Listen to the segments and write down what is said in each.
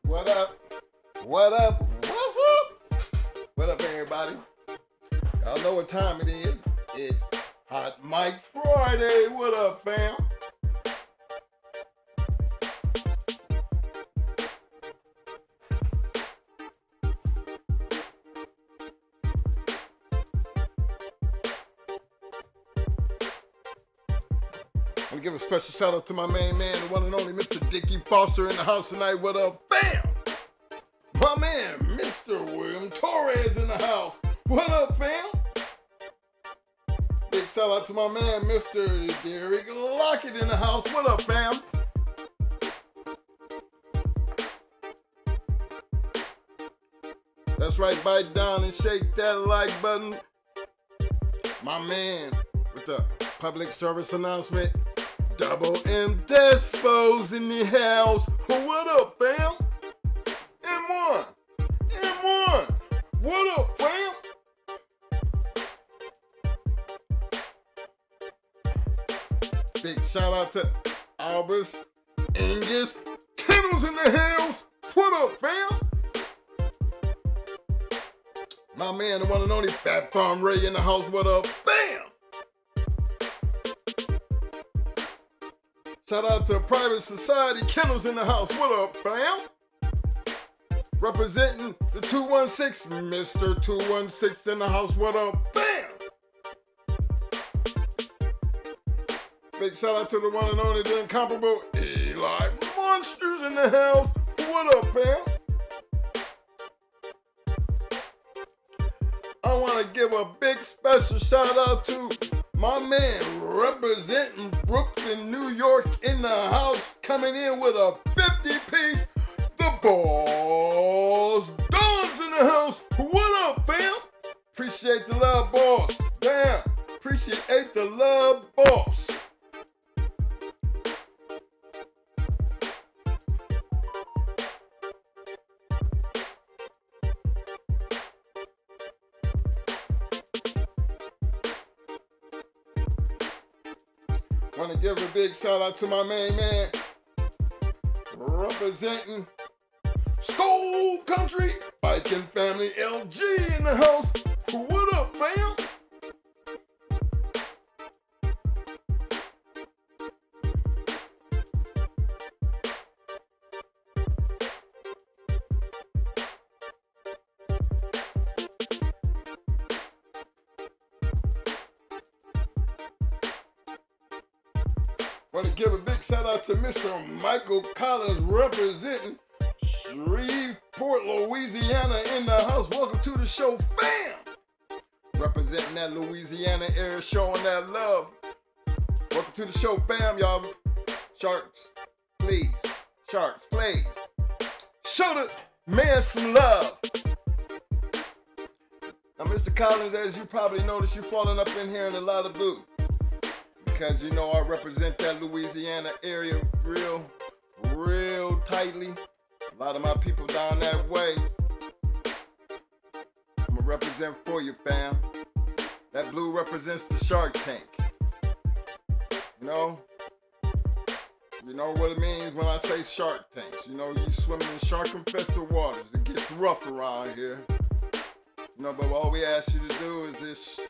What up? What up? What's up? What up, everybody? Y'all know what time it is. It's Hot Mic Friday. What up, fam? I'm gonna give a special shout out to my main man, the one and only Mr. Dickie Foster in the house tonight. What up, bam? My man, Mr. William Torres in the house. What up, fam? Big shout out to my man, Mr. Derek Lockett in the house. What up, fam? That's right, bite down and shake that like button. My man with the public service announcement. Double M Despos in the house. What up, fam? M1. What up, fam? Big shout out to Albus, Angus, Kennels in the house. What up, fam? My man, the one and only Fat Farm Ray in the house. What up, bam? Shout out to Private Society Kennels in the house. What up, fam? Representing the 216, Mr. 216 in the house. What up, bam? Big shout out to the one and only, the incomparable Eli Monsters in the house. What up, fam? I want to give a big special shout out to my man representing Brooklyn, New York in the house, coming in with a 50-piece, the Boss Dogs in the house. What up, fam? Appreciate the love, boss. Damn, appreciate the love, boss. Want to give a big shout out to my main man, representing Skull Country, Biking Family LG in the house. What up, fam? Want to give a big shout out to Mr. Michael Collins representing Shreveport, Louisiana in the house. Welcome to the show, fam. Representing that Louisiana area, showing that love. Welcome to the show, fam, y'all. Sharks, please. Sharks, please. Show the man some love. Now, Mr. Collins, as you probably noticed, you're falling up in here in a lot of blue. Because you know I represent that Louisiana area real tightly. A lot of my people down that way. I'm gonna represent for you, fam. That blue represents the Shark Tank. You know what it means when I say Shark Tanks. You know, you swimming in shark-infested waters. It gets rough around here. You know, but all we ask you to do is just,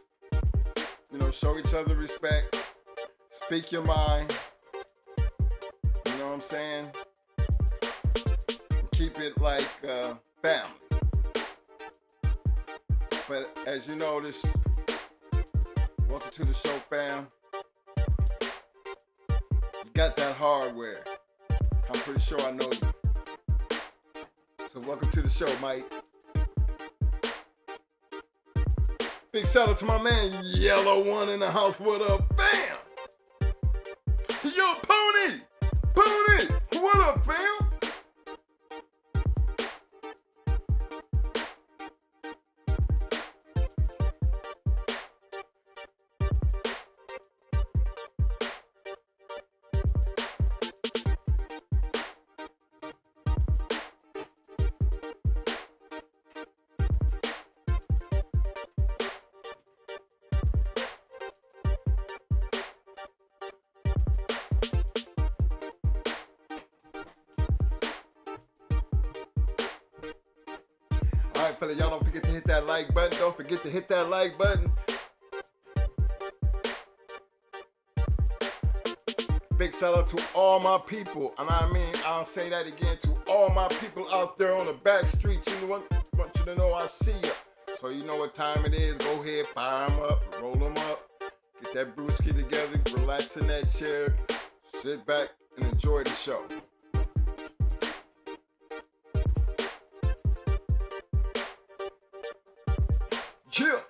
show each other respect. Speak your mind, you know what I'm saying? Keep it like family. But as you notice, welcome to the show, fam. You got that hardware. I'm pretty sure I know you. So welcome to the show, Mike. Big shout out to my man Yellow One in the house. What up, fam? Yo, Pony! Pony! What up, fam? All right, fella, y'all don't forget to hit that like button. Don't forget to hit that like button. Big shout out to all my people, and I mean, I'll say that again, to all my people out there on the back streets. You know what? Want you to know I see ya. So you know what time it is. Go ahead, fire them up, roll them up, get that brewski together, relax in that chair, sit back and enjoy the show. Yeah.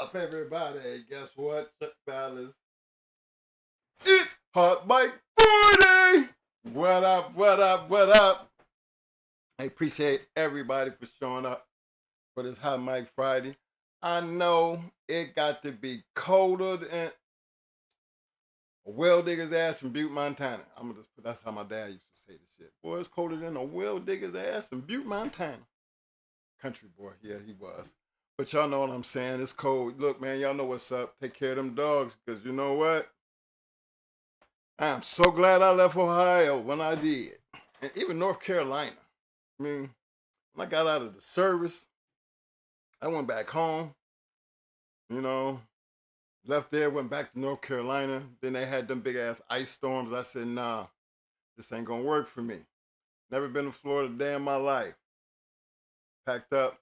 up, everybody? Guess what, fellas? It's Hot Mike Friday! What up, what up, what up? I appreciate everybody for showing up for this Hot Mike Friday. I know it got to be colder than a well digger's ass in Butte, Montana. That's how my dad used to say this shit. Boy, it's colder than a well digger's ass in Butte, Montana. Country boy, yeah, he was. But y'all know what I'm saying. It's cold. Look, man, y'all know what's up. Take care of them dogs, because you know what? I'm so glad I left Ohio when I did. And even North Carolina. I mean, when I got out of the service, I went back home, you know, left there, went back to North Carolina. Then they had them big ass ice storms. I said, nah, this ain't gonna work for me. Never been to Florida a day in my life. Packed up,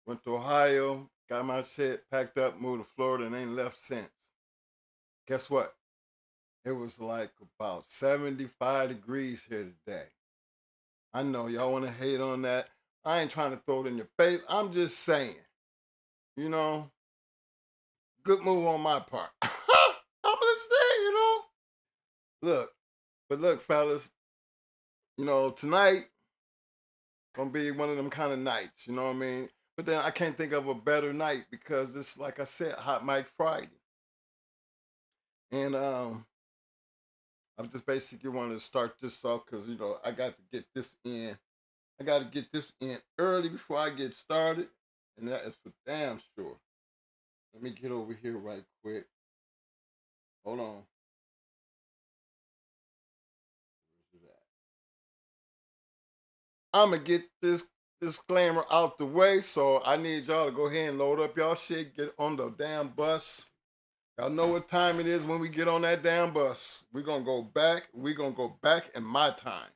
went to Ohio, got my shit, packed up, moved to Florida, and ain't left since. Guess what? It was like about 75 degrees here today. I know y'all want to hate on that. I ain't trying to throw it in your face. I'm just saying, you know, good move on my part. I'm just saying, you know. Look, fellas, you know, tonight gonna be one of them kind of nights, you know what I mean? But then I can't think of a better night because it's, like I said, Hot Mike Friday. And I just basically wanted to start this off because, you know, I got to get this in. I got to get this in early before I get started. And that is for damn sure. Let me get over here right quick. Hold on. Where's it at? I'm going to get this disclaimer out the way. So I need y'all to go ahead and load up y'all shit. Get on the damn bus. Y'all know what time it is when we get on that damn bus. We're going to go back. We're going to go back in my time.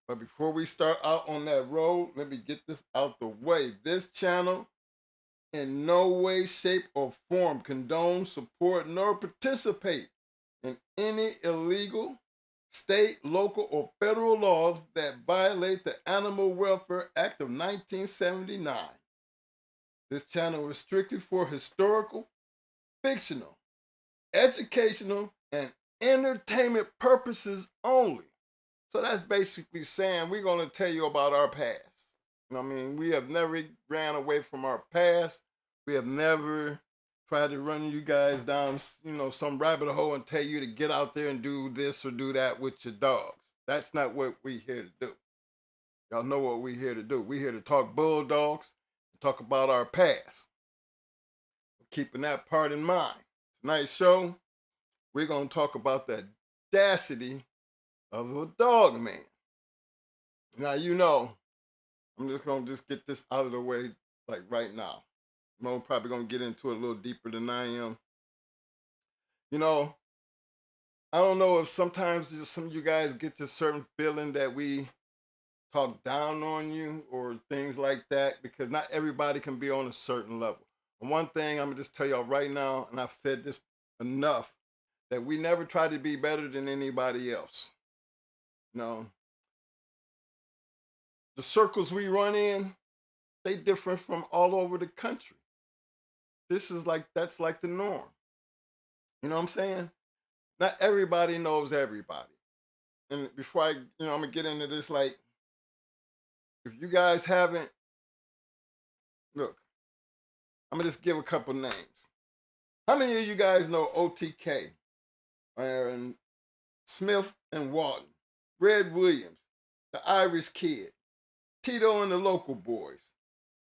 But before we start out on that road, let me get this out the way. This channel in no way, shape, or form condone, support, nor participate in any illegal state, local, or federal laws that violate the Animal Welfare Act of 1979. This channel is strictly for historical, fictional, educational, and entertainment purposes only. So that's basically saying we're going to tell you about our past. You know what I mean? We have never ran away from our past. We have never tried to run you guys down, you know, some rabbit hole and tell you to get out there and do this or do that with your dogs. That's not what we're here to do. Y'all know what we're here to do. We're here to talk bulldogs and talk about our past. Keeping that part in mind. Tonight's show, we're going to talk about the audacity of a dogman. Now, you know, I'm just going to get this out of the way, like right now. I'm probably going to get into it a little deeper than I am. You know, I don't know if sometimes some of you guys get this certain feeling that we talk down on you or things like that, because not everybody can be on a certain level. And one thing I'm going to just tell y'all right now, and I've said this enough, that we never try to be better than anybody else. No. The circles we run in, they different from all over the country. That's like the norm. You know what I'm saying? Not everybody knows everybody. And before I'm gonna get into this, like, if you guys haven't, look, I'm gonna just give a couple names. How many of you guys know OTK, and Smith and Walton, Red Williams, the Irish Kid, Tito and the Local Boys,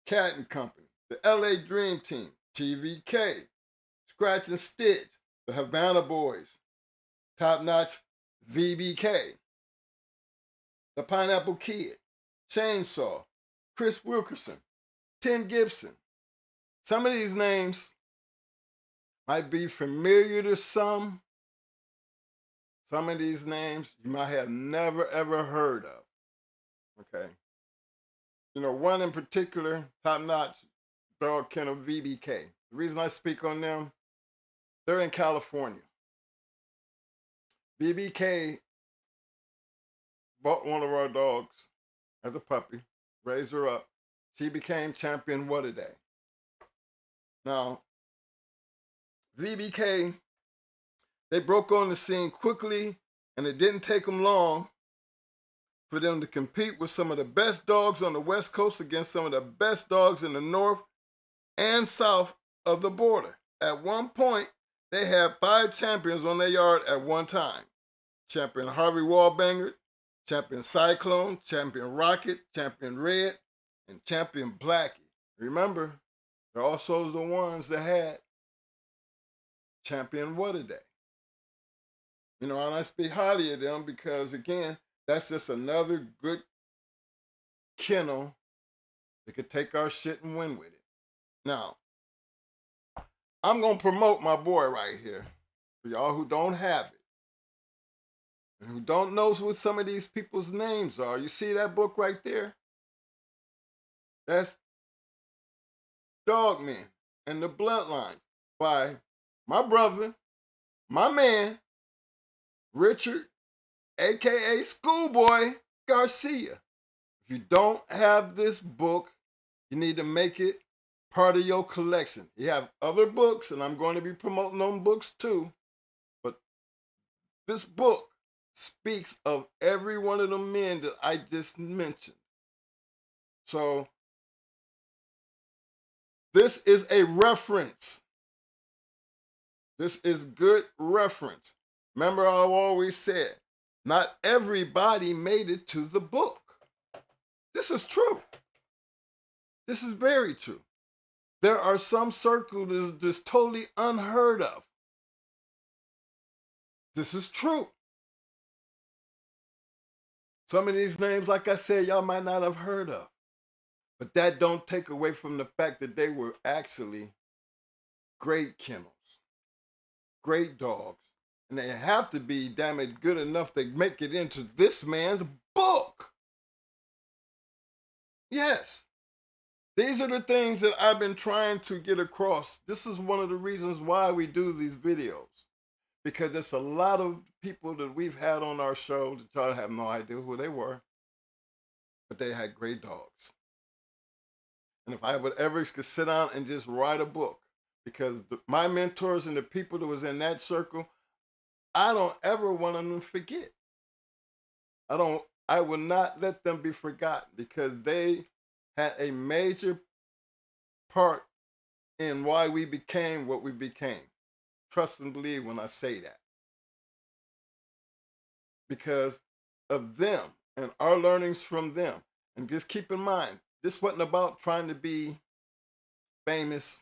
Cat and Company, the LA Dream Team, TVK, Scratch and Stitch, the Havana Boys, Top Notch VBK, the Pineapple Kid, Chainsaw, Chris Wilkerson, Tim Gibson. Some of these names might be familiar to some. Some of these names you might have never ever heard of. Okay. You know, one in particular, Top Notch Dog Kennel VBK. The reason I speak on them, they're in California. VBK bought one of our dogs as a puppy, raised her up. She became champion what a day. Now, VBK, they broke on the scene quickly, and it didn't take them long for them to compete with some of the best dogs on the West Coast against some of the best dogs in the North and South of the border. At one point, they had 5 champions on their yard at one time. Champion Harvey Wallbanger, Champion Cyclone, Champion Rocket, Champion Red, and Champion Blackie. Remember, they're also the ones that had Champion What a Day. You know, and I speak highly of them because, again, that's just another good kennel that could take our shit and win with it. Now, I'm going to promote my boy right here for y'all who don't have it and who don't know what some of these people's names are. You see that book right there? That's Dogmen and the Bloodlines by my brother, my man, Richard, aka Schoolboy Garcia. If you don't have this book, you need to make it part of your collection. You have other books, and I'm going to be promoting them books too. But this book speaks of every one of the men that I just mentioned. So this is a reference. This is good reference. Remember, I've always said, not everybody made it to the book. This is true. This is very true. There are some circles that is just totally unheard of. This is true. Some of these names, like I said, y'all might not have heard of. But that don't take away from the fact that they were actually great kennels, great dogs. And they have to be, damn it, good enough to make it into this man's book. Yes. These are the things that I've been trying to get across. This is one of the reasons why we do these videos. Because there's a lot of people that we've had on our show that y'all have no idea who they were. But they had great dogs. And if I would ever could sit down and just write a book, because my mentors and the people that was in that circle, I don't ever want them to forget. I will not let them be forgotten because they had a major part in why we became what we became. Trust and believe when I say that. Because of them and our learnings from them. And just keep in mind, this wasn't about trying to be famous,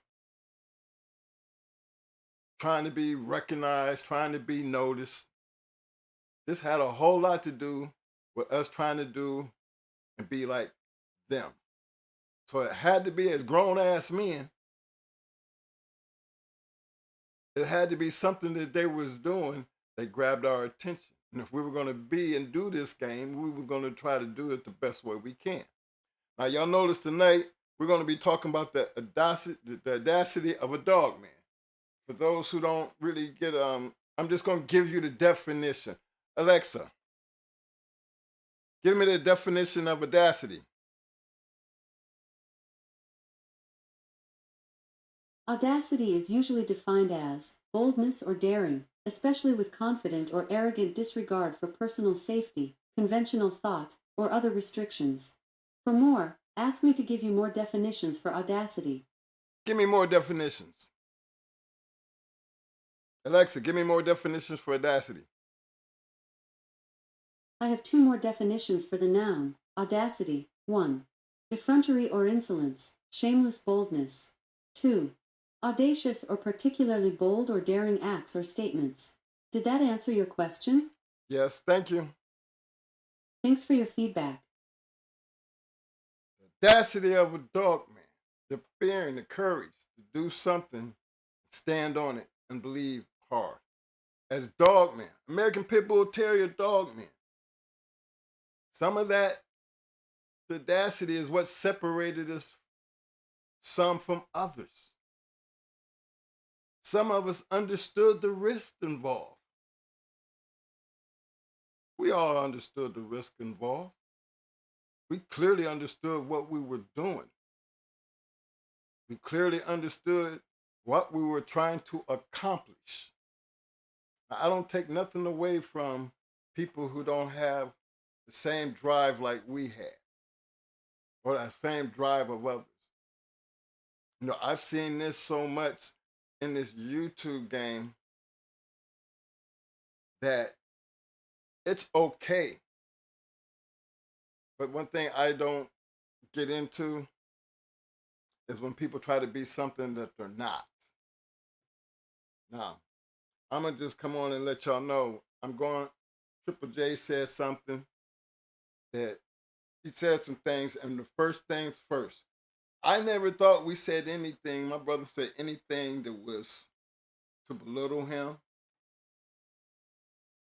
trying to be recognized, trying to be noticed. This had a whole lot to do with us trying to do and be like them. So it had to be, as grown-ass men, it had to be something that they was doing that grabbed our attention. And if we were going to be and do this game, we were going to try to do it the best way we can. Now, y'all notice tonight, we're going to be talking about the audacity of a dog man. For those who don't really get, I'm just going to give you the definition. Alexa, give me the definition of audacity. Audacity is usually defined as boldness or daring, especially with confident or arrogant disregard for personal safety, conventional thought, or other restrictions. For more, ask me to give you more definitions for audacity. Give me more definitions. Alexa, give me more definitions for audacity. I have 2 more definitions for the noun, audacity. 1. Effrontery or insolence, shameless boldness. 2. Audacious or particularly bold or daring acts or statements. Did that answer your question? Yes, thank you. Thanks for your feedback. The audacity of a dog man, the fear and the courage to do something, stand on it, and believe hard. As dog men, American Pit Bull Terrier dog men. Some of that audacity is what separated us some from others. Some of us understood the risk involved. We all understood the risk involved. We clearly understood what we were doing. We clearly understood what we were trying to accomplish. I don't take nothing away from people who don't have the same drive like we had, or that same drive of others. I've seen this so much in this YouTube game that it's okay. But one thing I don't get into is when people try to be something that they're not. Now, I'm gonna just come on and let y'all know. Triple J said something that he said some things, and the first things first. I never thought we said anything. My brother said anything that was to belittle him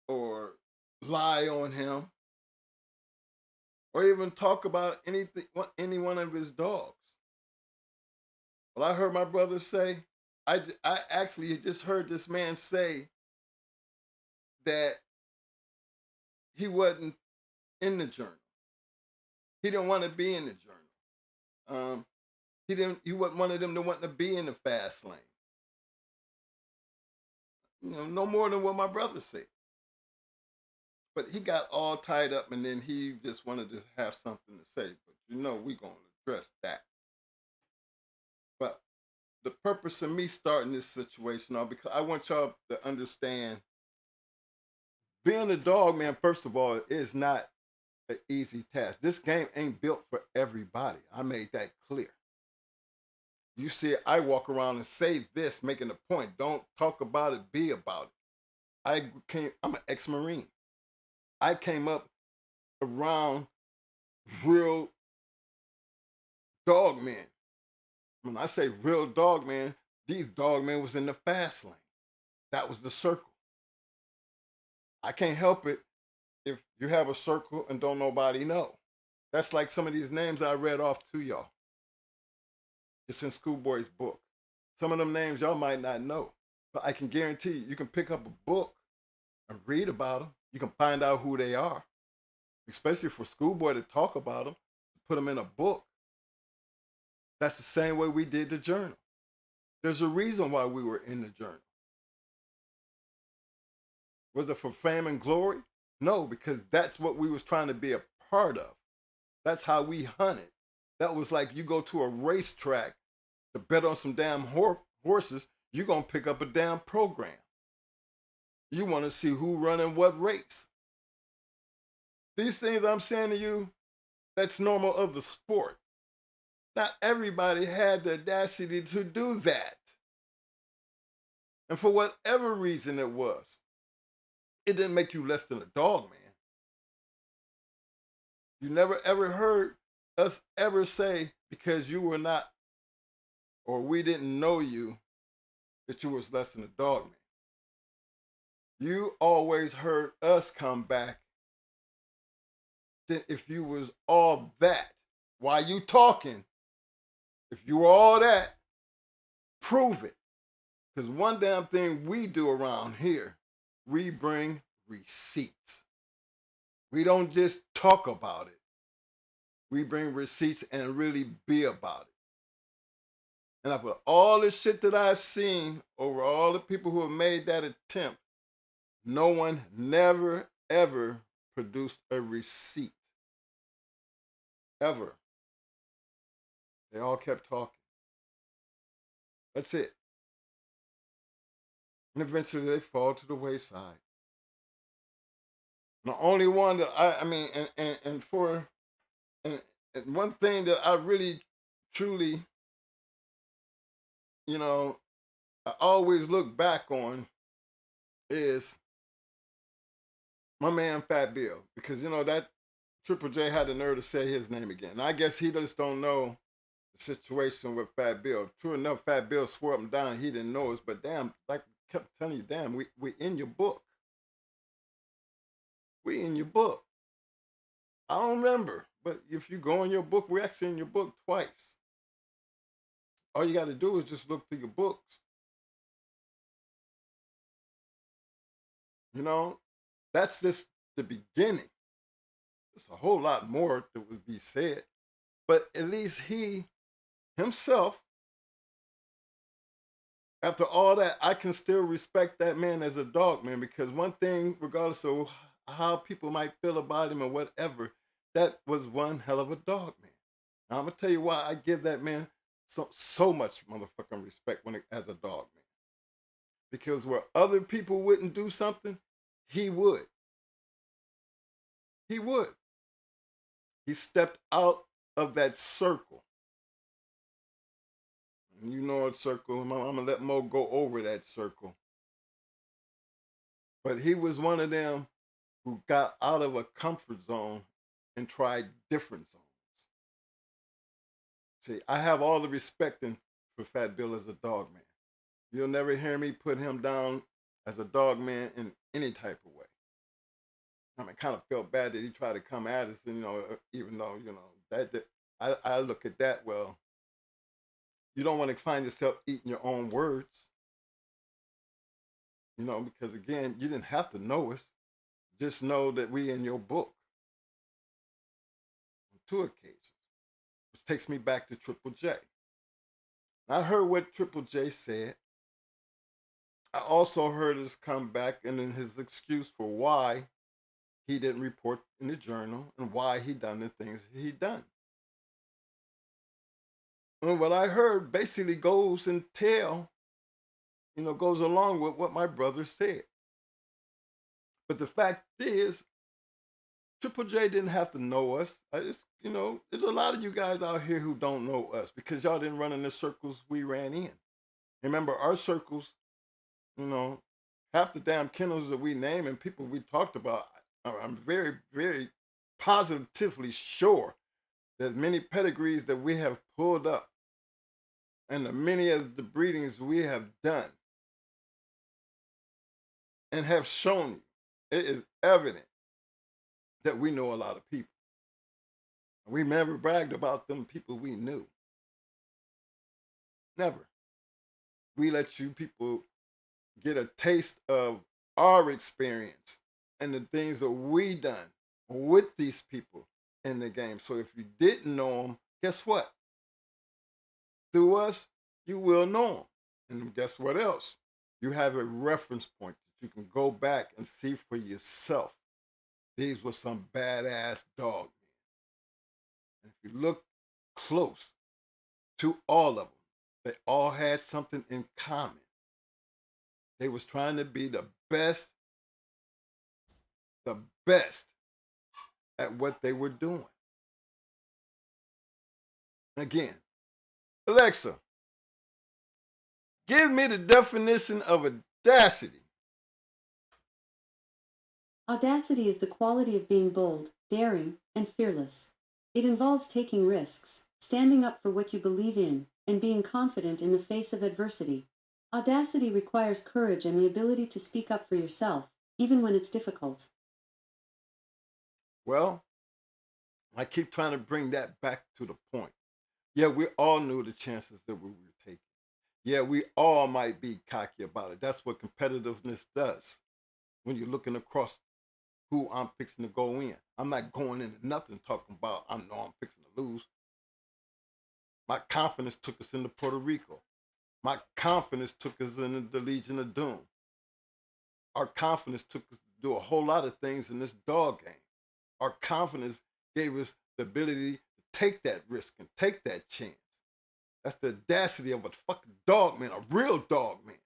or lie on him or even talk about any one of his dogs. Well, I heard my brother say, I actually just heard this man say that he wasn't in the journal. He didn't want to be in the journal. He wasn't one of them that wanted to be in the fast lane. No more than what my brother said. But he got all tied up, and then he just wanted to have something to say. But we're going to address that. But the purpose of me starting this situation because I want y'all to understand being a dog man, first of all, is not an easy task. This game ain't built for everybody. I made that clear. You see, I walk around and say this, making a point. Don't talk about it, be about it. I'm an ex-Marine. I came up around real dog men. When I say real dog men, these dog men was in the fast lane. That was the circle. I can't help it if you have a circle and don't nobody know. That's like some of these names I read off to y'all. It's in Schoolboy's book. Some of them names y'all might not know, but I can guarantee you can pick up a book and read about them. You can find out who they are, especially for Schoolboy to talk about them, put them in a book. That's the same way we did the journal. There's a reason why we were in the journal. Was it for fame and glory? No, because that's what we was trying to be a part of. That's how we hunted. That was like you go to a racetrack to bet on some damn horses, you're going to pick up a damn program. You want to see who running what race. These things I'm saying to you, that's normal of the sport. Not everybody had the audacity to do that. And for whatever reason it was, it didn't make you less than a dog, man. You never ever heard us ever say because you were not, or we didn't know you, that you was less than a dog, man. You always heard us come back that if you was all that, why you talking? If you were all that, prove it. Because one damn thing we do around here, we bring receipts. We don't just talk about it. We bring receipts and really be about it. And after all the shit that I've seen over all the people who have made that attempt, no one never, ever produced a receipt. Ever. They all kept talking. That's it. And eventually they fall to the wayside. The only one that and one thing that I really, truly, I always look back on is my man Fat Bill. Because, that Triple J had the nerve to say his name again. And I guess he just don't know the situation with Fat Bill. True enough, Fat Bill swore up and down he didn't know us. But damn, like I kept telling you, damn, we in your book. We in your book. I don't remember. But if you go in your book, we're actually in your book twice. All you got to do is just look through your books. That's just the beginning. There's a whole lot more that would be said. But at least he himself After all that, I can still respect that man as a dog man, because one thing, regardless of how people might feel about him or whatever, that was one hell of a dog man. Now, I'm gonna tell you why I give that man so much motherfucking respect as a dog man. Because where other people wouldn't do something, he would. He would. He stepped out of that circle. You know a circle. I'm gonna let Mo go over that circle. But he was one of them who got out of a comfort zone and tried different zones. See, I have all the respect for Fat Bill as a dog man. You'll never hear me put him down as a dog man in any type of way. I mean, kind of felt bad that he tried to come at us, and even though that I look at that. Well, you don't want to find yourself eating your own words, because again, you didn't have to know us. Just know that we in your book on two occasions, which takes me back to Triple J. I heard what Triple J said. I also heard his comeback and then his excuse for why he didn't report in the journal and why he done the things he done. And what I heard basically goes along with what my brother said. But the fact is, Triple J didn't have to know us. There's a lot of you guys out here who don't know us because y'all didn't run in the circles we ran in. Remember, our circles, half the damn kennels that we name and people we talked about, I'm very, very positively sure there's many pedigrees that we have pulled up and the many of the breedings we have done and have shown you. It is evident that we know a lot of people. We never bragged about them people we knew. Never. We let you people get a taste of our experience and the things that we done with these people in the game. So if you didn't know them, guess what? Through us, you will know them. And guess what else? You have a reference point that you can go back and see for yourself. These were some badass dog men. And if you look close to all of them, they all had something in common. They was trying to be the best at what they were doing. Again, Alexa, give me the definition of audacity. Audacity is the quality of being bold, daring, and fearless. It involves taking risks, standing up for what you believe in, and being confident in the face of adversity. Audacity requires courage and the ability to speak up for yourself, even when it's difficult. Well, I keep trying to bring that back to the point. Yeah, we all knew the chances that we were taking. Yeah, we all might be cocky about it. That's what competitiveness does. When you're looking across who I'm fixing to go in. I'm not going into nothing talking about I know I'm fixing to lose. My confidence took us into Puerto Rico. My confidence took us into the Legion of Doom. Our confidence took us to do a whole lot of things in this dog game. Our confidence gave us the ability to take that risk and take that chance. That's the audacity of a fucking dog man, a real dog man.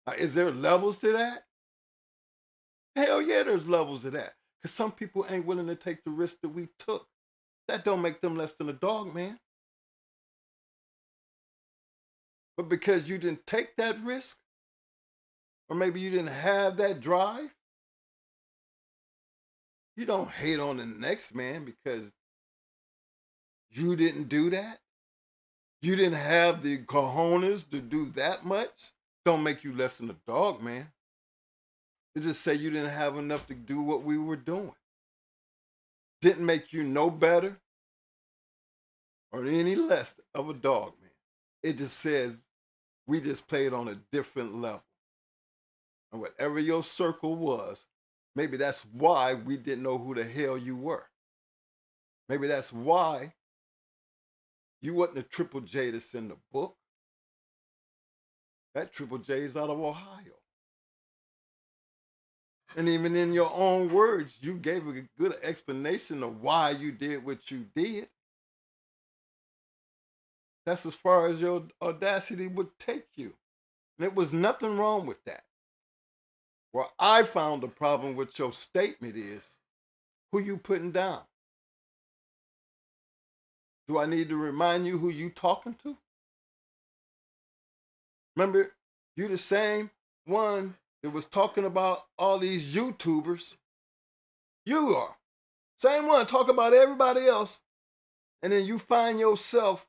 Now, is there levels to that? Hell yeah, there's levels to that. Because some people ain't willing to take the risk that we took. That don't make them less than a dog man. But because you didn't take that risk, or maybe you didn't have that drive, you don't hate on the next man because you didn't do that. You didn't have the cojones to do that much. Don't make you less than a dog man. It just say you didn't have enough to do what we were doing. Didn't make you no better or any less of a dog man. It just says we just played on a different level. And whatever your circle was, maybe that's why we didn't know who the hell you were. Maybe that's why you wasn't a Triple J that's in the book. That Triple J is out of Ohio. And even in your own words, you gave a good explanation of why you did what you did. That's as far as your audacity would take you. And there was nothing wrong with that. Where I found the problem with your statement is, who you putting down? Do I need to remind you who you talking to? Remember, you the same one that was talking about all these YouTubers. You are. Same one, talk about everybody else. And then you find yourself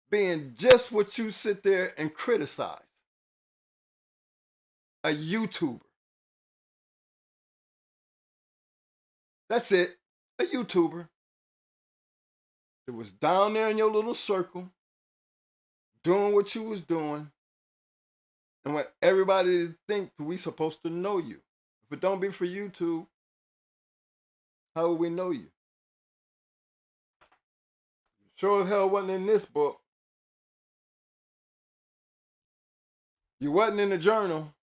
being just what you sit there and criticize. A YouTuber. That's it. A YouTuber. It was down there in your little circle, doing what you was doing, and what everybody think we supposed to know you. If it don't be for YouTube, how would we know you? Sure as hell wasn't in this book. You wasn't in the journal.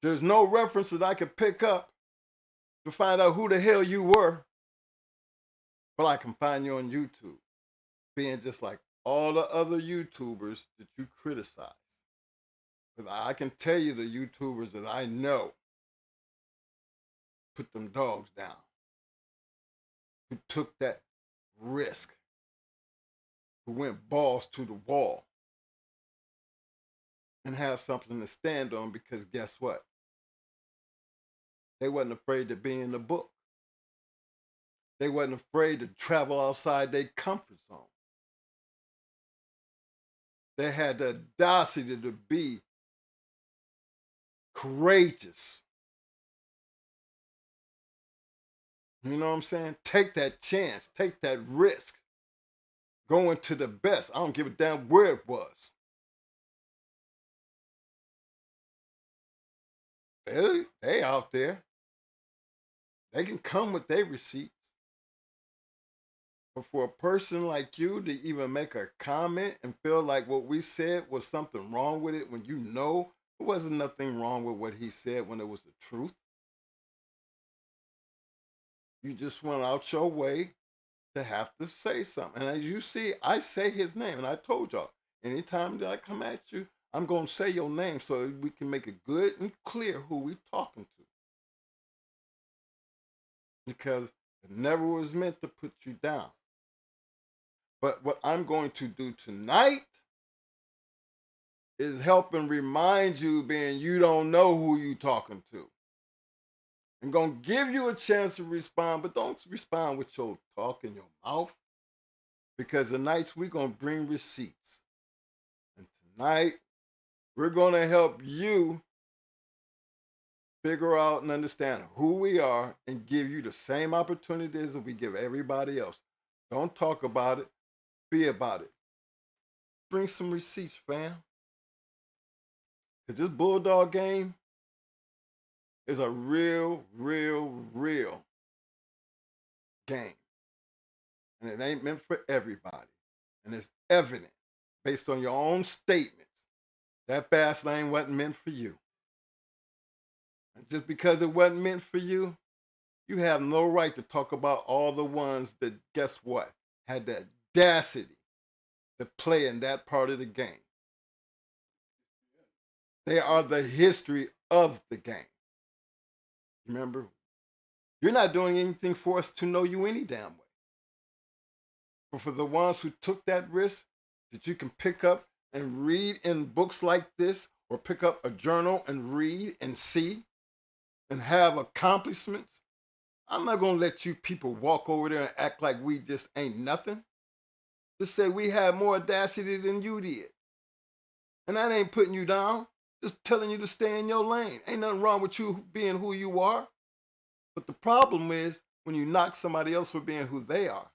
There's no reference that I could pick up to find out who the hell you were. But I can find you on YouTube, being just like all the other YouTubers that you criticize. Because I can tell you the YouTubers that I know put them dogs down, who took that risk, who went balls to the wall, and have something to stand on, because guess what? They wasn't afraid to be in the book. They wasn't afraid to travel outside their comfort zone. They had the audacity to be courageous. You know what I'm saying? Take that chance. Take that risk. Going to the best. I don't give a damn where it was. They out there. They can come with their receipts. But for a person like you to even make a comment and feel like what we said was something wrong with it, when you know there wasn't nothing wrong with what he said when it was the truth. You just went out your way to have to say something. And as you see, I say his name. And I told y'all, anytime that I come at you, I'm going to say your name so we can make it good and clear who we talking to. Because it never was meant to put you down. But what I'm going to do tonight is help and remind you, being you don't know who you talking to. I'm going to give you a chance to respond, but don't respond with your talk in your mouth. Because tonight's we're going to bring receipts. And tonight, we're going to help you figure out and understand who we are and give you the same opportunities that we give everybody else. Don't talk about it. Be about it. Bring some receipts, fam. Because this Bulldog game is a real game. And it ain't meant for everybody. And it's evident, based on your own statements, that fast lane wasn't meant for you. And just because it wasn't meant for you, you have no right to talk about all the ones that, guess what, had the audacity to play in that part of the game. They are the history of the game. Remember, you're not doing anything for us to know you any damn way. But for the ones who took that risk, that you can pick up and read in books like this, or pick up a journal and read and see and have accomplishments, I'm not going to let you people walk over there and act like we just ain't nothing. Just say we had more audacity than you did. And that ain't putting you down. Just telling you to stay in your lane. Ain't nothing wrong with you being who you are. But the problem is when you knock somebody else for being who they are.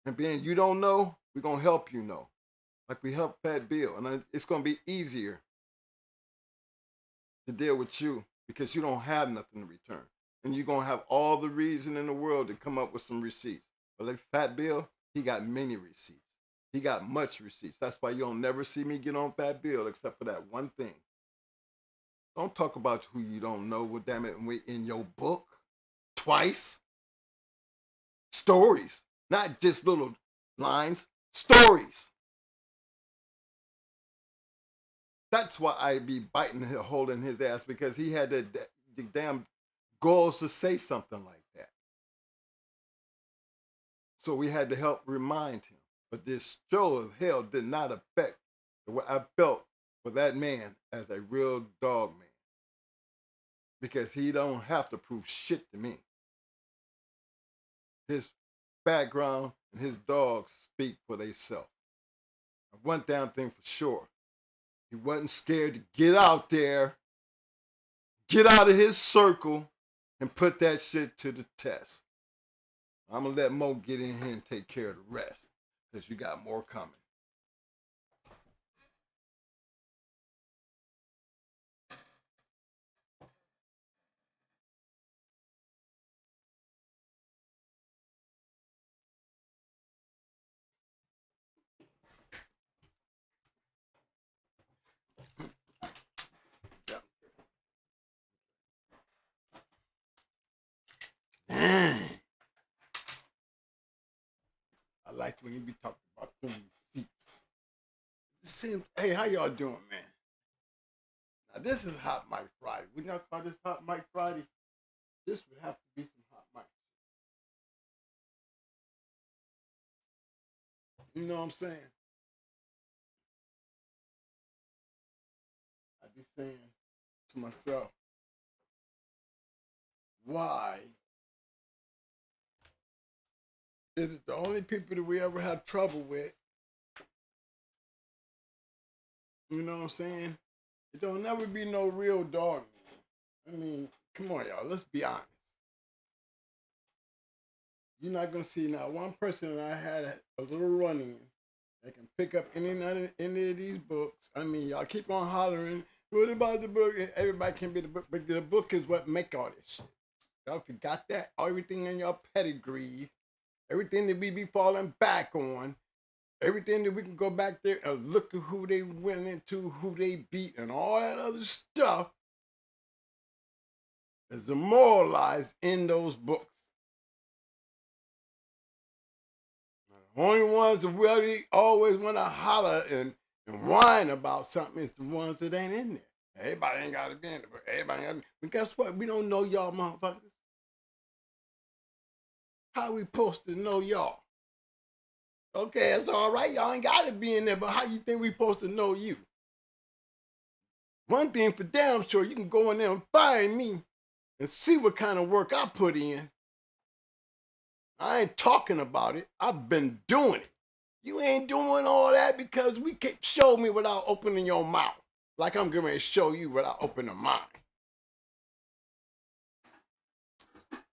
And being you don't know, we're going to help you know. Like we helped Fat Bill. And it's going to be easier to deal with you because you don't have nothing to return. And you're going to have all the reason in the world to come up with some receipts. But like Fat Bill, he got many receipts. He got much receipts. That's why you don't never see me get on Fat Bill except for that one thing. Don't talk about who you don't know. Well, damn it, in your book twice. Stories, not just little lines. Stories. That's why I be biting, holding his ass because he had the damn goals to say something like that. So we had to help remind him. But this show of hell did not affect what I felt for that man as a real dog man. Because he don't have to prove shit to me. His background and his dogs speak for themselves. One damn thing for sure. He wasn't scared to get out there, get out of his circle, and put that shit to the test. I'm going to let Mo get in here and take care of the rest, because you got more coming. Dang. I like when you be talking about them receipts. Hey, how y'all doing, man? Now, this is Hot Mic Friday. We not call this Hot Mic Friday. This would have to be some Hot Mic. You know what I'm saying? I be saying to myself, why is it the only people that we ever had trouble with? You know what I'm saying? It don't never be no real dog. I mean, come on, y'all. Let's be honest. You're not gonna see now one person that I had a little run-in that can pick up any of these books. I mean, y'all keep on hollering, what about the book? Everybody can be the book, but the book is what make all this shit. Y'all forgot that? Everything in your pedigree, everything that we be falling back on, everything that we can go back there and look at who they went into, who they beat, and all that other stuff is immortalized in those books. The only ones that really always want to holler and whine about something is the ones that ain't in there. Everybody ain't got to be in there, but everybody got to be. But guess what? We don't know y'all motherfuckers. How we supposed to know y'all? Okay, it's all right. Y'all ain't got to be in there, but how you think we supposed to know you? One thing for damn sure, you can go in there and find me and see what kind of work I put in. I ain't talking about it. I've been doing it. You ain't doing all that because we can't show me without opening your mouth. Like I'm going to show you without opening mine.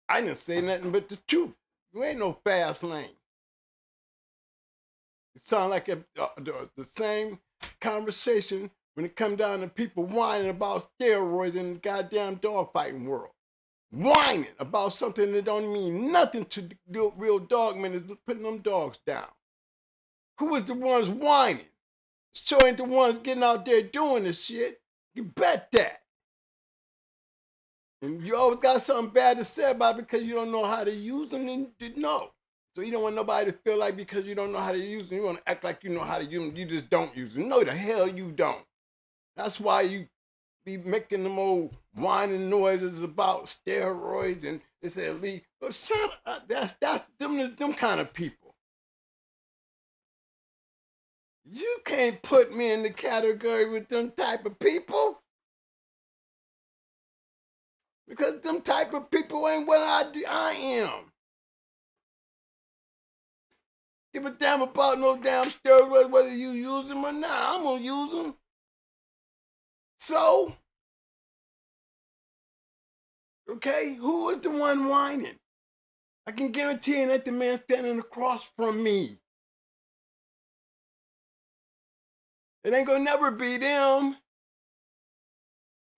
I didn't say nothing but the truth. You ain't no fast lane. It sounds like the same conversation when it come down to people whining about steroids in the goddamn dogfighting world. Whining about something that don't mean nothing to the real dogmen is putting them dogs down. Who was the ones whining? Sure ain't the ones getting out there doing this shit. You bet that. And you always got something bad to say about it because you don't know how to use them, and you know. So you don't want nobody to feel like because you don't know how to use them, you want to act like you know how to use them, you just don't use them. No, the hell you don't. That's why you be making them old whining noises about steroids and they say elite. But shut up, that's them kind of people. You can't put me in the category with them type of people. Because them type of people ain't what I am. Give a damn about no damn steroids, whether you use them or not. I'm gonna use them. So, okay, who is the one whining? I can guarantee that the man standing across from me. It ain't gonna never be them.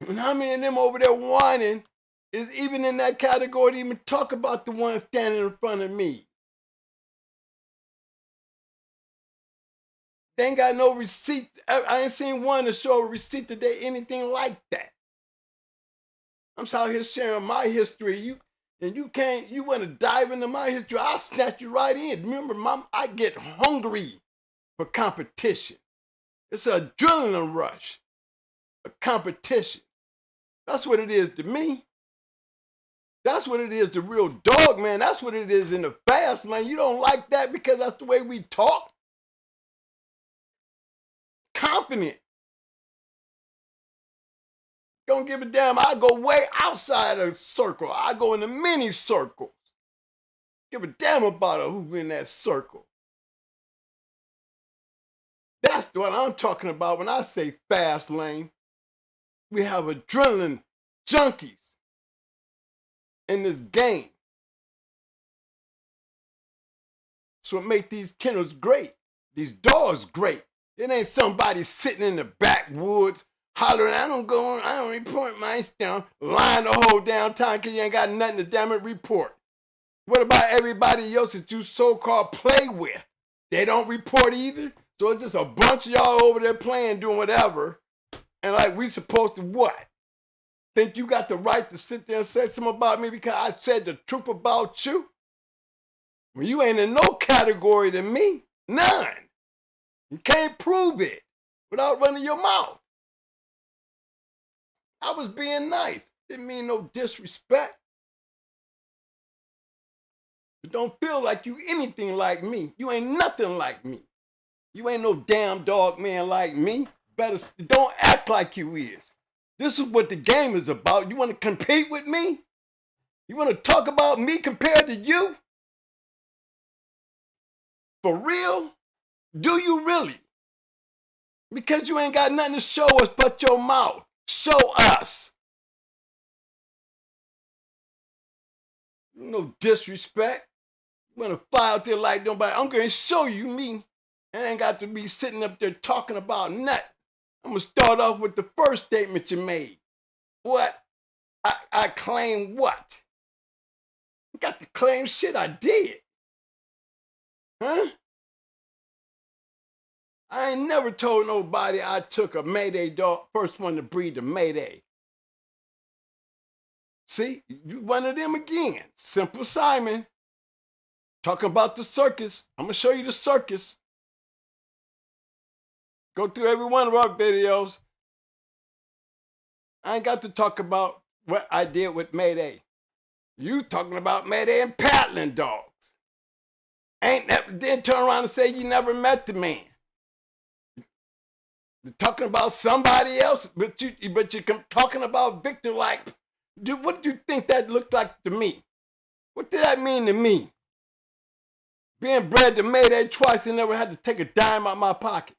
And how many of them over there whining is even in that category to even talk about the one standing in front of me? They ain't got no receipt. I ain't seen one to show a receipt that they anything like that. I'm just out here sharing my history. You want to dive into my history, I'll snatch you right in. Remember, Mom, I get hungry for competition. It's an adrenaline rush, a competition. That's what it is to me. That's what it is to real dog, man. That's what it is in the fast lane. You don't like that because that's the way we talk? Confident. Don't give a damn. I go way outside of the circle. I go in the mini circle. Give a damn about who's in that circle. That's what I'm talking about when I say fast lane. We have adrenaline junkies in this game. That's what makes these kennels great. These dogs great. It ain't somebody sitting in the backwoods hollering, I don't report my down, lying the whole damn time because you ain't got nothing to damn it report. What about everybody else that you so-called play with? They don't report either? So it's just a bunch of y'all over there playing, doing whatever, and like we supposed to what? Think you got the right to sit there and say something about me because I said the truth about you? Well, you ain't in no category to me. None. You can't prove it without running your mouth. I was being nice. Didn't mean no disrespect. But don't feel like you anything like me. You ain't nothing like me. You ain't no damn dog man like me. Better don't act like you is. This is what the game is about. You want to compete with me? You want to talk about me compared to you? For real? Do you really? Because you ain't got nothing to show us but your mouth. Show us. No disrespect. You want to fly out there like nobody. I'm going to show you me. And ain't got to be sitting up there talking about nothing. I'm going to start off with the first statement you made. What? I claim what? You got to claim shit I did. Huh? I ain't never told nobody I took a Mayday dog, first one to breed the Mayday. See, you one of them again. Simple Simon. Talking about the circus. I'm going to show you the circus. Go through every one of our videos. I ain't got to talk about what I did with Mayday. You talking about Mayday and paddling dogs. Ain't never, then turn around and say you never met the man. You're talking about somebody else, but you talking about Victor like, dude, what do you think that looked like to me? What did that mean to me? Being bred to Mayday twice and never had to take a dime out of my pocket.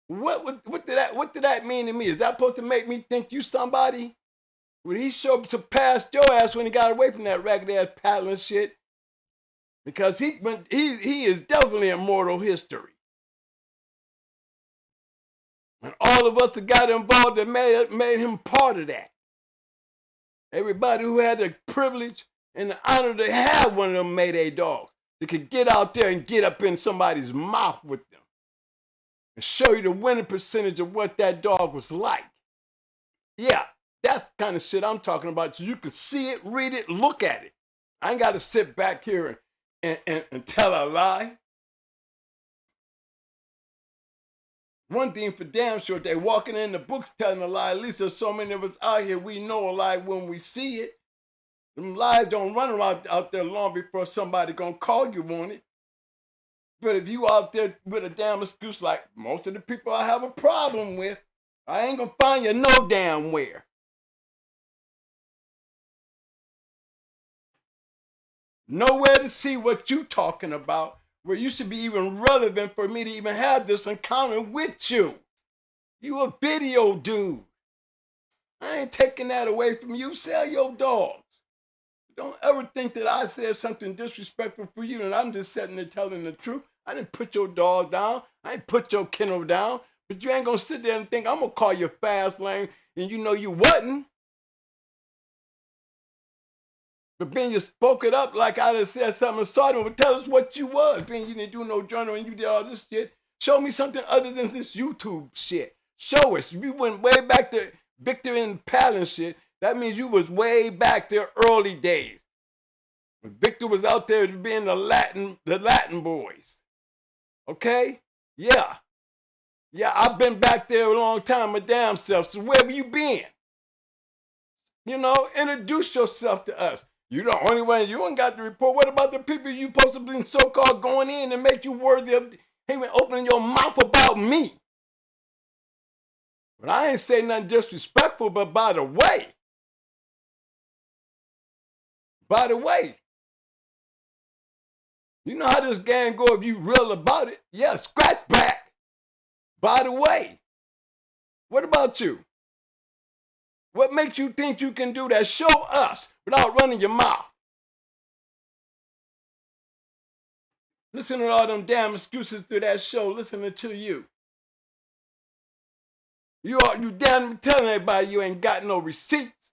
What did that mean to me? Is that supposed to make me think you somebody? Would he surpassed your ass when he got away from that ragged ass paddling shit? Because he is definitely immortal history. And all of us that got involved that made him part of that. Everybody who had the privilege and the honor to have one of them Mayday dogs that could get out there and get up in somebody's mouth with them and show you the winning percentage of what that dog was like. Yeah, that's the kind of shit I'm talking about. So you can see it, read it, look at it. I ain't got to sit back here and tell a lie. One thing for damn sure, they walking in the books telling a lie. At least there's so many of us out here, we know a lie when we see it. Them lies don't run around out there long before somebody gonna call you on it. But if you out there with a damn excuse like most of the people I have a problem with, I ain't gonna find you no damn where. Nowhere to see what you talking about. Where you should be even relevant for me to even have this encounter with you. You a video dude. I ain't taking that away from you. Sell your dogs. Don't ever think that I said something disrespectful for you and I'm just sitting there telling the truth. I didn't put your dog down. I didn't put your kennel down. But you ain't gonna sit there and think I'm gonna call you fast lane and you know you wasn't. But being you spoke it up like I done said something assaulting, but tell us what you was. Being you didn't do no journal and you did all this shit. Show me something other than this YouTube shit. Show us. If you went way back to Victor and Palin shit, that means you was way back there early days. When Victor was out there being the Latin boys. Okay? Yeah. Yeah, I've been back there a long time, my damn self. So where have you been? You know, introduce yourself to us. You're the only one. You ain't got the report. What about the people you supposed to be so-called going in and make you worthy of even opening your mouth about me? But I ain't saying nothing disrespectful, but by the way. By the way. You know how this game go if you real about it? Yeah, scratch back. By the way. What about you? What makes you think you can do that? Show us without running your mouth. Listen to all them damn excuses to that show, listening to you. You damn telling everybody you ain't got no receipts.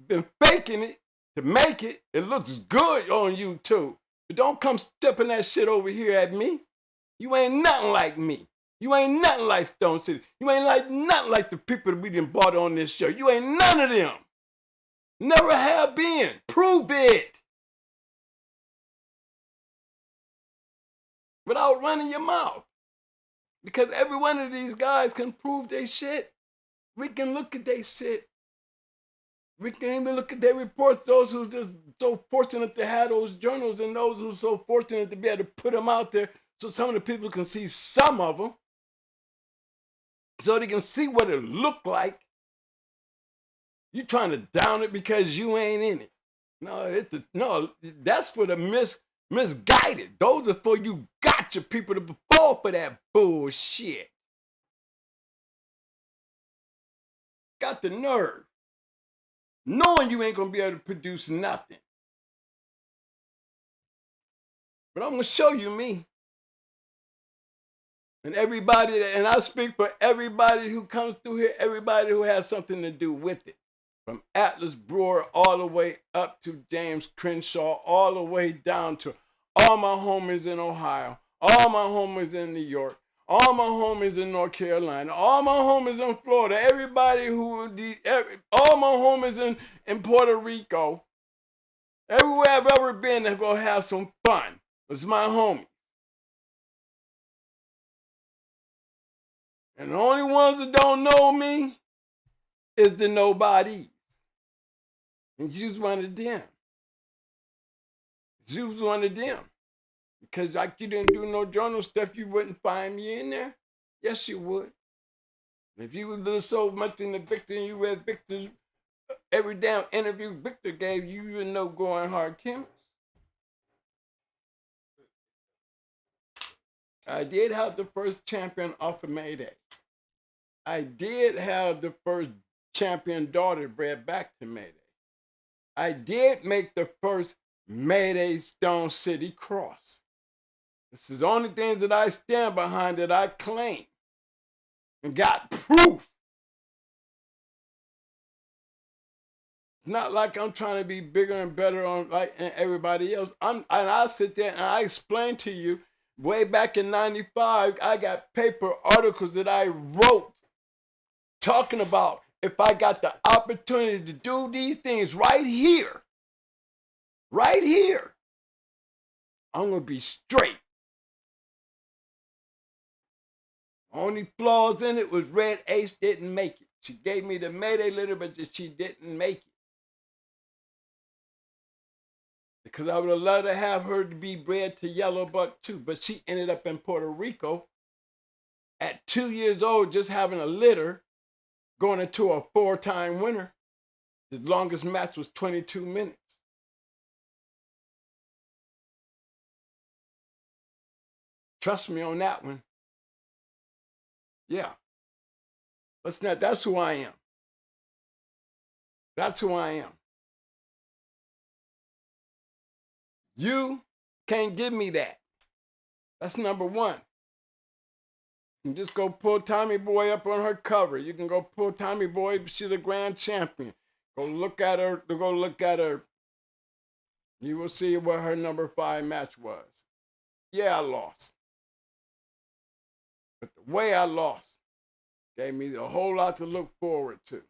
Been faking it to make it. It looks good on YouTube. But don't come stepping that shit over here at me. You ain't nothing like me. You ain't nothing like Stone City. You ain't like nothing like the people that we done bought on this show. You ain't none of them. Never have been. Prove it. Without running your mouth. Because every one of these guys can prove their shit. We can look at their shit. We can even look at their reports, those who's just so fortunate to have those journals and those who's so fortunate to be able to put them out there so some of the people can see some of them. So they can see what it looked like. You trying to down it because you ain't in it. No, that's for the misguided. Those are for you gotcha people to fall for that bullshit. Got the nerve. Knowing you ain't gonna be able to produce nothing. But I'm gonna show you me. And everybody, and I speak for everybody who comes through here, everybody who has something to do with it. From Atlas Brewer all the way up to James Crenshaw, all the way down to all my homies in Ohio, all my homies in New York, all my homies in North Carolina, all my homies in Florida, everybody all my homies in Puerto Rico, everywhere I've ever been, they're gonna have some fun. It's my homie. And the only ones that don't know me is the nobodies. And she was one of them. She was one of them. Because like you didn't do no journal stuff, you wouldn't find me in there. Yes, you would. If you would lose so much in the Victor and you read Victor's every damn interview Victor gave you, you would know going hard Kennels. I did have the first champion off of Mayday. I did have the first champion daughter bred back to Mayday. I did make the first Mayday Stone City cross. This is the only things that I stand behind that I claim and got proof. It's not like I'm trying to be bigger and better than everybody else. I sit there and I explain to you, way back in 95, I got paper articles that I wrote talking about if I got the opportunity to do these things right here, I'm going to be straight. Only flaws in it was Red Ace didn't make it. She gave me the Mayday litter, but she didn't make it. Because I would have loved to have her to be bred to Yellow Buck too, but she ended up in Puerto Rico at 2 years old, just having a litter, going into a 4-time winner. The longest match was 22 minutes. Trust me on that one. Yeah. That's who I am. That's who I am. You can't give me that. That's number one. You can just go pull Tommy Boy up on her cover. You can go pull Tommy Boy. She's a grand champion. Go look at her. You will see what her number 5 match was. Yeah, I lost. But the way I lost gave me a whole lot to look forward to.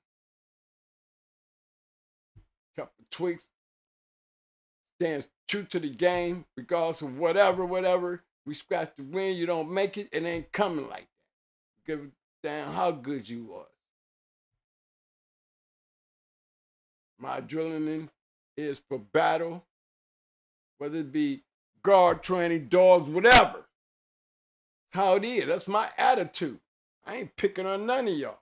Couple tweaks, stands true to the game, regardless of whatever. We scratch the win, you don't make it, it ain't coming like that. Give a damn how good you was. My adrenaline is for battle, whether it be guard training, dogs, whatever. How it is. That's my attitude. I ain't picking on none of y'all.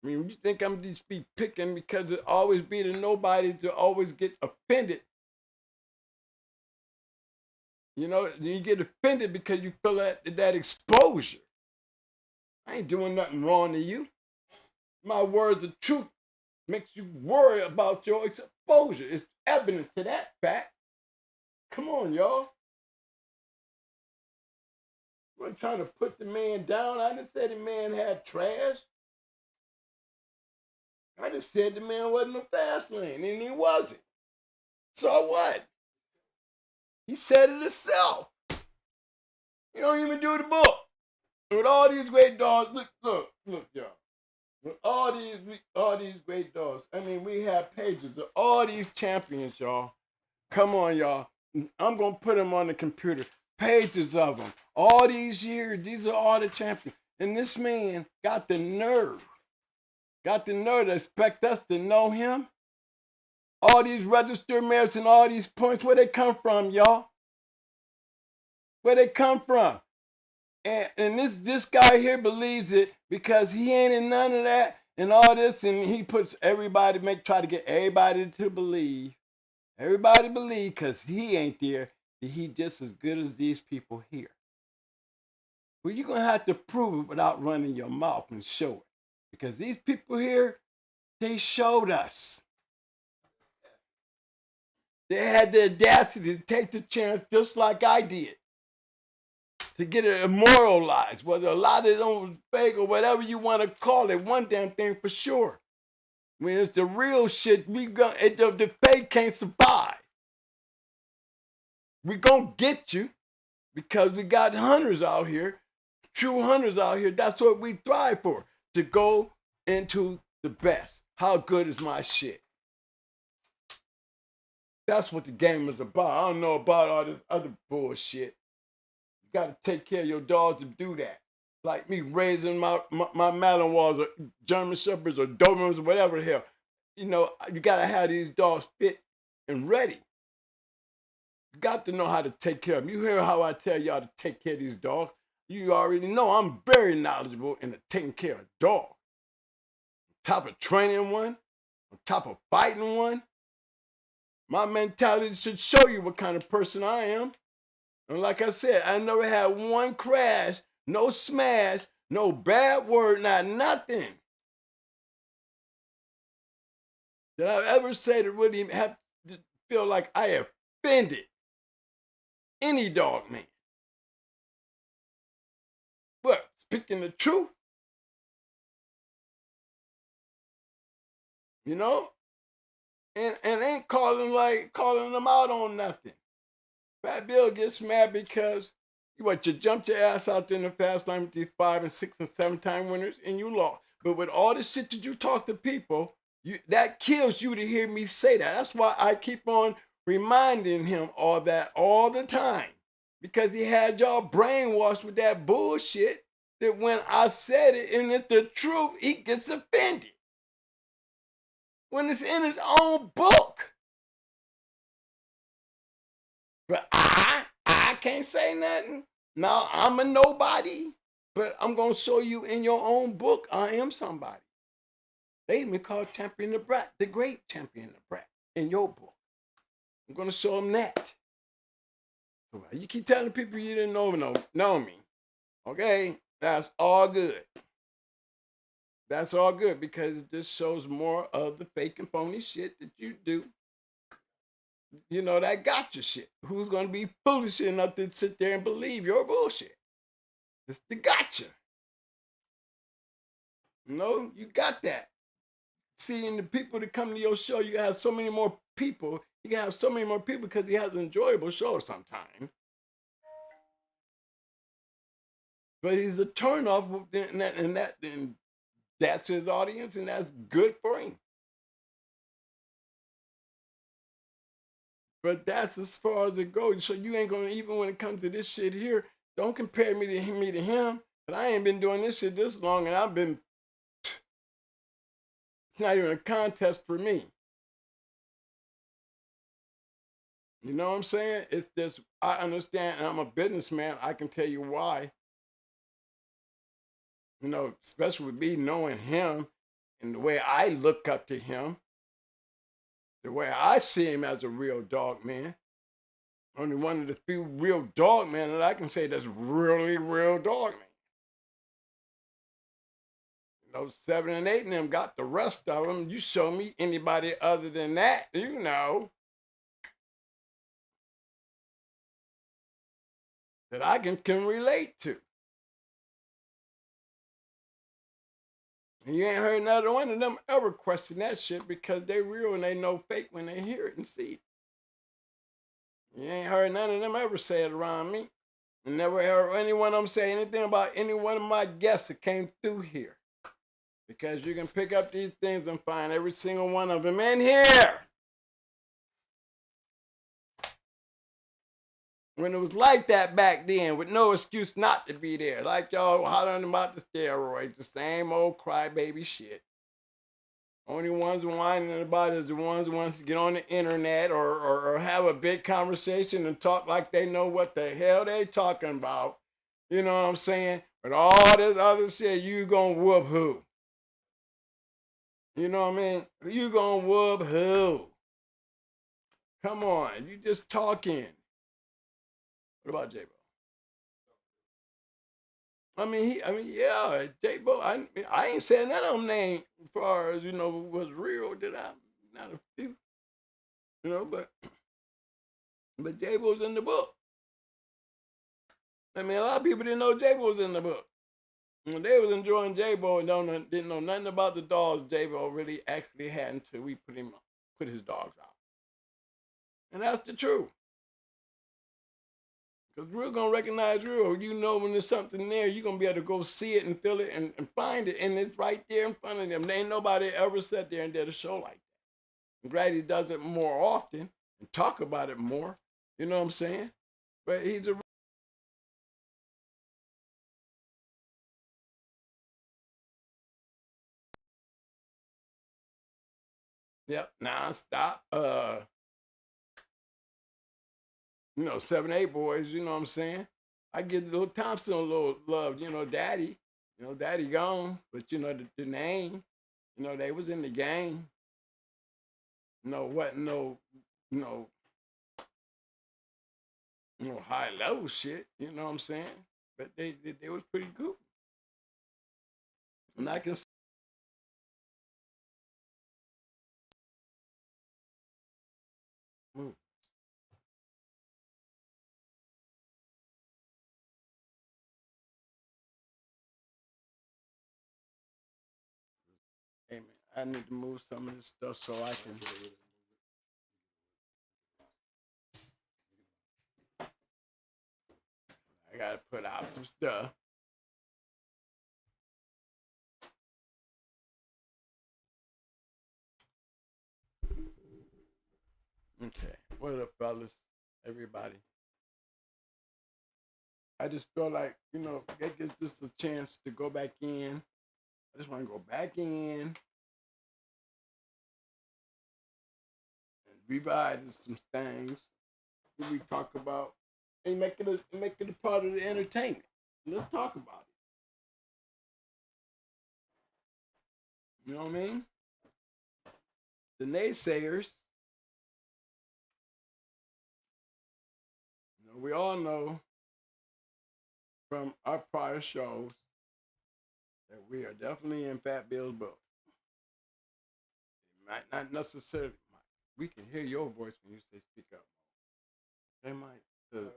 I mean, you think I'm just be picking because it always be to nobody to always get offended. You know, you get offended because you feel that exposure. I ain't doing nothing wrong to you. My words of truth makes you worry about your exposure. It's evident to that fact. Come on, y'all. I wasn't trying to put the man down. I didn't say the man had trash. I just said the man wasn't a fast lane, and he wasn't. So what? He said it himself. He don't even do the book. With all these great dogs, look, y'all. With all these great dogs, I mean, we have pages of all these champions, y'all. Come on, y'all. I'm going to put them on the computer. Pages of them. All these years, these are all the champions. And this man got the nerve to expect us to know him. All these registered mayors and all these points, where they come from, y'all? Where they come from? And this guy here believes it because he ain't in none of that and all this, and he puts everybody, try to get everybody to believe. Everybody believe because he ain't there that he just as good as these people here. Well, you're going to have to prove it without running your mouth and show it. Because these people here, they showed us. They had the audacity to take the chance just like I did. To get it immortalized, whether a lot of it was fake or whatever you want to call it, one damn thing for sure. When it's the real shit, the fake can't survive. We gonna get you because we got hunters out here, true hunters out here. That's what we thrive for, to go into the best. How good is my shit? That's what the game is about. I don't know about all this other bullshit. You got to take care of your dogs to do that. Like me raising my Malinois or German Shepherds or Dobermans or whatever the hell. You know, you got to have these dogs fit and ready. You got to know how to take care of them. You hear how I tell y'all to take care of these dogs. You already know I'm very knowledgeable in taking care of dogs. On top of training one, on top of fighting one. My mentality should show you what kind of person I am. And like I said, I never had one crash, no smash, no bad word, not nothing that I ever say to really have to feel like I offended any dog man. But speaking the truth, you know, and ain't calling them out on nothing. Fat Bill gets mad because you jumped your ass out there in the fast line with these 5 and 6 and 7 time winners and you lost. But with all the shit that you talk to people, that kills you to hear me say that. That's why I keep on reminding him all that all the time. Because he had y'all brainwashed with that bullshit that when I said it and it's the truth, he gets offended. When it's in his own book. But I can't say nothing. Now, I'm a nobody, but I'm going to show you in your own book, I am somebody. They even call Champion the Brat, the great Champion the Brat, in your book. I'm going to show them that. So you keep telling people you didn't know me. Okay, that's all good. That's all good because it just shows more of the fake and phony shit that you do. You know, that gotcha shit. Who's going to be foolish enough to sit there and believe your bullshit? It's the gotcha. You know, you got that. Seeing the people that come to your show, you have so many more people. You can have so many more people because he has an enjoyable show sometimes. But he's a turnoff, and that's his audience, and that's good for him. But that's as far as it goes. So you ain't gonna, even when it comes to this shit here, don't compare me to him. But I ain't been doing this shit this long, and it's not even a contest for me. You know what I'm saying? It's just, I understand, and I'm a businessman. I can tell you why. You know, especially with me knowing him and the way I look up to him, the way I see him as a real dog man. Only one of the few real dog men that I can say that's really real dog man. You know, 7 and 8 and them got the rest of them. You show me anybody other than that, you know, that I can relate to. And you ain't heard another one of them ever question that shit because they real and they know fake when they hear it and see it. You ain't heard none of them ever say it around me. And never heard any one of them say anything about any one of my guests that came through here. Because you can pick up these things and find every single one of them in here. When it was like that back then, with no excuse not to be there. Like y'all hollering about the steroids, the same old crybaby shit. Only ones whining about is the ones who wants to get on the internet or have a big conversation and talk like they know what the hell they talking about. You know what I'm saying? But all this other shit, you gonna whoop who? You know what I mean? You gonna whoop who? Come on, you just talking. What about J-Bo? Yeah, J-Bo. I ain't saying none of them names as far as, you know, was real. Did I? Not a few. You know, but J-Bo's in the book. I mean, a lot of people didn't know J-Bo was in the book. When they was enjoying J-Bo and didn't know nothing about the dogs J-Bo really actually had until we put his dogs out. And that's the truth. Because we're going to recognize real. You know when there's something there, you're going to be able to go see it and feel it and find it. And it's right there in front of them. There ain't nobody ever sat there and did a show like that. I'm glad he does it more often and talk about it more. You know what I'm saying? But he's a... Yep, non-stop. You know, 7-8 boys, you know what I'm saying? I give Little Thompson a little love, you know, Daddy. You know, Daddy gone, but you know, the name, you know, they was in the game. No, high level shit, you know what I'm saying? But they was pretty cool. And I can move. Hey man, I need to move some of this stuff so I can. I gotta put out some stuff. Okay, what up, fellas? Everybody. I just feel like, you know, it gives just a chance to go back in. I just want to go back in and revise some things that we talk about and make it a part of the entertainment. Let's talk about it. You know what I mean? The naysayers, you know, we all know from our prior shows that we are definitely in Fat Bill's book. It might not necessarily. We can hear your voice when you say speak up. They might. Cause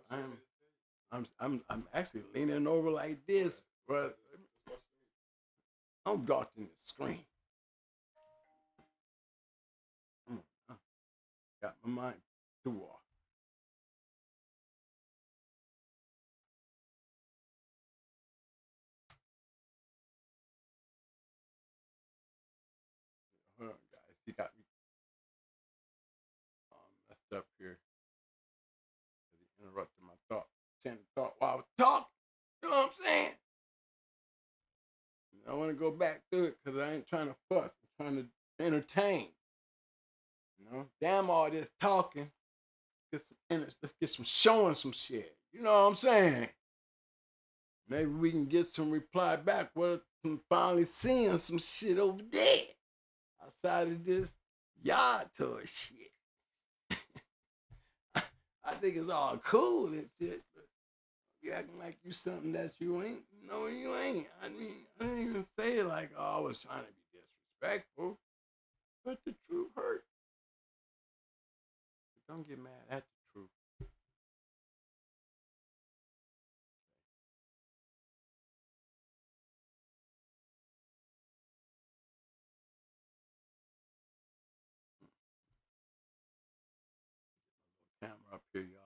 I'm actually leaning over like this, but I'm darting the screen. Got my mind too off. He got me messed up here. He interrupted my thought. Chain of thought while I was talking. You know what I'm saying? I want to go back through it because I ain't trying to fuss. I'm trying to entertain. You know, damn all this talking. Let's get some showing some shit. You know what I'm saying? Maybe we can get some reply back. What I'm finally seeing some shit over there outside of this yard tour shit. I think it's all cool and shit, but you acting like you something that you ain't. No, you ain't. I mean, I didn't even say it like, oh, I was trying to be disrespectful, but the truth hurt. Don't get mad at the truth. Camera up here, y'all.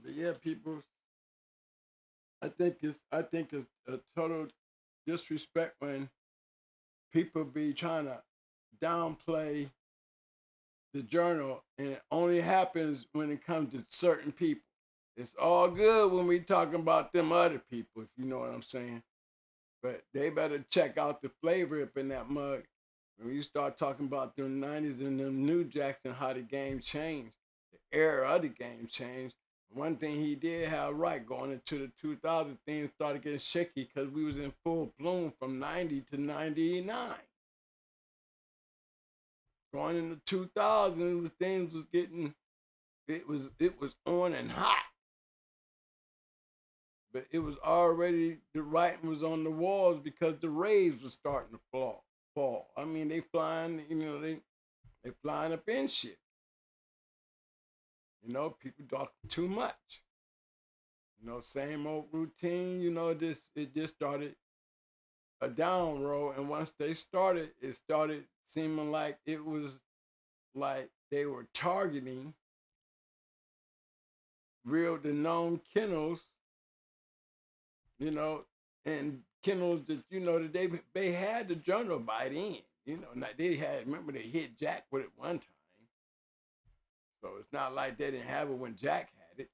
But yeah, people, I think it's a total disrespect when people be trying to downplay the journal, and it only happens when it comes to certain people. It's all good when we talking about them other people, if you know what I'm saying. But they better check out the flavor up in that mug. When you start talking about them 90s and them new jacks and how the game changed, the era of the game changed. One thing he did have right going into the 2000s, things started getting shaky because we was in full bloom from 90 to 99. Going into 2000s, things was getting, it was on and hot. But it was already, the writing was on the walls because the raves was starting to fall. I mean, they flying, you know, they flying up in shit. You know, people talk too much. You know, same old routine, you know, it just started a down road. And once they started, it started seeming like it was like they were targeting the known Kennels, you know, and Kennels that, you know, that they had the journal by then. You know, like they had, remember they hit Jack with it one time. So it's not like they didn't have it when Jack had it.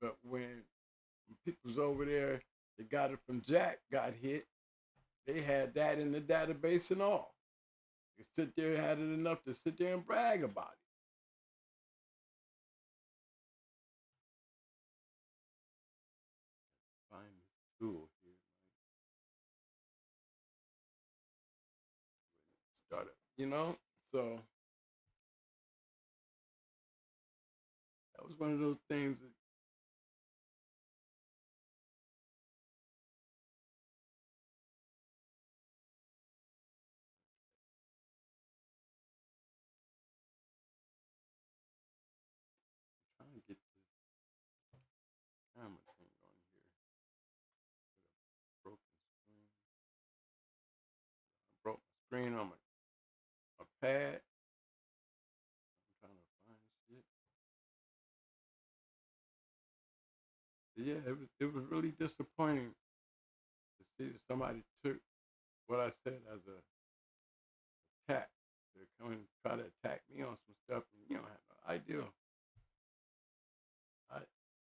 But when people's over there, they got it from Jack, got hit, they had that in the database and all. You sit there and had it enough to sit there and brag about it. Find this tool here. Start it, you know? So that was one of those things that I'm trying to get this camera thing on here. Broken screen. I broke my screen on my pad. I'm trying to find shit. But yeah, it was really disappointing to see that somebody took what I said as a attack to come and try to attack me on some stuff, and you don't have no idea.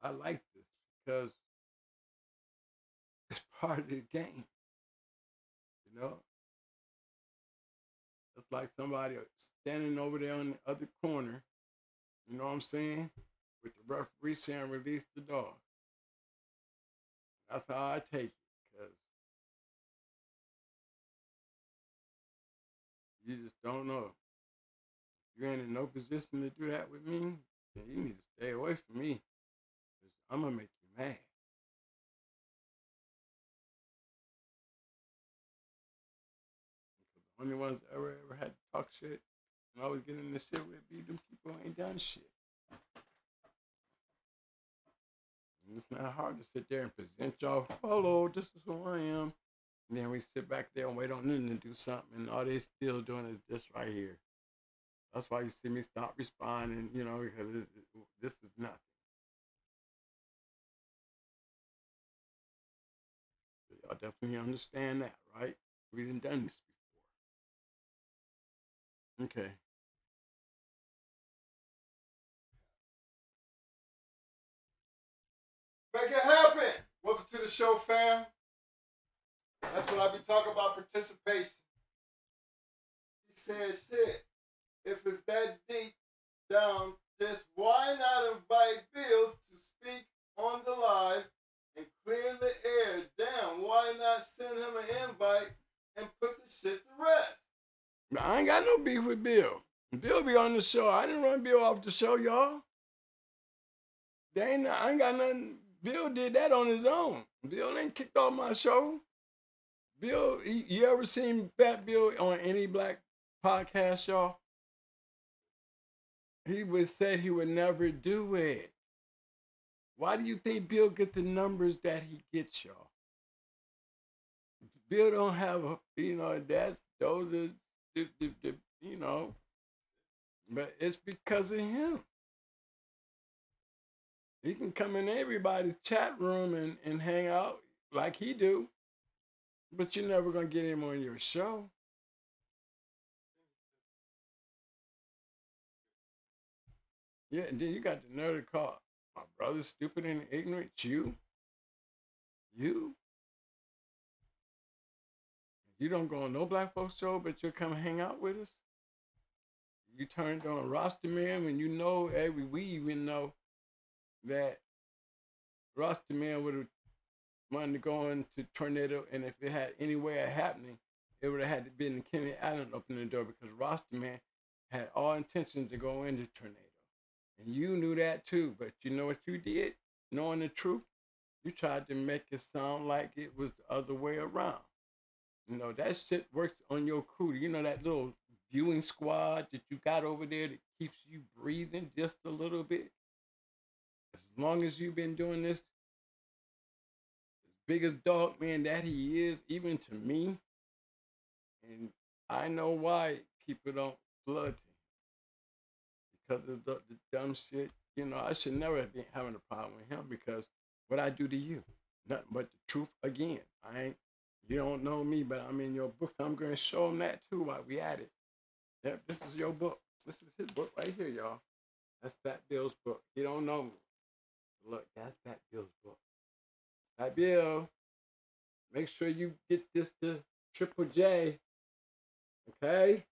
I like this because it's part of the game. You know, it's like somebody standing over there on the other corner. You know what I'm saying? With the referee saying release the dog. That's how I take it, because you just don't know. If you ain't in no position to do that with me, then you need to stay away from me, because I'm going to make you mad. Because the only ones that ever had to talk shit and always get in this shit with be them people who ain't done shit. And it's not hard to sit there and present y'all, hello, this is who I am. And then we sit back there and wait on them to do something, and all they still doing is this right here. That's why you see me stop responding, you know, because this is nothing. Y'all definitely understand that, right? We done this before. Okay. Make it happen. Welcome to the show, fam. That's what I be talking about, participation. He said, shit, if it's that deep down, just why not invite Bill to speak on the live and clear the air? Damn, why not send him an invite and put the shit to rest? I ain't got no beef with Bill. Bill be on the show. I didn't run Bill off the show, y'all. I ain't got nothing. Bill did that on his own. Bill ain't kicked off my show. Bill, you ever seen Fat Bill on any black podcast, y'all? He would say he would never do it. Why do you think Bill get the numbers that he gets, y'all? Bill don't have a, those are, but it's because of him. He can come in everybody's chat room and hang out like he do, but you're never gonna get him on your show. Yeah, and then you got the nerve to call my brother stupid and ignorant. You don't go on no black folks show, but you'll come hang out with us. You turned on Roster Man when you know we even know that Roster Man would have wanted to go into Tornado, and if it had any way of happening, it would have had to be in Kenny Allen opening the door, because Roster Man had all intentions to go into Tornado. And you knew that too, but you know what you did? Knowing the truth, you tried to make it sound like it was the other way around. That shit works on your crew. That little viewing squad that you got over there that keeps you breathing just a little bit. As long as you've been doing this, as big as dog man that he is, even to me, and I know why people don't flood him. Because of the dumb shit. I should never have been having a problem with him, because what I do to you, nothing but the truth again. You don't know me, but I'm in your book. I'm going to show him that too while we at it. Yep, this is your book. This is his book right here, y'all. That's Fat Bill's book. You don't know me. Look, that's Fat Bill's book. Fat Bill, make sure you get this to Triple J. Okay?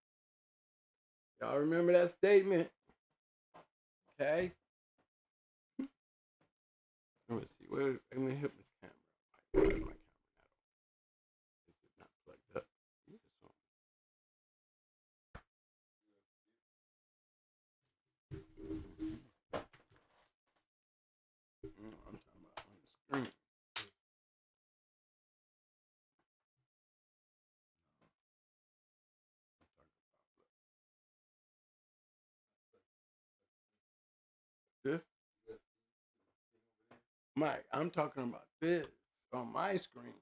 Y'all remember that statement? Okay? Let me see. Let me hit this camera. Where's my camera? This is not plugged up. I'm talking about on the screen. This? Mike, I'm talking about this on my screen.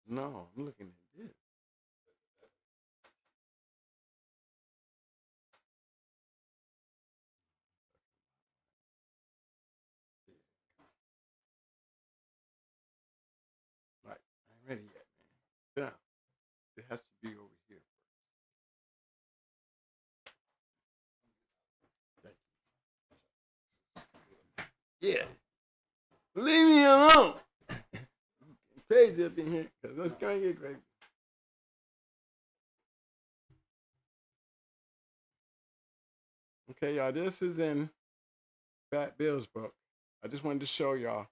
No, I'm looking at this. Right, I ain't ready yet, man. Yeah, it has to be over here first. Thank you. Yeah. Leave me alone. It's crazy up in here, because it's going to get crazy. Okay, y'all, this is in Fat Bill's book. I just wanted to show y'all.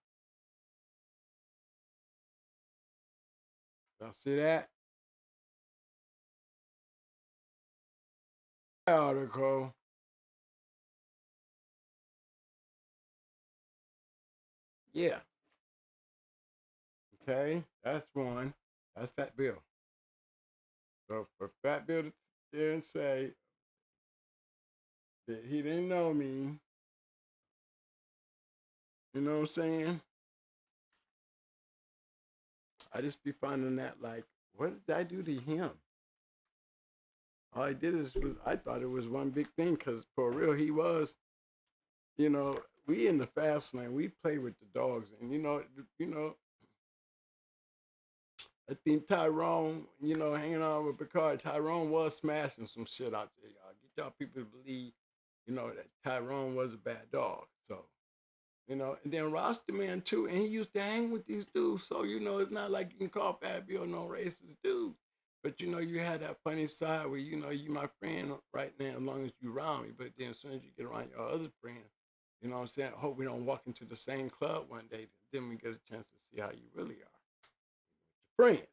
Y'all see that? Article. Yeah. Okay, that's one. That's Fat Bill. So for Fat Bill to there and say that he didn't know me, you know what I'm saying? I just be finding that like, what did I do to him? All I did was I thought it was one big thing, because for real he was, we we in the fast lane. We play with the dogs, and I think Tyrone, hanging on with Picard. Tyrone was smashing some shit out there, y'all. Get y'all people to believe, that Tyrone was a bad dog. So, and then Roster Man too, and he used to hang with these dudes. So, it's not like you can call Fat Bill no racist dude. But you had that funny side where you my friend right now as long as you around me. But then as soon as you get around your other friends, you know what I'm saying? I hope we don't walk into the same club one day. Then we get a chance to see how you really are. Friends.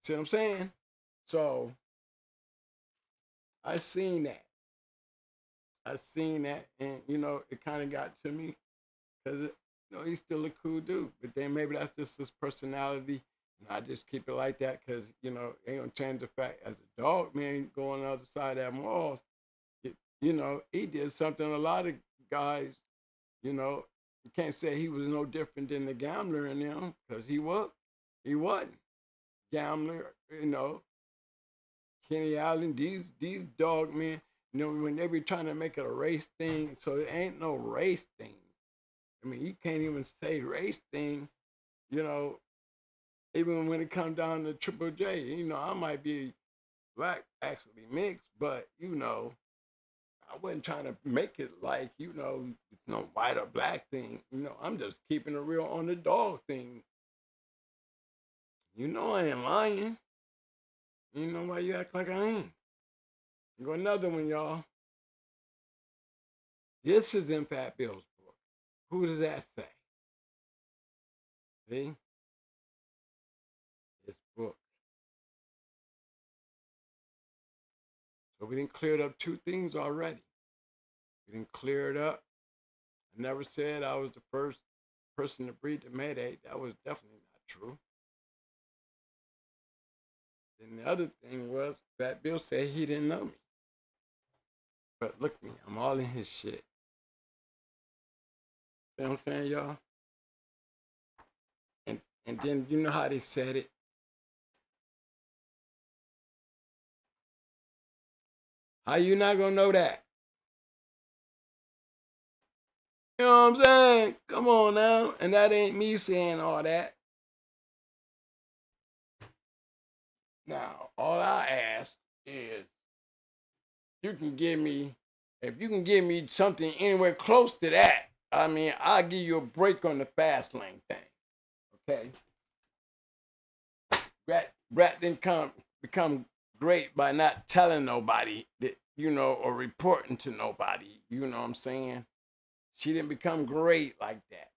See what I'm saying? So I seen that. And it kind of got to me because he's still a cool dude. But then maybe that's just his personality. And I just keep it like that because, ain't gonna change the fact as a dog man going on the other side of that walls, he did something a lot of guys, you can't say he was no different than the gambler in them because he wasn't. Gambler, Kenny Allen, these dog men, when they be trying to make it a race thing, so it ain't no race thing. I mean, you can't even say race thing, even when it comes down to Triple J, I might be black, actually mixed, but, I wasn't trying to make it like, it's no white or black thing. I'm just keeping it real on the dog thing. I ain't lying. You know why you act like I ain't. Go another one, y'all. This is in Fat Bill's book. Who does that say? See? This book. So we didn't clear up two things already. We didn't clear it up. I never said I was the first person to breed the Mayday. That was definitely not true. Then the other thing was, Fat Bill said he didn't know me. But look at me, I'm all in his shit. You know what I'm saying, y'all? And then you know how they said it. How you not gonna know that? You know what I'm saying? Come on now. And that ain't me saying all that. Now, all I ask is if you can give me something anywhere close to that, I mean, I'll give you a break on the fast lane thing. Okay? Rat didn't become great by not telling nobody that, or reporting to nobody. You know what I'm saying? She didn't become great like that.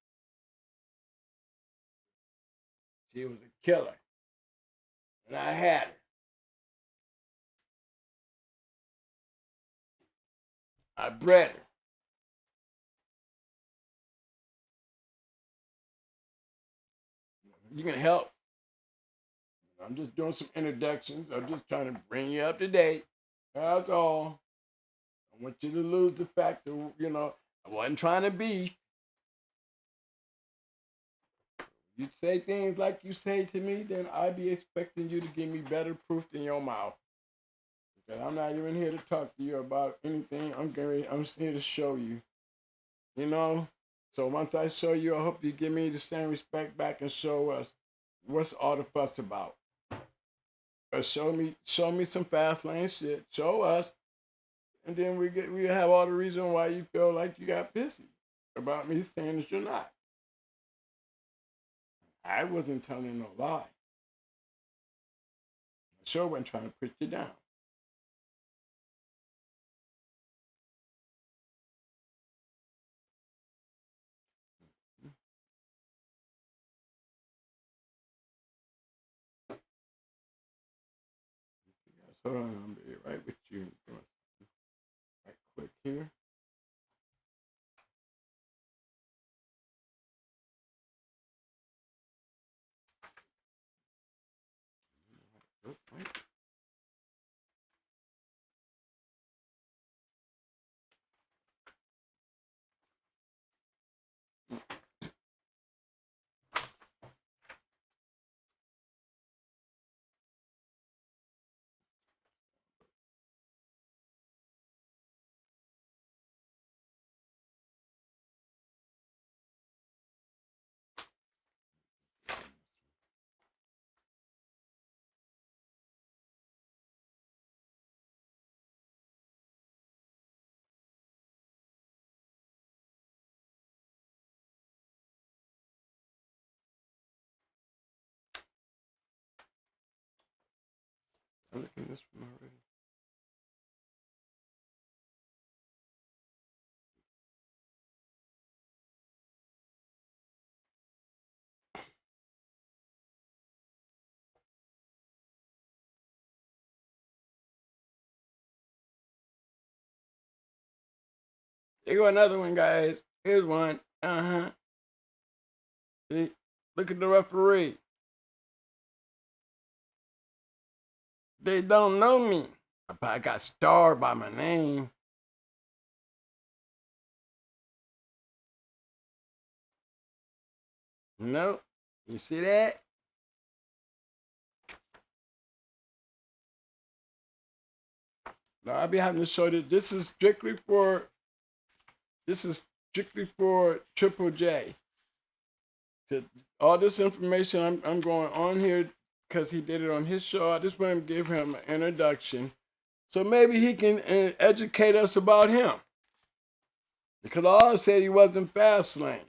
She was a killer. And I had her. I bred her. You can help. I'm just doing some introductions. I'm just trying to bring you up to date. That's all. I want you to lose the fact that, I wasn't trying to beef. You say things like you say to me, then I'd be expecting you to give me better proof than your mouth. Because I'm not even here to talk to you about anything. I'm here to show you. So once I show you, I hope you give me the same respect back and show us what's all the fuss about. Show me some fast lane shit. Show us, and then we have all the reason why you feel like you got pissy about me saying that you're not. I wasn't telling no lie. I sure wasn't trying to put you down. Hold on, I'm be right with you. Right quick here. Right. I'm looking at this one already. Here go another one, guys. Here's one. See? Look at the referee. They don't know me. I got starred by my name. No. You see that? Now I'll be having to show that this is strictly for Triple J. All this information I'm going on here because he did it on his show. I just want to give him an introduction so maybe he can educate us about him. Because all I said he wasn't fast lane.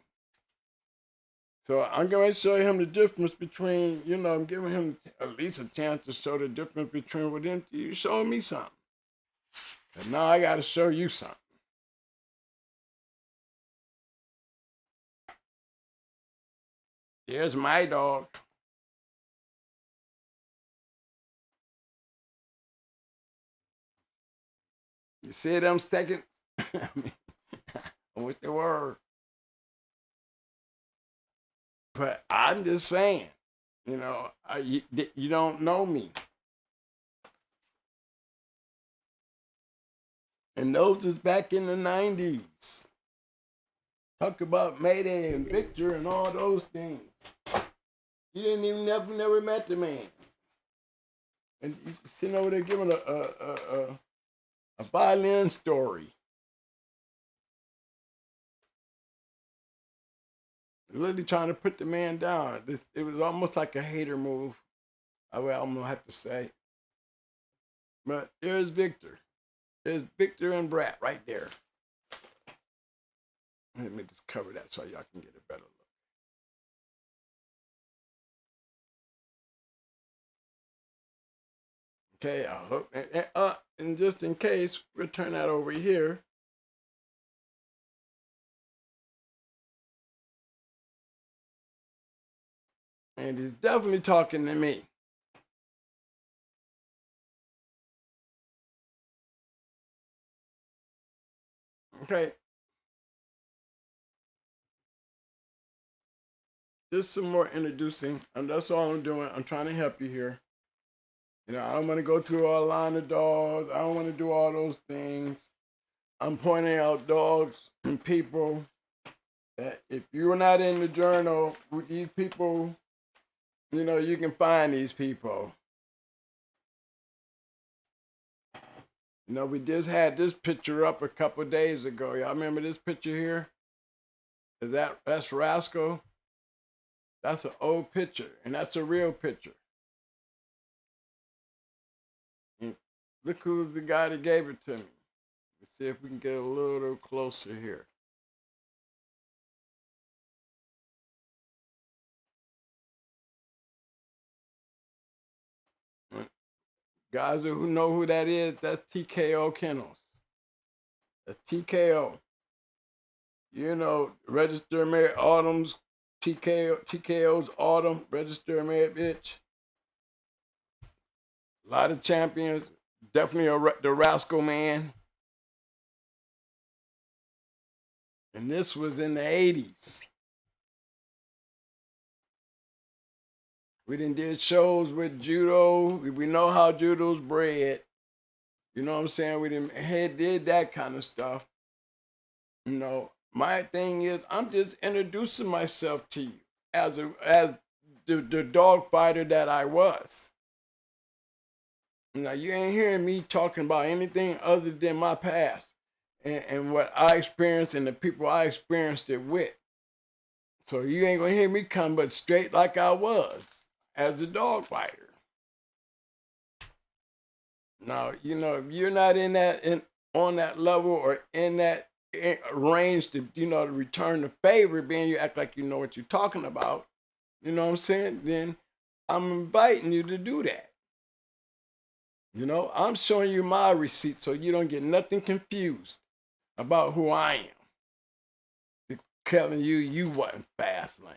So I'm going to show him the difference between, I'm giving him at least a chance to show the difference between what you showing me something. And now I got to show you something. There's my dog. You see them seconds? I wish they were. But I'm just saying, you don't know me. And those is back in the 90s. Talk about Mayday and Victor and all those things. You didn't even never met the man. And you sitting over there giving a violin story. Literally trying to put the man down. It was almost like a hater move, I'm gonna have to say. But there's Victor. There's Victor and Brat right there. Let me just cover that so y'all can get a better look. Okay, I hope, and just in case, we'll turn that over here. And he's definitely talking to me. Okay. Just some more introducing, and that's all I'm doing. I'm trying to help you here. I don't want to go through a line of dogs. I don't want to do all those things. I'm pointing out dogs and people that if you're not in the journal with these people, you can find these people. We just had this picture up a couple of days ago. Y'all remember this picture here? That's Rascal? That's an old picture, and that's a real picture. And look who's the guy that gave it to me. Let's see if we can get a little closer here. Guys who know who that is, that's TKO Kennels. That's TKO. Register Married Autumn's TKO's Autumn, Register Married bitch. A lot of champions. Definitely the Rascal Man. And this was in the 80s. We did shows with judo. We know how judo's bred. You know what I'm saying? We did that kind of stuff. My thing is, I'm just introducing myself to you as the dog fighter that I was. Now, you ain't hearing me talking about anything other than my past and what I experienced and the people I experienced it with. So you ain't gonna hear me come but straight like I was as a dog fighter. Now, if you're not on that level or in that range to, to return the favor, being you act like you know what you're talking about, you know what I'm saying? Then I'm inviting you to do that. You know, I'm showing you my receipt so you don't get nothing confused about who I am. Telling you you wasn't fast lane.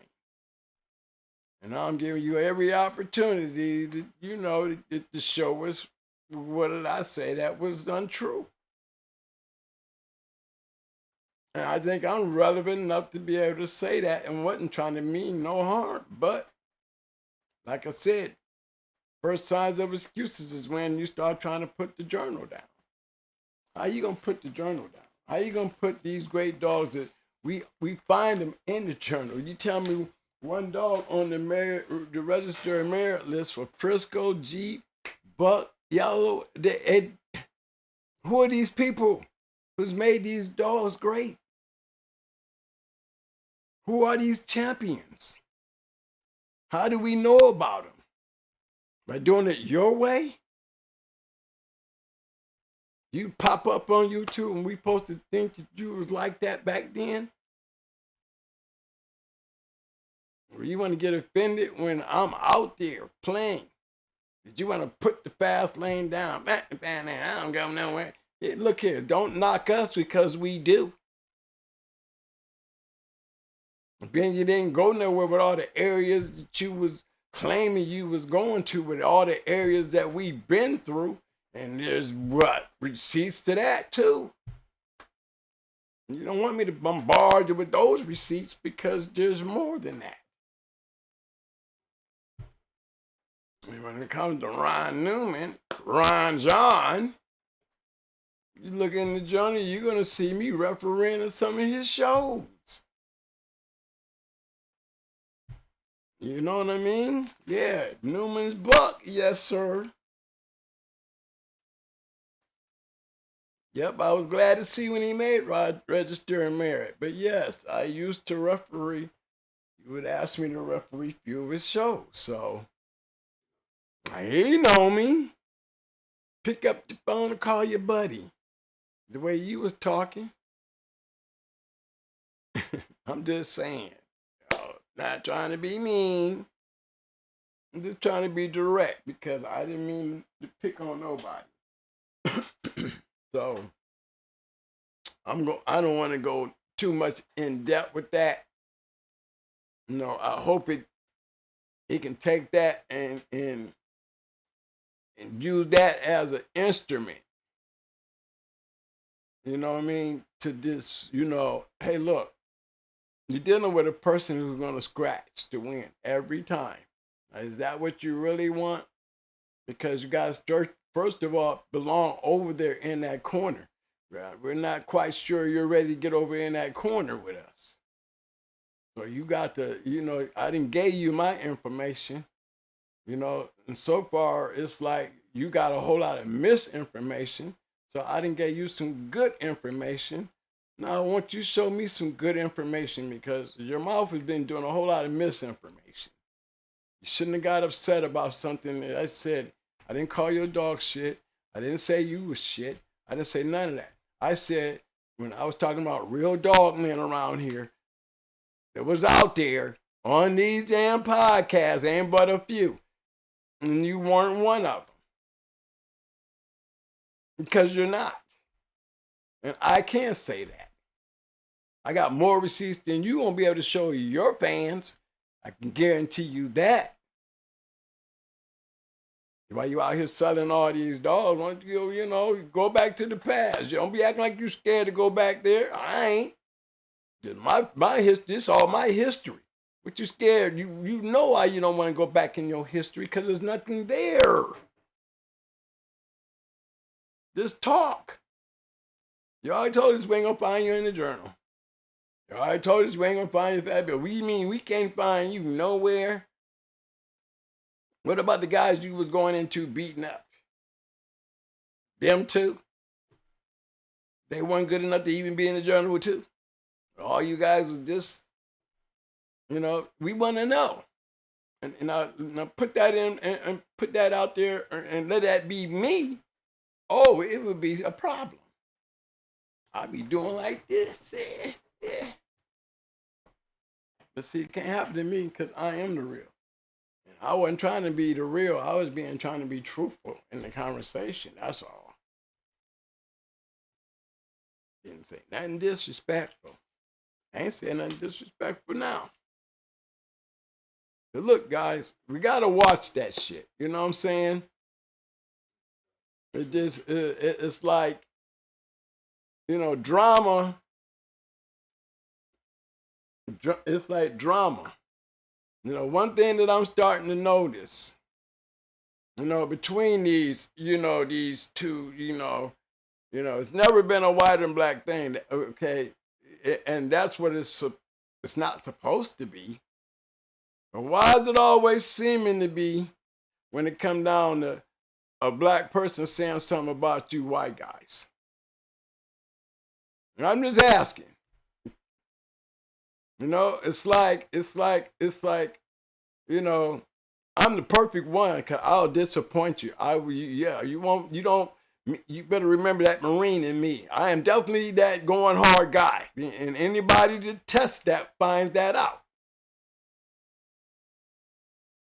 And I'm giving you every opportunity that, you know, to show us what did I say that was untrue. And I think I'm relevant enough to be able to say that and wasn't trying to mean no harm. But like I said, first signs of excuses is when you start trying to put the journal down. How you gonna put the journal down? How you gonna put these great dogs that we find them in the journal? You tell me one dog on the registered merit list for Frisco, Jeep, Buck, Yellow. Who are these people who's made these dogs great? Who are these champions? How do we know about them? By doing it your way? You pop up on YouTube and we supposed to think that you was like that back then? Or you want to get offended when I'm out there playing? Did you want to put the fast lane down? I don't go nowhere. Look here, don't knock us because we do. Then you didn't go nowhere with all the areas that you was claiming you was going to, with all the areas that we've been through. And there's what? Receipts to that too. You don't want me to bombard you with those receipts because there's more than that. And when it comes to Ron Newman, Ron John, you look in the journal, you're going to see me refereeing some of his shows. You know what I mean? Yeah, Newman's book, yes, sir. Yep, I was glad to see when he made Register and Merit. But yes, I used to referee. He would ask me to referee a few of his shows. So, he know me. Pick up the phone and call your buddy. The way you was talking. I'm just saying. Not trying to be mean. I'm just trying to be direct because I didn't mean to pick on nobody. So I don't want to go too much in depth with that. You know, I hope it can take that and use that as an instrument. You know what I mean? To this, you know, hey, look, you're dealing with a person who's going to scratch to win every time. Now, is that what you really want? Because you got to start, first of all, belong over there in that corner. Right? We're not quite sure you're ready to get over in that corner with us. So you got to, you know, I didn't give you my information, you know, and so far it's like you got a whole lot of misinformation. So I didn't give you some good information. Now I want you to show me some good information because your mouth has been doing a whole lot of misinformation. You shouldn't have got upset about something that I said. I didn't call your dog shit. I didn't say you was shit. I didn't say none of that. I said, when I was talking about real dog men around here that was out there on these damn podcasts, ain't but a few, and you weren't one of them. Because you're not. And I can't say that. I got more receipts than you gonna be able to show your fans. I can guarantee you that. While you out here selling all these dogs, why don't you, you know, go back to the past. You don't be acting like you scared to go back there. I ain't. My history, this all my history. What you scared? You know why you don't want to go back in your history, because there's nothing there. Just talk. You already told us we ain't gonna find you in the journal. You already told us we ain't gonna find you fat, but we mean we can't find you nowhere. What about the guys you was going into beating up? Them too? They weren't good enough to even be in the journal too? All you guys was just, you know, we want to know. And I put that in and put that out there and let that be me. Oh, it would be a problem. I'd be doing like this. But see, it can't happen to me because I am the real. And I wasn't trying to be the real. I was trying to be truthful in the conversation. That's all. Didn't say nothing disrespectful. I ain't saying nothing disrespectful now. But look, guys, we gotta watch that shit. You know what I'm saying? It's like, you know, drama. It's like drama. You know, one thing that I'm starting to notice, you know, between these, you know, these two, it's never been a white and black thing, okay? And that's what it's not supposed to be. But why is it always seeming to be when it comes down to a black person saying something about you white guys? And I'm just asking. You know, it's like, you know, I'm the perfect one because I'll disappoint you. You better remember that Marine in me. I am definitely that going hard guy. And anybody that tests that finds that out.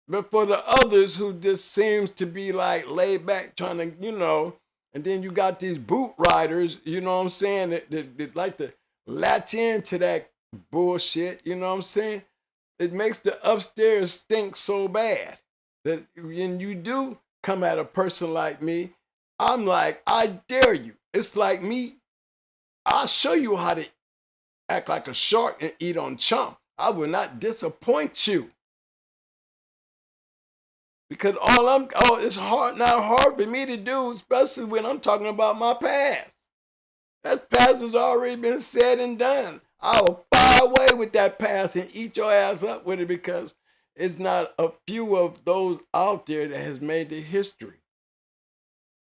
But for the others who just seems to be like laid back trying to, you know, and then you got these boot riders, you know what I'm saying, that like to latch into that bullshit, you know what I'm saying? It makes the upstairs stink so bad that when you do come at a person like me, I'm like, I dare you. It's like me. I'll show you how to act like a shark and eat on chump. I will not disappoint you. Because it's not hard for me to do, especially when I'm talking about my past. That past has already been said and done. I will fly away with that past and eat your ass up with it because it's not a few of those out there that has made the history.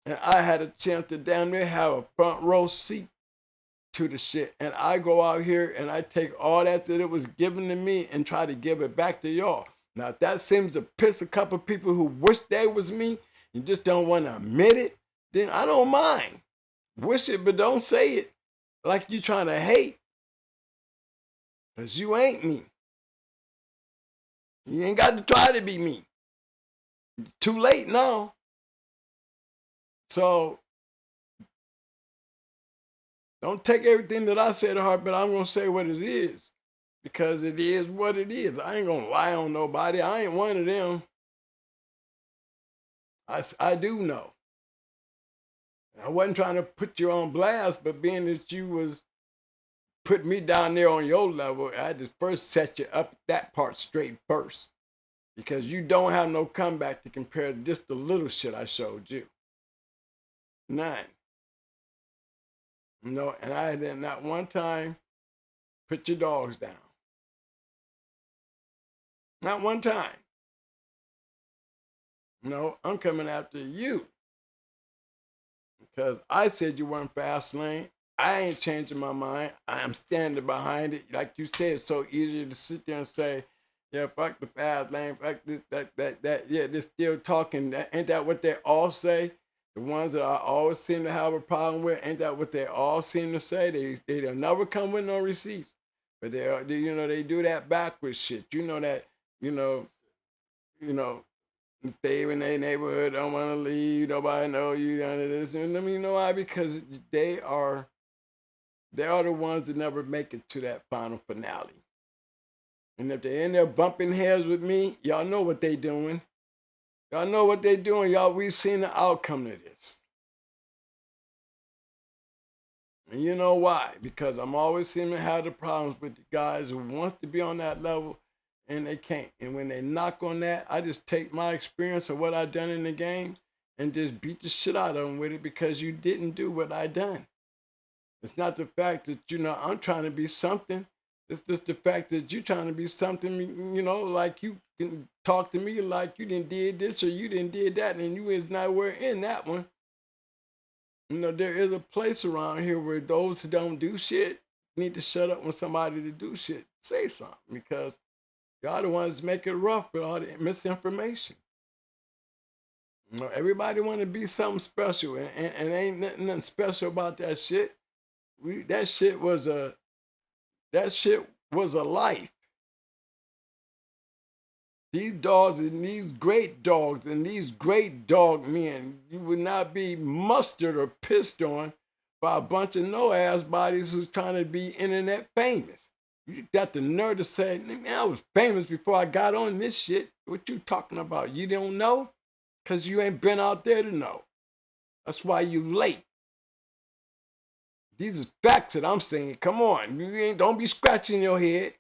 And I had a chance to damn near have a front row seat to the shit. And I go out here and I take all that it was given to me and try to give it back to y'all. Now, if that seems to piss a couple people who wish they was me and just don't want to admit it, then I don't mind. Wish it, but don't say it like you trying to hate. Because you ain't me. You ain't got to try to be me. Too late now. So, don't take everything that I say to heart, but I'm going to say what it is. Because it is what it is. I ain't going to lie on nobody. I ain't one of them. I do know. I wasn't trying to put you on blast, but being that you was putting me down there on your level, I had to first set you up that part straight first. Because you don't have no comeback to compare to just the little shit I showed you. None. No, and I had not one time put your dogs down. Not one time. No, I'm coming after you. Because I said you weren't fast lane. I ain't changing my mind. I am standing behind it. Like you said, it's so easy to sit there and say, yeah, fuck the fast lane, fuck this, that. Yeah, they're still talking. Ain't that what they all say? The ones that I always seem to have a problem with, ain't that what they all seem to say? They'll never come with no receipts. But they do that backwards shit. You know that, stay in their neighborhood, don't want to leave, nobody know you, this. And I mean, you know why? Because they are the ones that never make it to that final finale. And if they're in there bumping heads with me, y'all know what they doing. Y'all know what they doing. We've seen the outcome of this. And you know why? Because I'm always seeming to have the problems with the guys who wants to be on that level and they can't. And when they knock on that, I just take my experience of what I done in the game and just beat the shit out of them with it because you didn't do what I done. It's not the fact that, I'm trying to be something. It's just the fact that you're trying to be something, like you can talk to me like you didn't did this or you didn't did that and you is nowhere in that one. There is a place around here where those who don't do shit need to shut up when somebody to do shit say something because y'all the ones make it rough with all the misinformation. Everybody want to be something special and ain't nothing special about that shit. That shit was a life. These dogs and these great dogs and these great dog men, you would not be mustered or pissed on by a bunch of no-ass bodies who's trying to be internet famous. You got the nerve to say, man, I was famous before I got on this shit. What you talking about? You don't know? Because you ain't been out there to know. That's why you late. These are facts that I'm saying. Come on. Don't be scratching your head.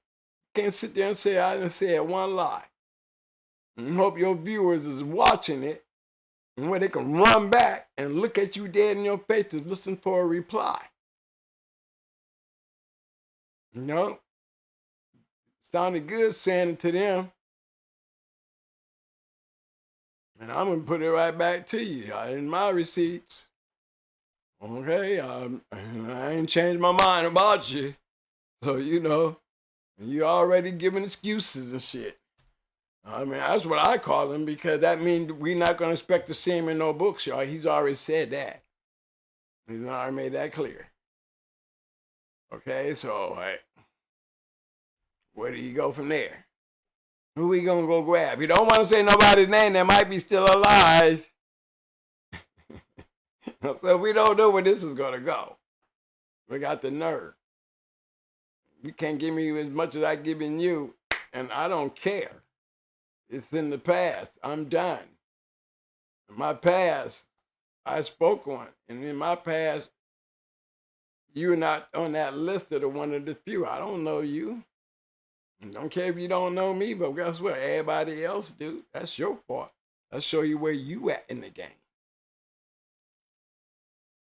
Can't sit there and say I didn't say one lie. And hope your viewers is watching it and where they can run back and look at you dead in your face to listen for a reply. You know? Sounded good saying it to them. And I'm going to put it right back to you in my receipts. Okay? I ain't changed my mind about you. So, you know, you already giving excuses and shit. I mean, that's what I call him because that means we're not going to expect to see him in no books, y'all. He's already said that. He's already made that clear. Okay, so where do you go from there? Who we going to go grab? You don't want to say nobody's name that might be still alive. So we don't know where this is going to go. We got the nerve. You can't give me as much as I giving you, and I don't care. It's in the past. I'm done. In my past, I spoke on. And in my past, you're not on that list of the one of the few. I don't know you. I don't care if you don't know me, but guess what? Everybody else do. That's your fault. I'll show you where you at in the game.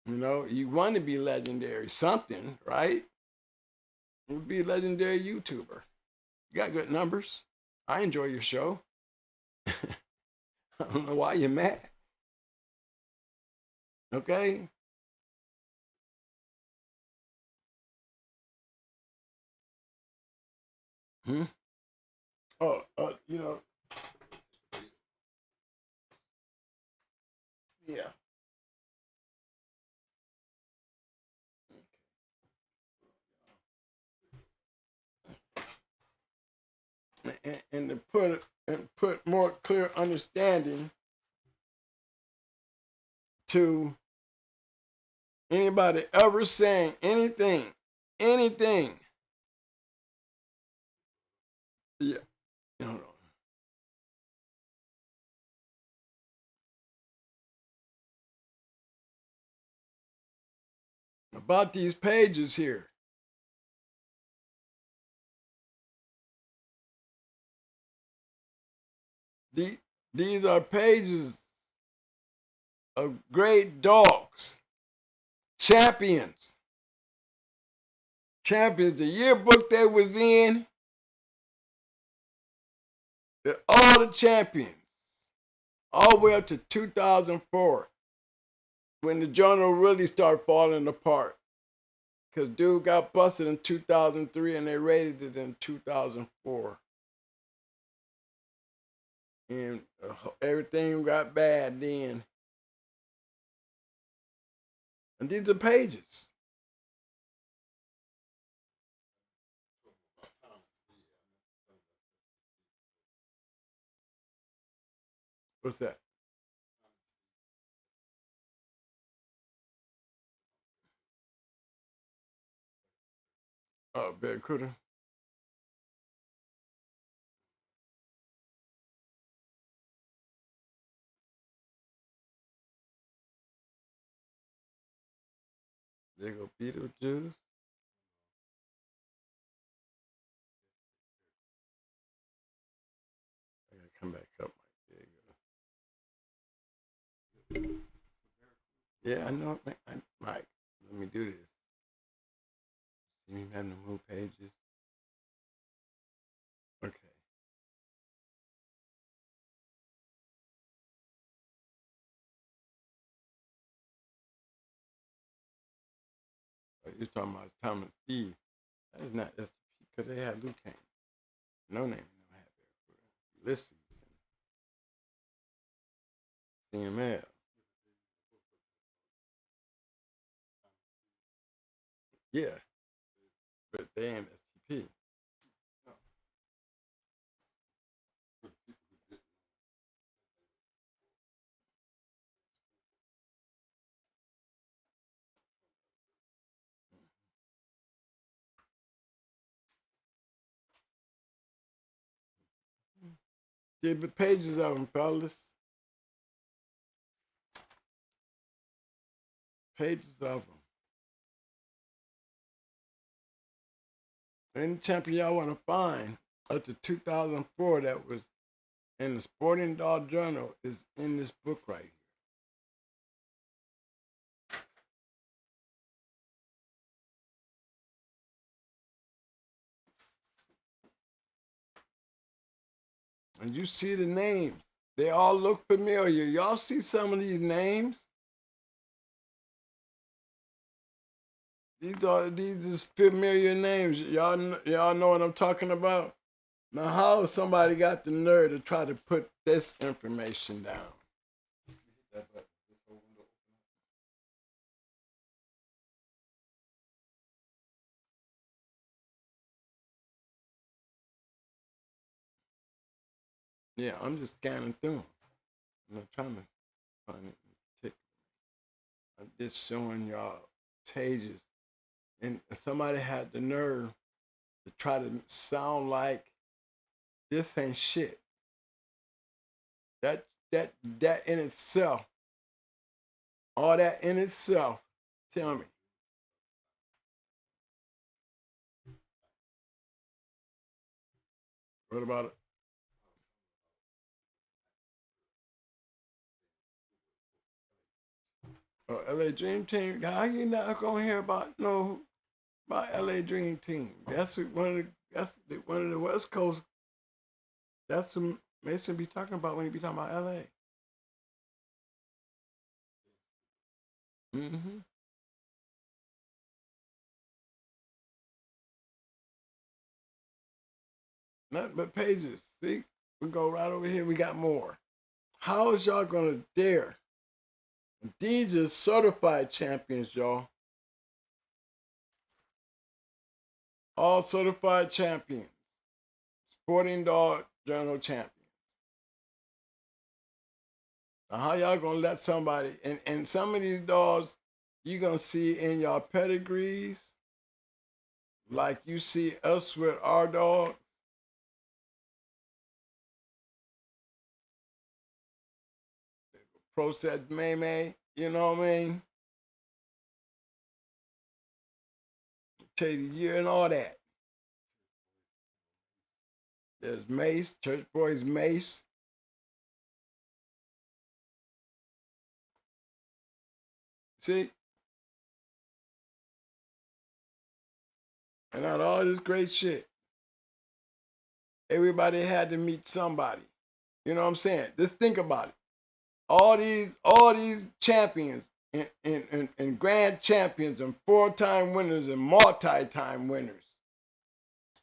You know, you want to be legendary something, right? You be a legendary YouTuber. You got good numbers. I enjoy your show. I don't know why you're mad. Okay? Oh, you know, yeah. And to put more clear understanding to anybody ever saying anything. Yeah. No. About these pages here. These are pages of great dogs, champions. The yearbook they was in, all the champions, all the way up to 2004, when the journal really started falling apart. Because dude got busted in 2003 and they raided it in 2004. And everything got bad then. And these are pages. What's that? Oh, Barracuda. There go Beetlejuice. I gotta come back up. There you go. Yeah, I know. Mike, let me do this. You ain't having to move pages. Okay. You're talking about Tom and Steve. That is not. That's because they had Luke Kane. No name. No have there. Ulysses. CML. Yeah. But they ain't STP. Get the pages of them, fellas. Pages of them. Any champion y'all want to find up to 2004 that was in the Sporting Dog Journal is in this book right here. And you see the names. They all look familiar. Y'all see some of these names? These is familiar names. Y'all know what I'm talking about? Now, how somebody got the nerve to try to put this information down? Yeah, I'm just scanning through them. I'm not trying to find it. I'm just showing y'all pages. And somebody had the nerve to try to sound like this ain't shit. That in itself, all that in itself, tell me. What about it? Oh, LA Dream Team. How you not gonna hear about LA Dream Team? That's one of the West Coast. That's what Mason be talking about when he be talking about LA. Mm-hmm. Nothing but pages. See, we go right over here. We got more. How is y'all gonna dare? These are certified champions, y'all. All certified champions. Sporting Dog Journal champions. Now, how y'all gonna let somebody, and some of these dogs you gonna see in y'all pedigrees, like you see us with our dogs. Process May, you know what I mean? Tell you the year and all that. There's Mace, Church Boys Mace. See? And out all this great shit. Everybody had to meet somebody. You know what I'm saying? Just think about it. All these champions and grand champions and 4-time winners and multi-time winners.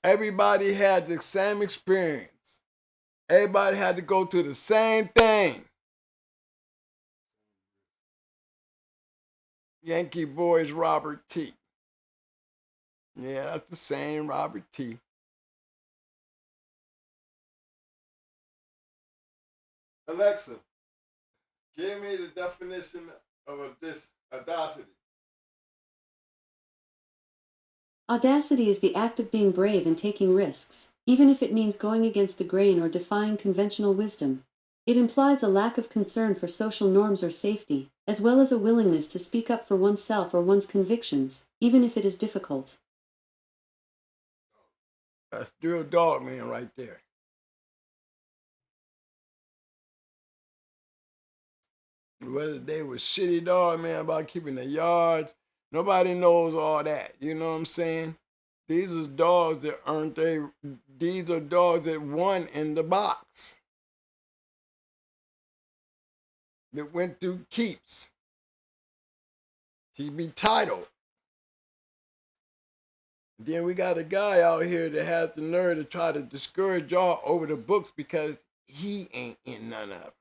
Everybody had the same experience. Everybody had to go through the same thing. Yankee Boys Robert T. Yeah, that's the same Robert T. Alexa, give me the definition of this audacity. Audacity is the act of being brave and taking risks, even if it means going against the grain or defying conventional wisdom. It implies a lack of concern for social norms or safety, as well as a willingness to speak up for oneself or one's convictions, even if it is difficult. That's real dogman right there. Whether they was shitty dog man about keeping the yards, nobody knows all that. You know what I'm saying? These are dogs that earned these are dogs that won in the box. That went through keeps. To be titled. Then we got a guy out here that has the nerve to try to discourage y'all over the books because he ain't in none of it.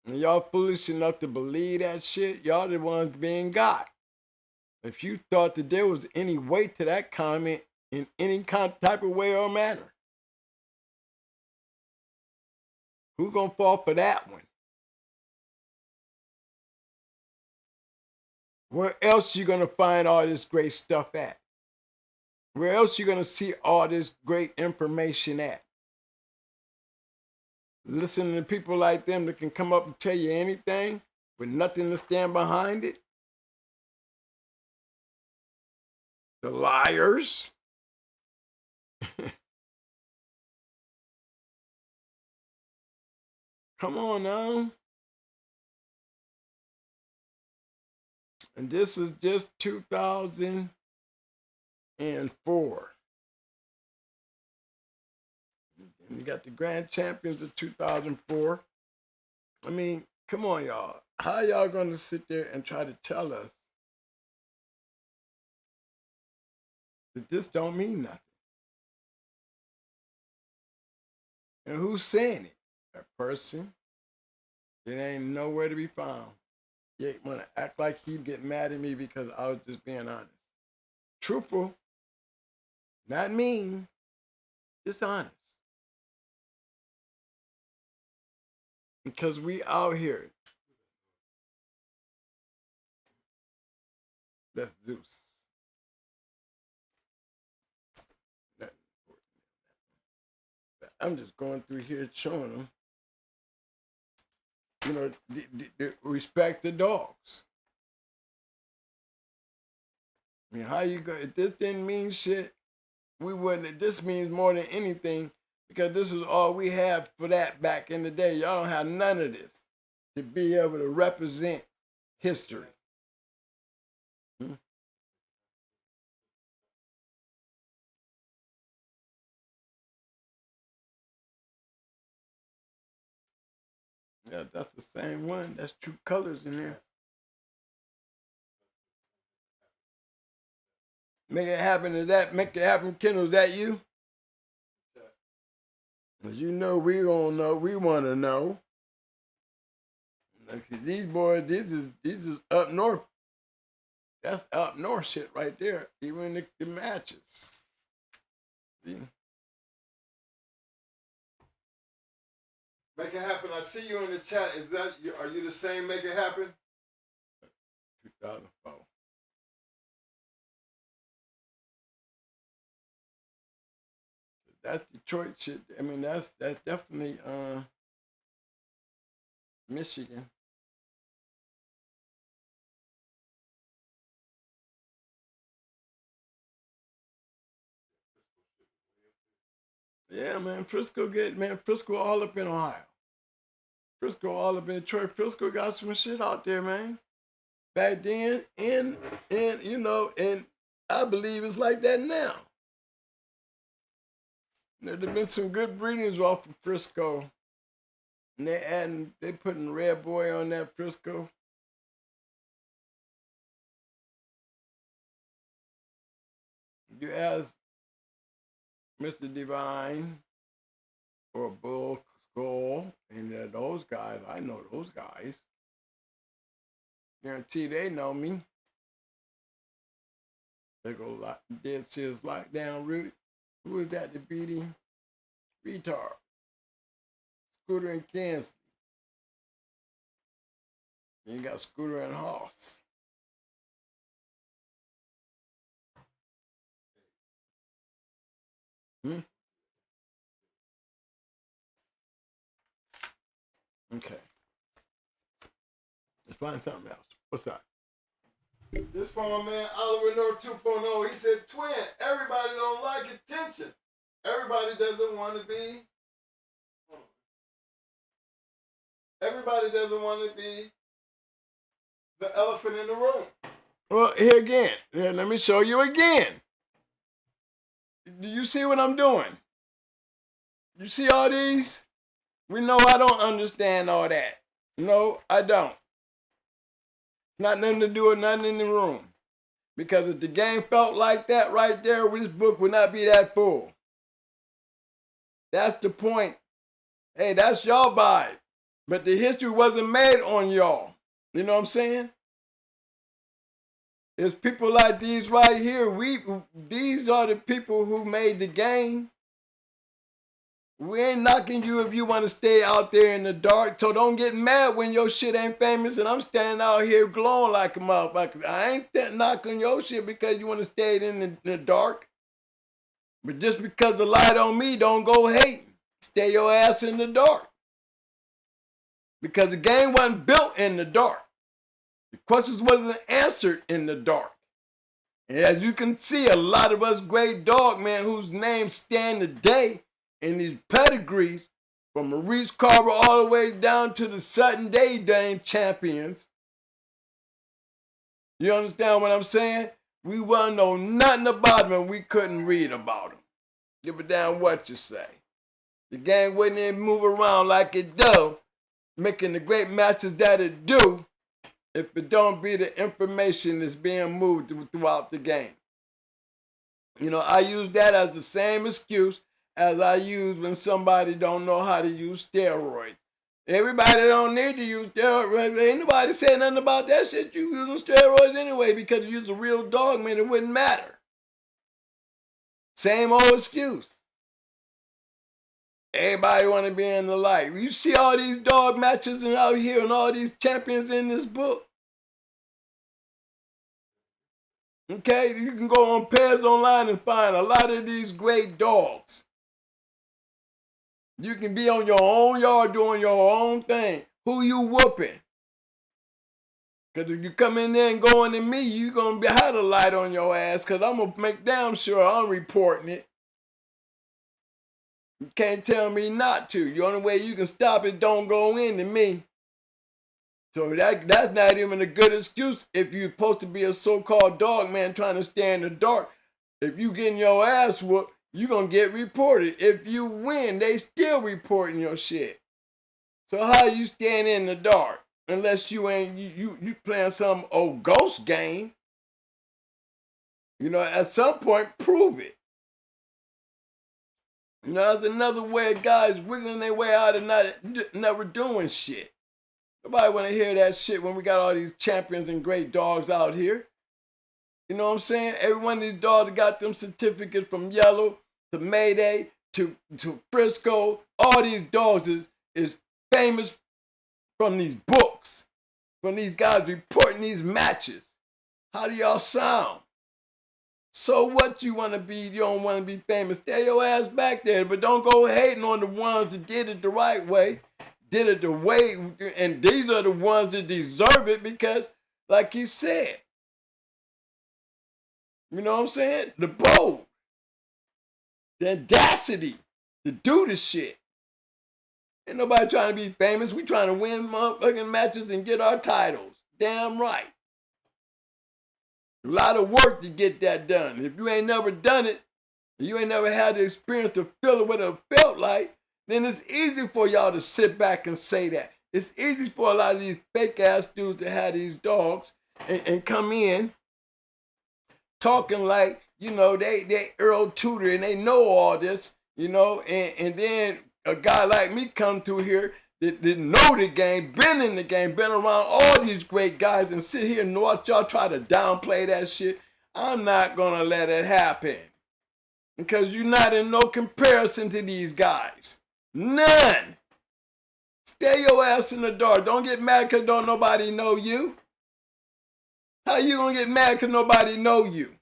And y'all foolish enough to believe that shit, y'all the ones being got. If you thought that there was any weight to that comment in any type of way or manner, who's gonna fall for that one? Where else you gonna find all this great stuff at? Where else you gonna see all this great information at? listening to people like them that can come up and tell you anything with nothing to stand behind it. The liars. Come on now. And this is just 2004. And you got the grand champions of 2004. I mean, come on, y'all. How y'all gonna sit there and try to tell us that this don't mean nothing? And who's saying it? A person that ain't nowhere to be found. You wanna act like he get mad at me because I was just being honest. Truthful, not mean, just honest. Because we out here. That's Zeus. I'm just going through here showing them, you know, the respect the dogs. I mean, how you go? If this didn't mean shit, we wouldn't. This means more than anything because this is all we have for that back in the day. Y'all don't have none of this to be able to represent history. Yeah, that's the same one. That's True Colors in there. Make it happen to that. Make it happen, Kennels. Is that you? Cause you know we gonna know. We want to know. Like, these boys, this is up north. That's up north shit right there. Even the matches. See? Make it happen. I see you in the chat. Is that you? Are you the same? Make it happen. 2004. That's Detroit shit. I mean, that's definitely Michigan. Yeah, man. Frisco all up in Ohio. Frisco all up in Detroit. Frisco got some shit out there, man. Back then, and you know, and I believe it's like that now. There's been some good breedings off of Frisco. And they putting Red Boy on that Frisco. You ask Mr. Divine or Bull Skull, and those guys, I know those guys. Guarantee they know me. They go Dead Seals Lockdown Rudy. Who is that? The BD retard. Scooter and Kansas. Then you got Scooter and Hoss. Okay. Let's find something else. What's that? This from my man Oliver North 2.0. He said, "Twin, everybody don't like attention. Everybody doesn't want to be. Everybody doesn't want to be the elephant in the room." Well, here again. Here, let me show you again. Do you see what I'm doing? You see all these? We know I don't understand all that. No, I don't. Not nothing to do with nothing in the room. Because if the game felt like that right there, this book would not be that full. That's the point. Hey, that's y'all vibe. But the history wasn't made on y'all. You know what I'm saying? It's people like these right here. These are the people who made the game. We ain't knocking you if you want to stay out there in the dark. So don't get mad when your shit ain't famous and I'm standing out here glowing like a motherfucker. I ain't knocking your shit because you want to stay in the dark. But just because the light on me, don't go hating. Stay your ass in the dark. because the game wasn't built in the dark. The questions wasn't answered in the dark. And as you can see, a lot of us great dogmen whose names stand today in these pedigrees, from Maurice Carver all the way down to the Sutton Day Dame champions. You understand what I'm saying? We wouldn't know nothing about them and we couldn't read about them. Give a damn what you say. The game wouldn't even move around like it does, making the great matches that it do, if it don't be the information that's being moved throughout the game. You know, I use that as the same excuse as I use when somebody don't know how to use steroids. Everybody don't need to use steroids. Ain't nobody saying nothing about that shit. You using steroids anyway, because if you use a real dogman, it wouldn't matter. Same old excuse. Everybody want to be in the light. You see all these dog matches and out here and all these champions in this book. Okay, you can go on Pairs Online and find a lot of these great dogs. You can be on your own yard doing your own thing. Who you whooping? Because if you come in there and go into me, you're going to have a light on your ass, because I'm going to make damn sure I'm reporting it. You can't tell me not to. The only way you can stop it, don't go into me. So that's not even a good excuse if you're supposed to be a so-called dog man trying to stay in the dark. If you getting your ass whooped, you're going to get reported. If you win, they still reporting your shit. So how you staying in the dark? Unless you ain't you playing some old ghost game. You know, at some point, prove it. You know, that's another way of guys wiggling their way out of never doing shit. Nobody want to hear that shit when we got all these champions and great dogs out here. You know what I'm saying? Every one of these dogs got them certificates from Yellow to Mayday to Frisco. All these dogs is famous from these books, from these guys reporting these matches. How do y'all sound? So what you want to be, you don't want to be famous. Stay your ass back there, but don't go hating on the ones that did it the right way, did it the way, and these are the ones that deserve it because, like he said, you know what I'm saying? The bold, the audacity to do the shit. Ain't nobody trying to be famous. We trying to win motherfucking matches and get our titles. Damn right. A lot of work to get that done. If you ain't never done it, you ain't never had the experience to feel it what it felt like, then it's easy for y'all to sit back and say that. It's easy for a lot of these fake ass dudes to have these dogs and come in talking like, you know, they Earl Tudor and they know all this, you know, and then a guy like me come through here that know the game, been in the game, been around all these great guys and sit here and watch y'all try to downplay that shit. I'm not going to let it happen. Because you're not in no comparison to these guys. None. Stay your ass in the dark. Don't get mad because don't nobody know you. How you going to get mad because nobody know you?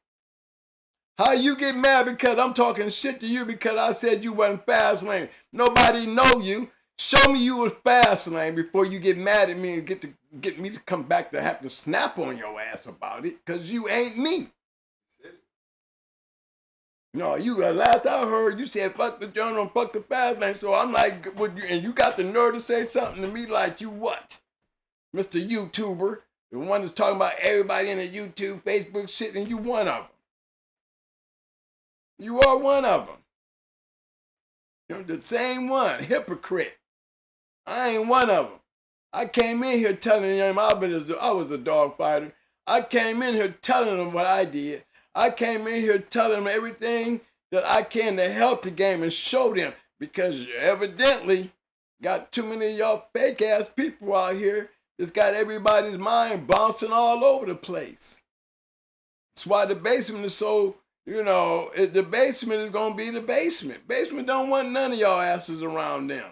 How you get mad because I'm talking shit to you because I said you wasn't fast lane? Nobody know you. Show me you was fast lane before you get mad at me and get me to come back to have to snap on your ass about it, because you ain't me. No, you last I heard you said fuck the journal and fuck the fast lane. So I'm like, and you got the nerve to say something to me like you what? Mr. YouTuber, the one that's talking about everybody in the YouTube, Facebook shit, and you one of them. You are one of them. You're the same one, hypocrite. I ain't one of them. I came in here telling them I was a dog fighter. I came in here telling them what I did. I came in here telling them everything that I can to help the game and show them, because you evidently got too many of y'all fake ass people out here that's got everybody's mind bouncing all over the place. That's why the basement is so, you know, the basement is going to be the basement. Basement don't want none of y'all asses around them.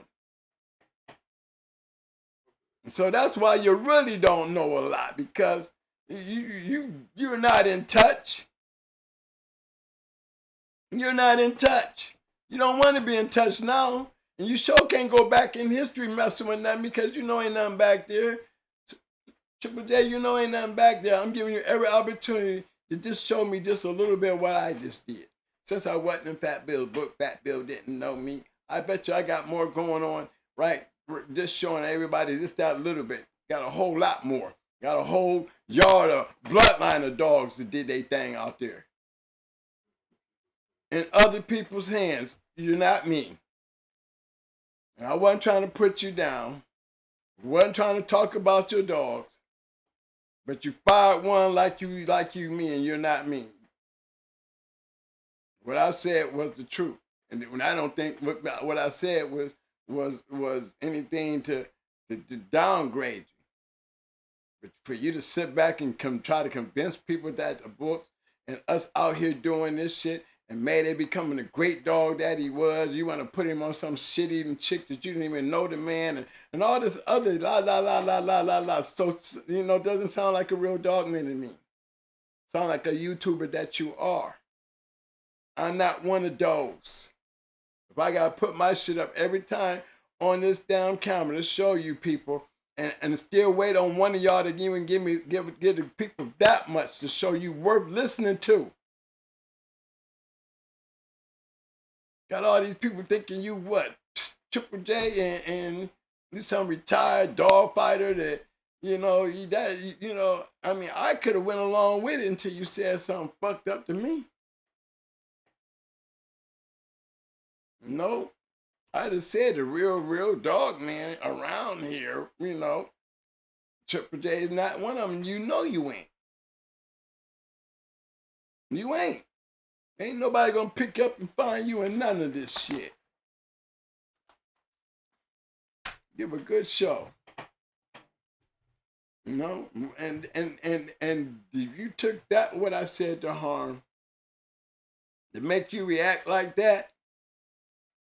So that's why you really don't know a lot, because you're not in touch. You're not in touch. You don't want to be in touch now. And you sure can't go back in history messing with nothing because you know ain't nothing back there. Triple J, you know ain't nothing back there. I'm giving you every opportunity to just show me just a little bit of what I just did. Since I wasn't in Fat Bill's book, Fat Bill didn't know me. I bet you I got more going on, right? Just showing everybody just that little bit. Got a whole lot more. Got a whole yard of bloodline of dogs that did their thing out there. In other people's hands, you're not me. And I wasn't trying to put you down. I wasn't trying to talk about your dogs. But you fired one like you me, and you're not me. What I said was the truth. And when I don't think what I said was anything to downgrade you. But for you to sit back and try to convince people that the books and us out here doing this shit and Mayday becoming the great dog that he was, you want to put him on some shit-eating chick that you didn't even know the man and all this other la la la la la la la. So, you know, doesn't sound like a real dogman to me. Sound like a YouTuber that you are. I'm not one of those. If I gotta put my shit up every time on this damn camera to show you people and still wait on one of y'all to even give the people that much to show you worth listening to. Got all these people thinking you what? Triple J and you some retired dog fighter that, you know, I mean, I could have went along with it until you said something fucked up to me. No, I just said the real dog man around here, you know, Triple J is not one of them. You know you ain't. You ain't. Ain't nobody gonna pick up and find you in none of this shit. Give a good show. You know, and if you took that what I said to harm to make you react like that,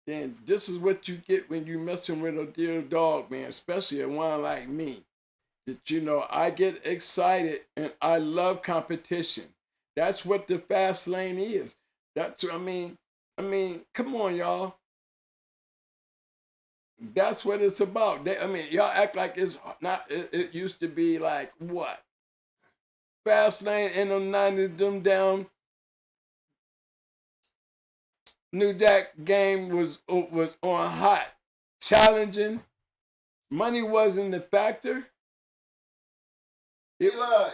then this is what you get when you messing with a dear dog, man, especially a one like me. That, you know, I get excited and I love competition. That's what the fast lane is. That's, I mean, come on, y'all. That's what it's about. Y'all act like it's not, it used to be like, what? Fast lane in them 90s, them down. Knew that game was on hot, challenging. Money wasn't the factor. Eli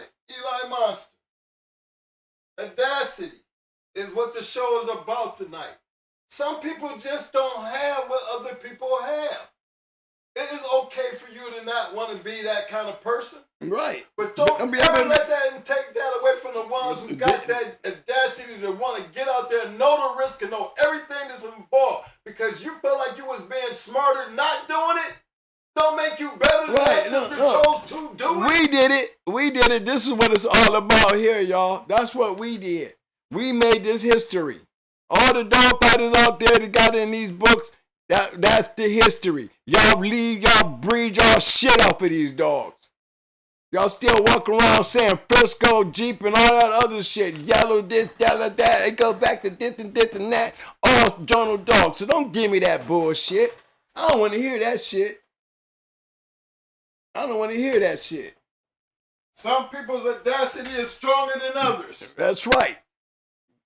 Monster. Audacity is what the show is about tonight. Some people just don't have what other people have. It is okay for you to not want to be that kind of person. Right. But don't ever let that and take that away from the ones who got that audacity to want to get out there and know the risk and know everything that's involved. Because you feel like you was being smarter not doing it, don't make you better than that if you chose to do it. We did it. This is what it's all about here, y'all. That's what we did. We made this history. All the dog fighters out there that got in these books, that's the history. Y'all breed y'all shit off of these dogs. Y'all still walk around saying Frisco, Jeep, and all that other shit. Yellow this, yellow that. It goes back to this and that. All journal dogs. So don't give me that bullshit. I don't want to hear that shit. Some people's audacity is stronger than others. That's right.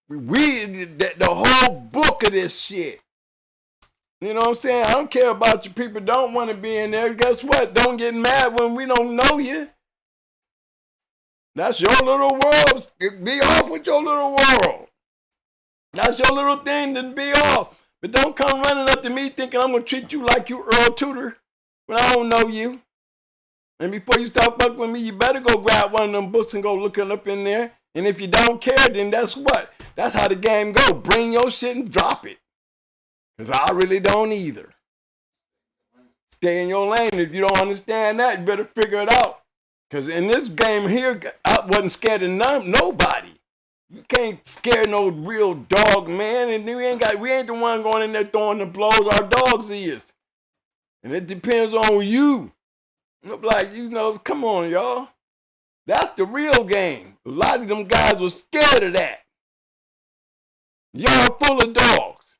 We the whole book of this shit. You know what I'm saying? I don't care about you people don't want to be in there. Guess what? Don't get mad when we don't know you. That's your little world. Be off with your little world. That's your little thing to be off. But don't come running up to me thinking I'm going to treat you like you Earl Tudor when I don't know you. And before you start fucking with me, you better go grab one of them books and go looking up in there. And if you don't care, then that's what? That's how the game go. Bring your shit and drop it. Because I really don't either. Stay in your lane. If you don't understand that, you better figure it out. Because in this game here, I wasn't scared of nobody. You can't scare no real dog, man. And we ain't the one going in there throwing the blows. Our dogs is. And it depends on you. Like, you know, come on, y'all. That's the real game. A lot of them guys were scared of that. Y'all full of dogs.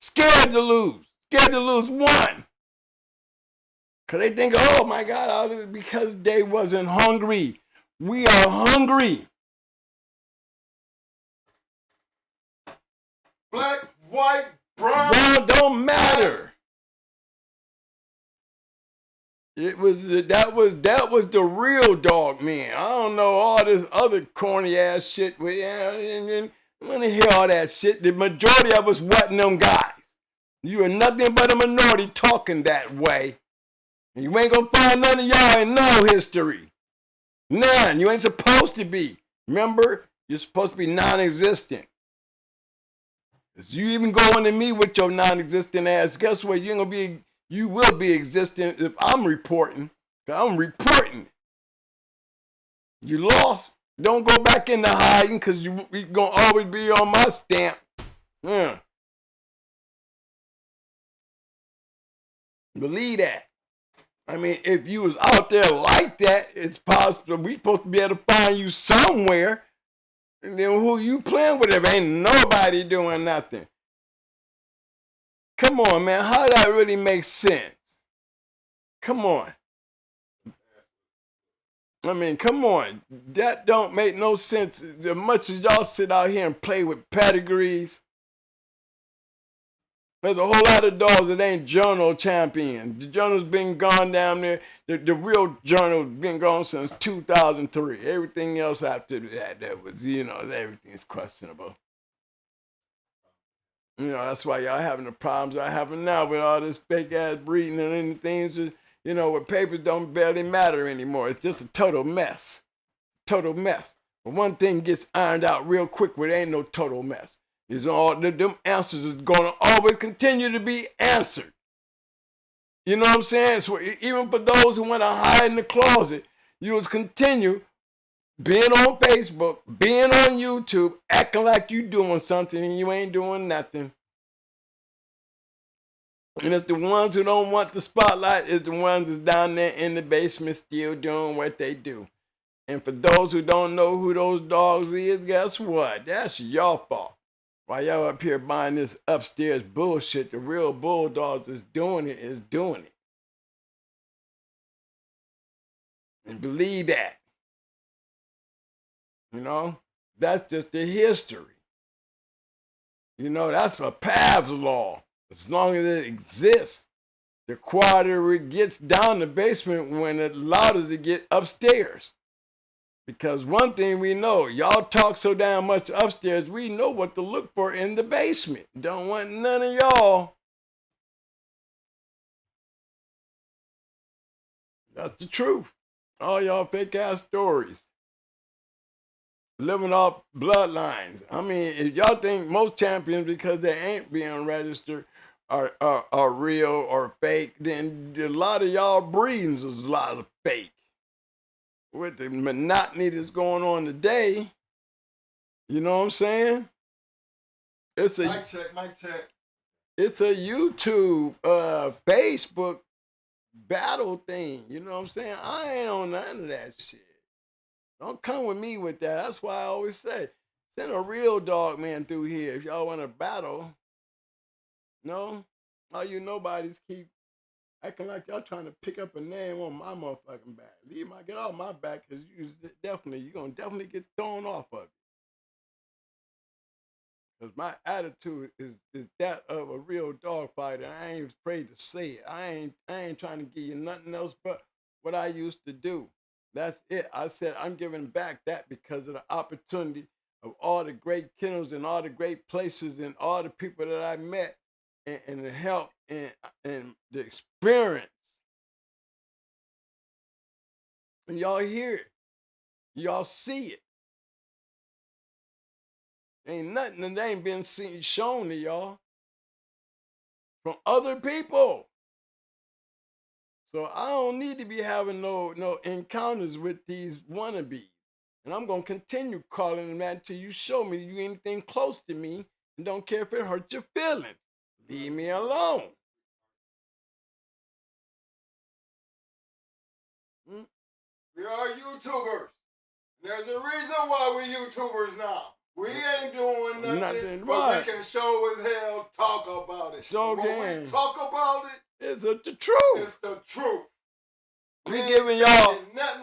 Scared to lose. scared to lose one. Because they think, oh my God, because they wasn't hungry. We are hungry. Black, white, brown. Brown don't matter. That was the real dog man. I don't know all this other corny ass shit. I want to hear all that shit. The majority of us wasn't them guys. You are nothing but a minority talking that way. And you ain't gonna find none of y'all in no history. None. You ain't supposed to be. Remember, you're supposed to be non-existent. If you even going to me with your non-existent ass, guess what? You will be existent if I'm reporting. I'm reporting. You lost. Don't go back into hiding because you're going to always be on my stamp. Yeah. Believe that. I mean, if you was out there like that, it's possible we supposed to be able to find you somewhere. And then who you playing with if ain't nobody doing nothing? Come on, man. How did that really make sense? Come on. I mean, come on. That don't make no sense. As much as y'all sit out here and play with pedigrees, there's a whole lot of dogs that ain't journal champions. The journal's been gone down there. The real journal's been gone since 2003. Everything else after that was, everything's questionable. That's why y'all having the problems y'all having now with all this fake ass breeding and things, where papers don't barely matter anymore. It's just a total mess. Total mess. But one thing gets ironed out real quick where there ain't no total mess. Is all them answers is gonna always continue to be answered. You know what I'm saying? So even for those who want to hide in the closet, you will continue being on Facebook, being on YouTube, acting like you doing something and you ain't doing nothing. And if the ones who don't want the spotlight is the ones that's down there in the basement still doing what they do. And for those who don't know who those dogs is, guess what? That's your fault. While y'all up here buying this upstairs bullshit, the real bulldogs is doing it. And believe that. That's just the history. That's a Pav's law. As long as it exists, the quieter it gets down the basement when it louder it get upstairs. Because one thing we know, y'all talk so damn much upstairs, we know what to look for in the basement. Don't want none of y'all. That's the truth. All y'all fake ass stories. Living off bloodlines. I mean, if y'all think most champions, because they ain't being registered, are real or fake, then a lot of y'all breedings is a lot of fake. With the monotony that's going on today, you know what I'm saying? It's a Mic check. It's a YouTube, Facebook battle thing. You know what I'm saying? I ain't on none of that shit. Don't come with me with that. That's why I always say, send a real dog man through here if y'all want to battle. No, all you nobodies keep acting like y'all trying to pick up a name on my motherfucking back. Get off my back, because you're gonna definitely get thrown off of it. Because my attitude is that of a real dog fighter. I ain't afraid to say it. I ain't trying to give you nothing else but what I used to do. That's it. I said I'm giving back that because of the opportunity of all the great kennels and all the great places and all the people that I met and the help and the experience. And y'all hear it. Y'all see it. Ain't nothing that ain't been shown to y'all from other people. So I don't need to be having no encounters with these wannabes. And I'm going to continue calling them that until you show me you anything close to me and don't care if it hurts your feelings. Leave me alone. We are YouTubers. There's a reason why we're YouTubers now. We ain't doing nothing but right. we can show as hell talk about it. So when can. we talk about it, it's the truth. It's the truth. We giving y'all,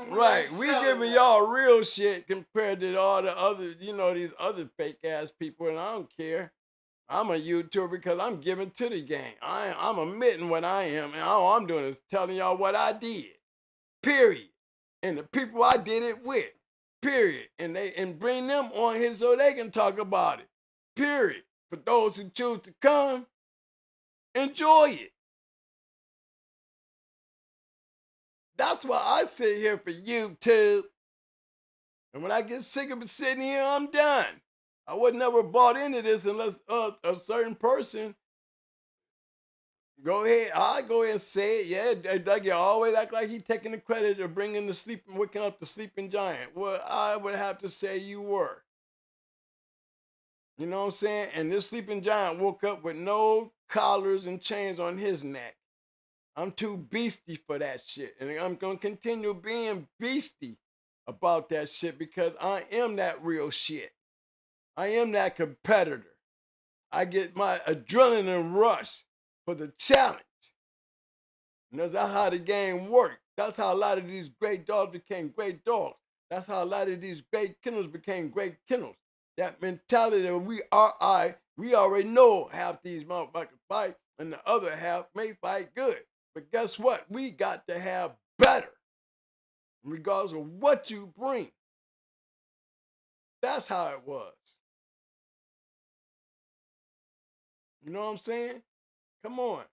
right, we giving y'all real shit compared to all the other, these other fake ass people, and I don't care. I'm a YouTuber because I'm giving to the game. I'm admitting what I am, and all I'm doing is telling y'all what I did. Period. And the people I did it with. Period. And bring them on here so they can talk about it. Period. For those who choose to come, enjoy it. That's why I sit here for YouTube. And when I get sick of sitting here, I'm done. I would never bought into this unless a certain person go ahead. I'll go ahead and say it. Yeah, Doug, you always act like he taking the credit of bringing waking up the sleeping giant. Well, I would have to say you were. You know what I'm saying? And this sleeping giant woke up with no collars and chains on his neck. I'm too beastie for that shit. And I'm going to continue being beastie about that shit because I am that real shit. I am that competitor. I get my adrenaline rush for the challenge. And that's how the game works. That's how a lot of these great dogs became great dogs. That's how a lot of these great kennels became great kennels. That mentality that we already know half these motherfuckers fight and the other half may fight good. But guess what? We got to have better, regardless of what you bring. That's how it was. You know what I'm saying? Come on.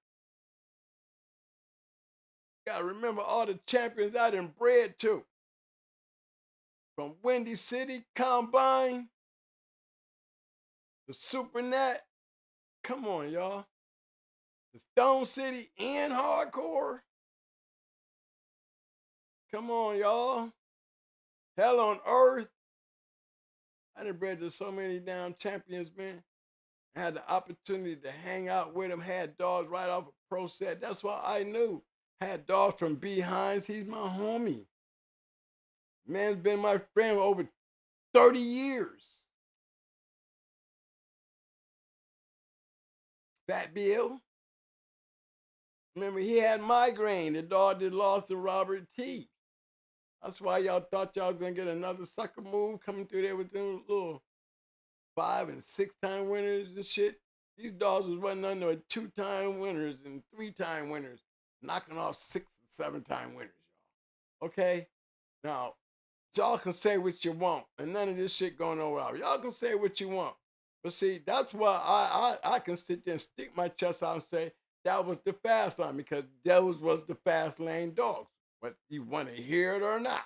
You gotta remember all the champions I done bred to. From Windy City, Combine, the Supernat. Come on, y'all. The Stone City and Hardcore. Come on, y'all. Hell on Earth. I done bred to so many damn champions, man. I had the opportunity to hang out with them, had dogs right off a pro set. That's why I knew. Had dogs from Behinds. He's my homie. Man's been my friend for over 30 years. Fat Bill. Remember, he had migraine, the dog that lost to Robert T. That's why y'all thought y'all was going to get another sucker move coming through there with them little 5- and 6-time winners and shit. These dogs was running under 2-time winners and 3-time winners, knocking off 6- and 7-time winners, y'all. Okay? Now, y'all can say what you want, and none of this shit going over. Y'all can say what you want. But see, that's why I can sit there and stick my chest out and say, that was the fast line, because those was the fast lane dogs. Whether you want to hear it or not.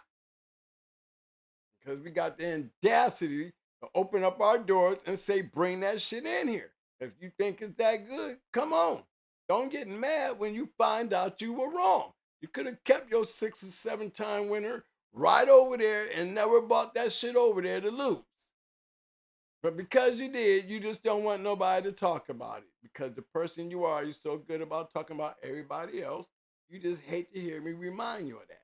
Because we got the audacity to open up our doors and say, bring that shit in here. If you think it's that good, come on. Don't get mad when you find out you were wrong. You could have kept your 6- or 7-time winner right over there and never bought that shit over there to lose. But because you did, you just don't want nobody to talk about it. Because the person you are, you're so good about talking about everybody else, you just hate to hear me remind you of that.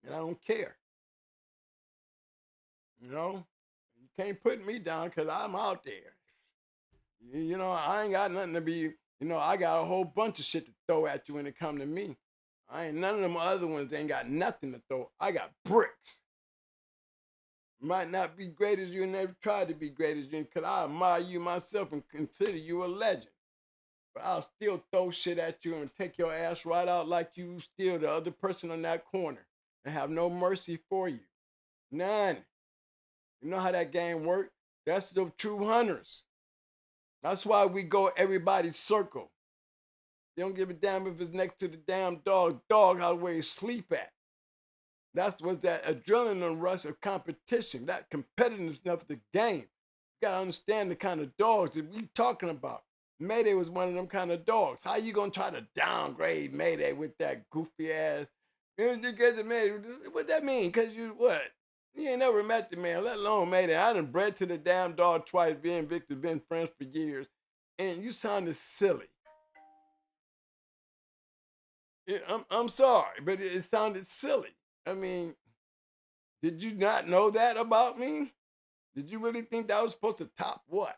And I don't care. You know? You can't put me down because I'm out there. You know, I ain't got nothing to be, I got a whole bunch of shit to throw at you when it come to me. None of them other ones ain't got nothing to throw. I got bricks. Might not be great as you and never tried to be great as you because I admire you myself and consider you a legend. But I'll still throw shit at you and take your ass right out like you still the other person on that corner and have no mercy for you. None. You know how that game works? That's the true hunters. That's why we go everybody's circle. They don't give a damn if it's next to the damn dog how where you sleep at. That's what that adrenaline rush of competition, that competitiveness of the game. You gotta understand the kind of dogs that we talking about. Mayday was one of them kind of dogs. How you gonna try to downgrade Mayday with that goofy ass? What that mean? Cause you what? You ain't never met the man, let alone Mayday. I done bred to the damn dog twice, being Victor, been friends for years. And you sounded silly. I'm sorry, but it sounded silly. I mean, Did you not know that about me? Did you really think that was supposed to top what?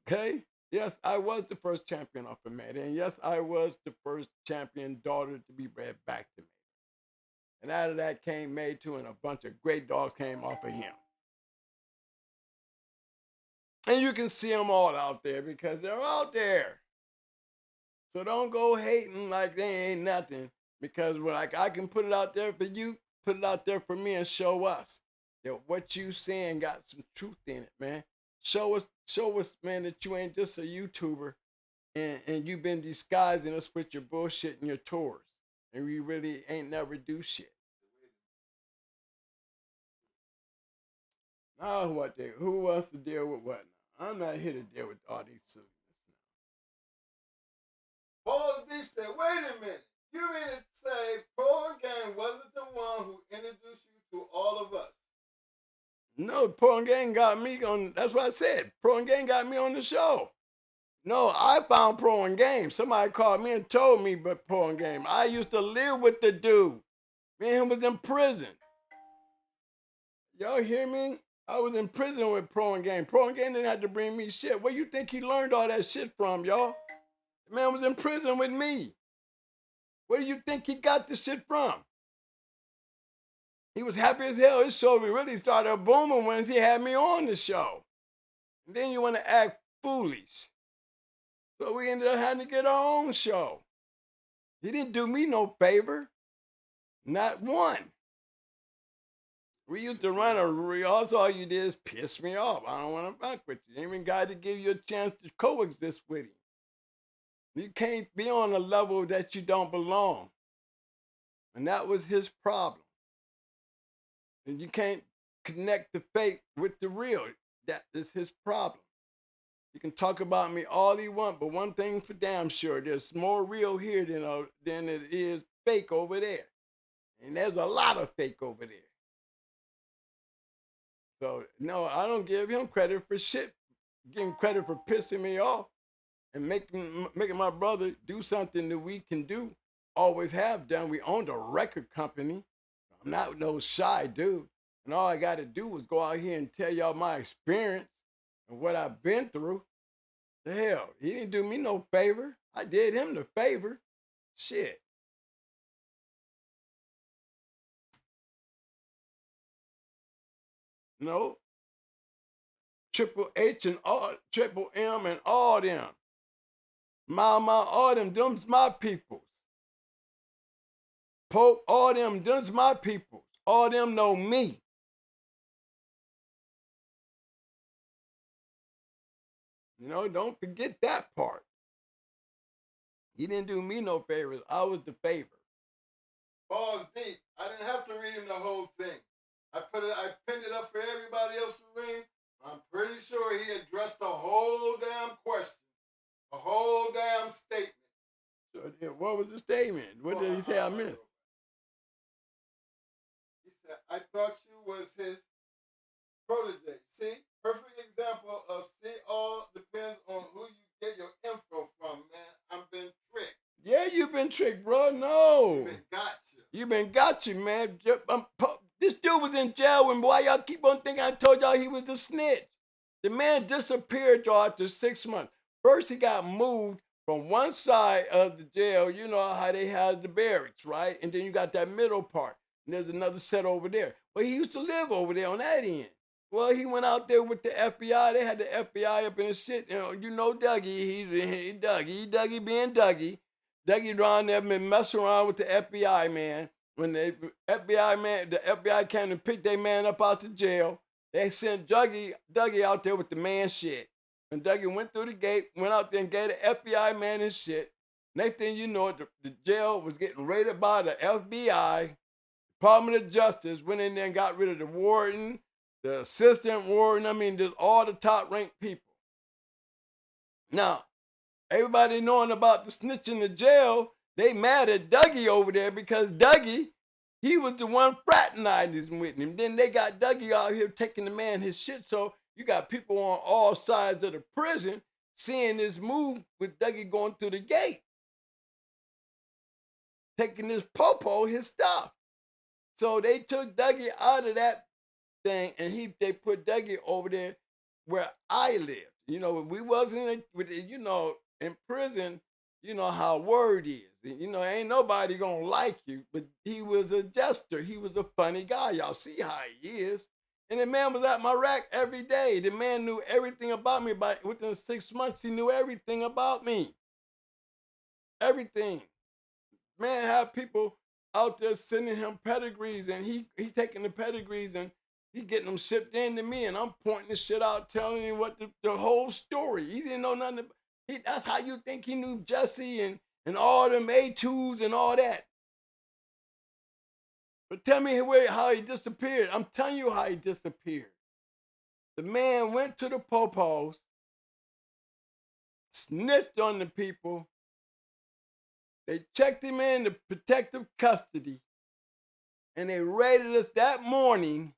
Okay? Yes, I was the first champion off of Maiden. And yes, I was the first champion daughter to be bred back to Maiden. And out of that came May 2, and a bunch of great dogs came off of him. And you can see them all out there because they're out there. So don't go hating like they ain't nothing, because like I can put it out there for you, put it out there for me, and show us that what you saying got some truth in it, man. Show us, man, that you ain't just a YouTuber and you've been disguising us with your bullshit and your tours. And we really ain't never do shit. Now what they, who wants to deal with what now? I'm not here to deal with all these silliness now. Paul D said, wait a minute. You mean to say Pro Gang wasn't the one who introduced you to all of us? No, Pro and Gang got me on, that's what I said. Pro and Gang got me on the show. No, I found Pro and Game. Somebody called me and told me about Pro and Game. I used to live with the dude. Me and him was in prison. Y'all hear me? I was in prison with Pro and Game. Pro and Game didn't have to bring me shit. Where you think he learned all that shit from, y'all? The man was in prison with me. Where do you think he got the shit from? He was happy as hell. His show really started booming when he had me on the show. And then you want to act foolish. So we ended up having to get our own show. He didn't do me no favor. Not one. We used to run a real, all you did is piss me off. I don't want to fuck with you. You even got to give you a chance to coexist with him. You can't be on a level that you don't belong. And that was his problem. And you can't connect the fake with the real. That is his problem. You can talk about me all you want, but one thing for damn sure, there's more real here than it is fake over there. And there's a lot of fake over there. So, no, I don't give him credit for shit. Give him credit for pissing me off and making my brother do something that we can do, always have done. We owned a record company. I'm not no shy dude. And all I got to do was go out here and tell y'all my experience and what I've been through. The hell, he didn't do me no favor. I did him the favor. Shit. No. Triple H and all, Triple M and all them. All them, them's my peoples. Pope, all them, them's my peoples. All them know me. You know, don't forget that part. He didn't do me no favors. I was the favor. Balls deep. I didn't have to read him the whole thing. I pinned it up for everybody else to read. I'm pretty sure he addressed the whole damn question. The whole damn statement. So, what was the statement? What did he say I missed? He said, I thought you was his protege. See? Perfect example of see, all depends on who you get your info from, man. I've been tricked. Yeah, you've been tricked, bro. No. You've been gotcha. You've been gotcha, man. This dude was in jail, and boy, y'all keep on thinking I told y'all he was a snitch. The man disappeared, y'all, after 6 months. First, he got moved from one side of the jail. You know how they have the barracks, right? And then you got that middle part. And there's another set over there. Well, he used to live over there on that end. Well, he went out there with the FBI. They had the FBI up in his shit. You know Dougie. He's Dougie being Dougie. Dougie around there been messing around with the FBI, man. When the FBI came to pick their man up out the jail, they sent Dougie out there with the man shit. And Dougie went through the gate, went out there and gave the FBI man his shit. Next thing you know, the jail was getting raided by the FBI. Department of Justice went in there and got rid of the warden, the assistant warden, just all the top-ranked people. Now, everybody knowing about the snitch in the jail, they mad at Dougie over there because Dougie, he was the one fraternizing with him. Then they got Dougie out here taking the man his shit. So you got people on all sides of the prison seeing this move with Dougie going through the gate, taking this popo his stuff. So they took Dougie out of that thing, and they put Dougie over there where I lived. You know, we wasn't in prison. You know how word is. You know, ain't nobody gonna like you. But he was a jester. He was a funny guy. Y'all see how he is. And the man was at my rack every day. The man knew everything about me. Within 6 months, he knew everything about me. Everything. Man had people out there sending him pedigrees, and he taking the pedigrees and he getting them shipped in to me, and I'm pointing the shit out, telling him what the whole story. He didn't know nothing. That's how you think he knew Jesse and all them A2s and all that. But tell me how he disappeared. I'm telling you how he disappeared. The man went to the popos, snitched on the people. They checked him into protective custody, and they raided us that morning,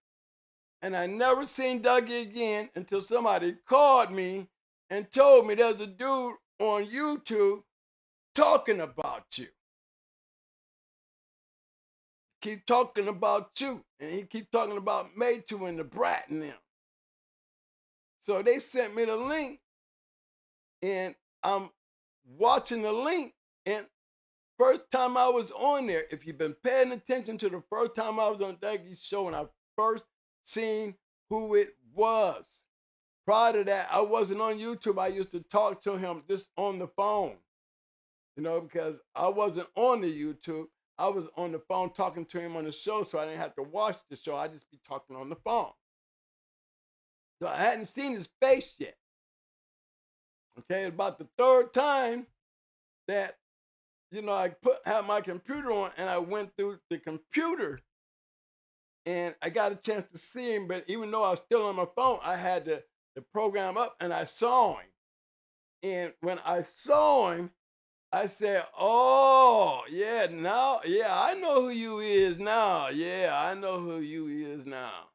and I never seen Dougie again until somebody called me and told me there's a dude on YouTube talking about you. Keep talking about you, and he keep talking about Maytu and the Brat and them. So they sent me the link, and I'm watching the link, and first time I was on there, if you've been paying attention to the first time I was on Dougie's show and I first seen who it was. Prior to that, I wasn't on YouTube. I used to talk to him just on the phone, you know, because I wasn't on the YouTube. I was on the phone talking to him on the show, so I didn't have to watch the show. I just be talking on the phone. So I hadn't seen his face yet. Okay, about the third time that, you know, I had my computer on and I went through the computer and I got a chance to see him, but even though I was still on my phone, I had the program up and I saw him. And when I saw him, I said, oh, yeah, now, yeah, I know who you is now. Yeah, I know who you is now.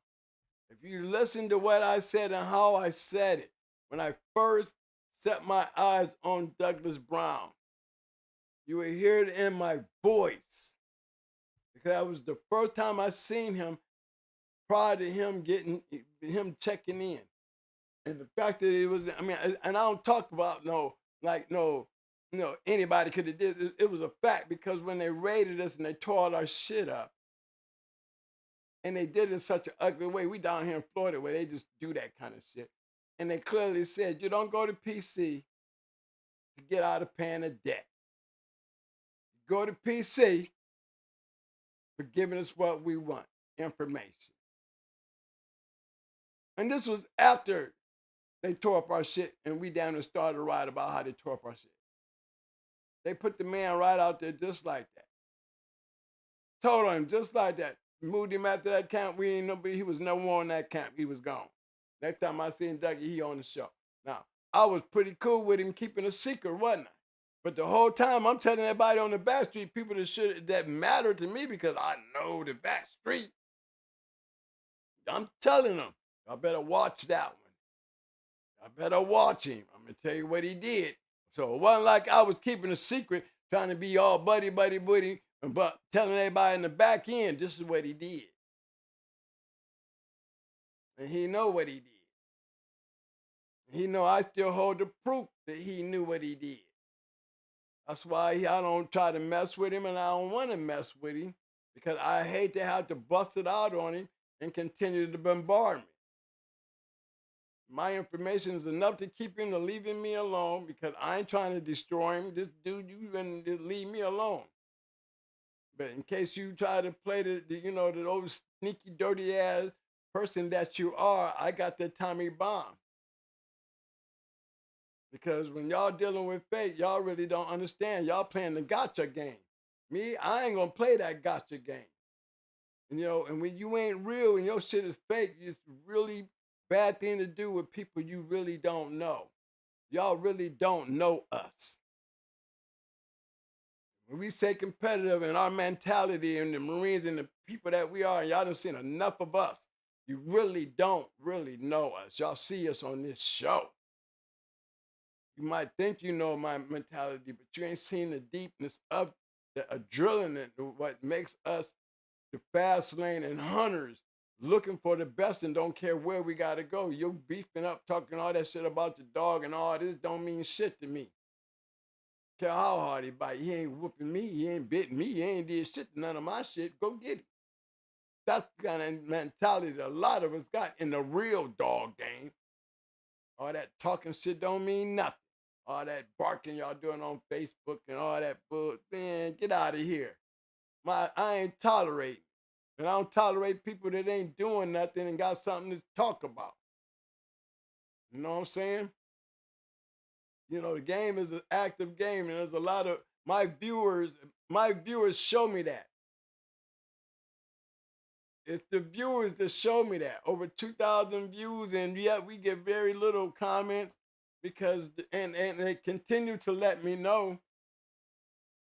If you listen to what I said and how I said it, when I first set my eyes on Douglas Brown, you will hear it in my voice. Because that was the first time I seen him prior to him checking in. And the fact that it was, I mean, and I don't talk about anybody could have did it. It was a fact because when they raided us and they tore all our shit up, and they did it in such an ugly way. We down here in Florida where they just do that kind of shit. And they clearly said, you don't go to PC to get out of paying a debt. You go to PC for giving us what we want, information. And this was after they tore up our shit and we down and started a riot about how they tore up our shit. They put the man right out there just like that. Told him just like that. Moved him after that camp. He was no more on that camp. He was gone. Next time I seen Dougie, he on the show. Now, I was pretty cool with him keeping a secret, wasn't I? But the whole time I'm telling everybody on the back street, people that matter to me because I know the back street. I'm telling them, I better watch that one. I better watch him. I'm going to tell you what he did. So it wasn't like I was keeping a secret, trying to be all buddy, but telling everybody in the back end, this is what he did. And he know what he did. He know I still hold the proof that he knew what he did. That's why I don't try to mess with him and I don't want to mess with him because I hate to have to bust it out on him and continue to bombard me. My information is enough to keep him to leaving me alone because I ain't trying to destroy him. This dude, you even leave me alone. But in case you try to play the old sneaky, dirty ass person that you are, I got the Tommy bomb. Because when y'all dealing with fake, y'all really don't understand. Y'all playing the gotcha game. Me, I ain't gonna play that gotcha game. And when you ain't real and your shit is fake, it's really bad thing to do with people you really don't know. Y'all really don't know us. When we say competitive and our mentality and the Marines and the people that we are, and y'all done seen enough of us, you really don't really know us. Y'all see us on this show. You might think you know my mentality, but you ain't seen the deepness of the adrenaline and what makes us the fast lane and hunters looking for the best and don't care where we gotta go. You beefing up, talking all that shit about the dog and all this don't mean shit to me. Care how hard he bite. He ain't whooping me. He ain't bitten me. He ain't did shit to none of my shit. Go get it. That's the kind of mentality that a lot of us got in the real dog game. All that talking shit don't mean nothing. All that barking y'all doing on Facebook and all that bull, man, get out of here. I ain't tolerating. And I don't tolerate people that ain't doing nothing and got something to talk about. You know what I'm saying? You know, the game is an active game, and there's a lot of my viewers show me that. It's the viewers that show me that. Over 2,000 views, and yet we get very little comments because and they continue to let me know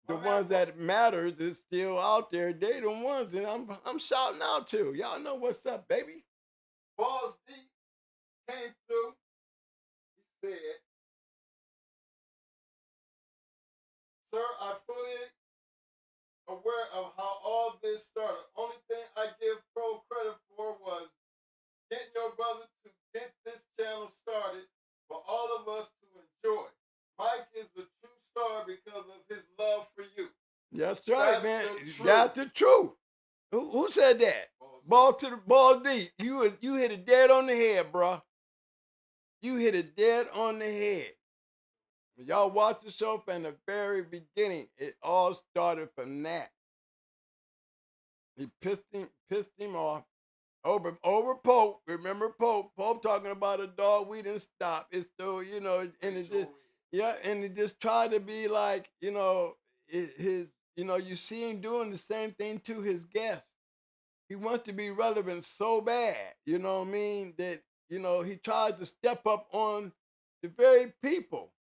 the ones that matters is still out there. They the ones, and I'm shouting out to. Y'all know what's up, baby. Boss D came through. He said, "Sir, I fully aware of how all this started. Only thing I give Pro credit for was getting your brother to get this channel started for all of us to enjoy. Mike is the true star because of his love for you." That's right, That's man. the truth. That's the truth. Who said that? Ball D. You hit it dead on the head, bro. You hit it dead on the head. When y'all watch the show from the very beginning, it all started from that. He pissed him off over Pope. Remember Pope? Pope talking about a dog. We didn't stop. It's still, you know, and it just, yeah, and it just tried to be like, you know, his, you know, you see him doing the same thing to his guests. He wants to be relevant so bad, you know what I mean, that, you know, he tries to step up on the very people.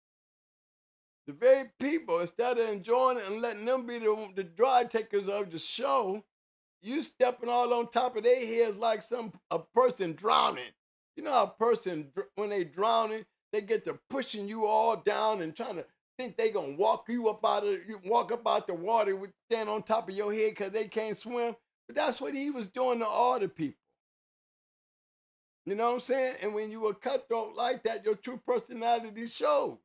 The very people, instead of enjoying it and letting them be the dry takers of the show, you stepping all on top of their heads like a person drowning. You know how a person, when they drowning, they get to pushing you all down and trying to think they gonna walk up out the water with stand on top of your head because they can't swim. But that's what he was doing to all the people. You know what I'm saying? And when you a cutthroat like that, your true personality shows.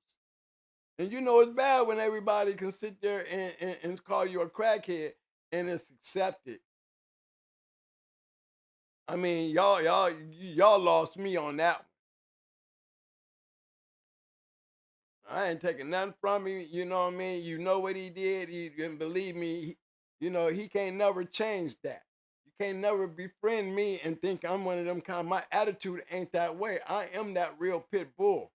And you know it's bad when everybody can sit there and call you a crackhead and it's accepted. I mean, y'all lost me on that one. I ain't taking nothing from him. You know what I mean? You know what he did. He didn't believe me. You know, he can't never change that. You can't never befriend me and think I'm one of them kind. My attitude ain't that way. I am that real pit bull.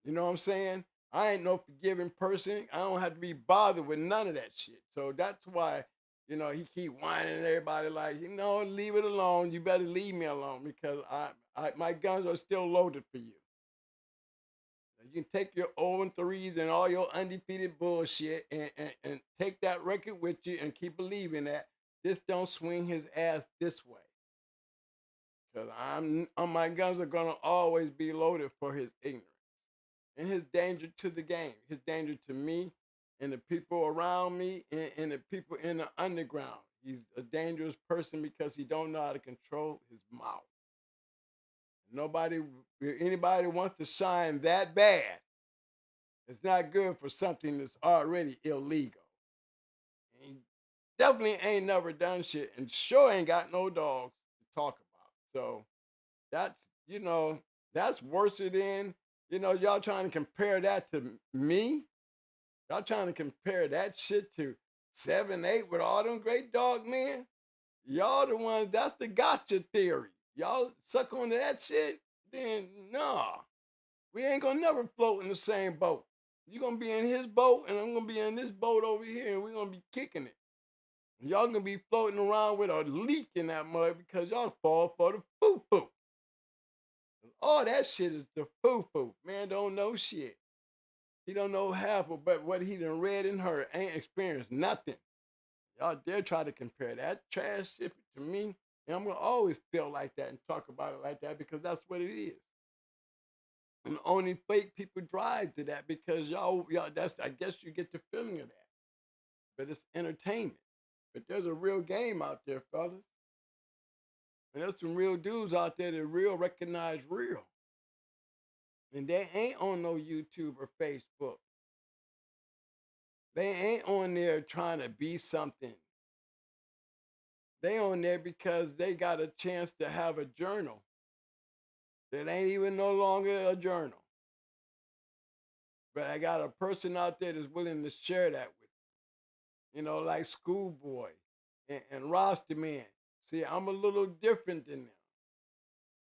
You know what I'm saying? I ain't no forgiving person. I don't have to be bothered with none of that shit. So that's why, you know, he keep whining at everybody like, you know, leave it alone. You better leave me alone because my guns are still loaded for you. You can take your 0-3s and all your undefeated bullshit and take that record with you and keep believing that this don't swing his ass this way. Because my guns are gonna always be loaded for his ignorance and his danger to the game, his danger to me and the people around me and the people in the underground. He's a dangerous person because he don't know how to control his mouth. Anybody wants to shine that bad, it's not good for something that's already illegal. He definitely ain't never done shit and sure ain't got no dogs to talk about. So that's, you know, that's worse than, you know, y'all trying to compare that to me. Y'all trying to compare that shit to 7, 8 with all them great dog men. Y'all the ones, that's the gotcha theory. Y'all suck on to that shit, then nah. We ain't gonna never float in the same boat. You're gonna be in his boat and I'm gonna be in this boat over here and we're gonna be kicking it. Y'all gonna be floating around with a leak in that mud because y'all fall for the foo-foo. All that shit is the foo-foo. Man don't know shit. He don't know half of but what he done read and heard, ain't experienced nothing. Y'all dare try to compare that trash shit to me, and I'm gonna always feel like that and talk about it like that because that's what it is. And only fake people drive to that because y'all, I guess you get the feeling of that. But it's entertainment. But there's a real game out there, fellas. And there's some real dudes out there that real recognize real. And they ain't on no YouTube or Facebook. They ain't on there trying to be something. They on there because they got a chance to have a journal that ain't even no longer a journal. But I got a person out there that's willing to share that with you. You know, like Schoolboy and Roster Man. See, I'm a little different than them.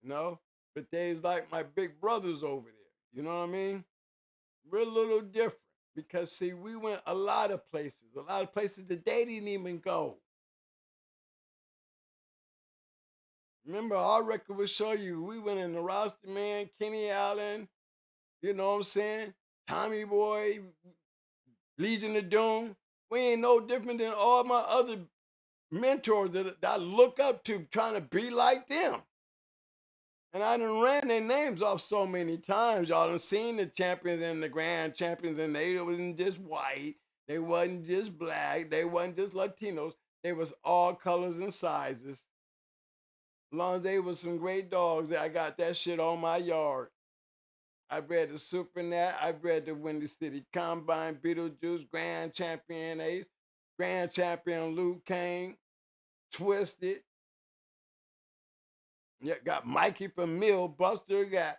You know? But they's like my big brothers over there. You know what I mean? We're a little different. Because see, we went a lot of places that they didn't even go. Remember, our record will show you, we went in the Roster Man, Kenny Allen, you know what I'm saying? Tommy Boy, Legion of Doom. We ain't no different than all my other mentors that I look up to, trying to be like them. And I done ran their names off so many times. Y'all done seen the champions and the grand champions, and they wasn't just white, they wasn't just black, they wasn't just Latinos. They was all colors and sizes. As long as they was some great dogs, I got that shit on my yard. I bred the Super Nat, I bred the Windy City Combine, Beetlejuice, Grand Champion Ace, Grand Champion Luke Kane, Twisted. Yeah, got Mikey from Mill Buster, got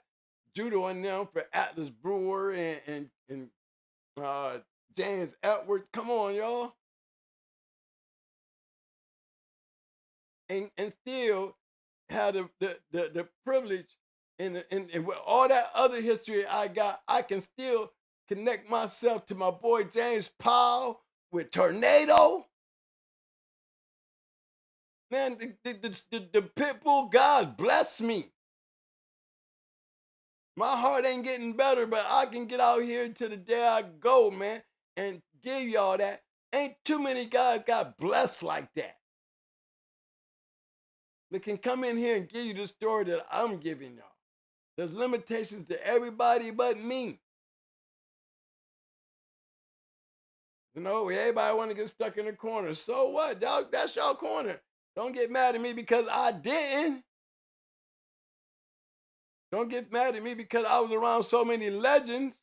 Judo and them for Atlas Brewer and James Edwards. Come on, y'all. And still had the privilege and with all that other history I got, I can still connect myself to my boy James Powell with Tornado. Man, the Pitbull gods bless me. My heart ain't getting better, but I can get out here to the day I go, man, and give y'all that. Ain't too many guys got blessed like that. They can come in here and give you the story that I'm giving y'all. There's limitations to everybody but me. You know, everybody want to get stuck in a corner. So what? That's y'all corner. Don't get mad at me because I didn't. Don't get mad at me because I was around so many legends.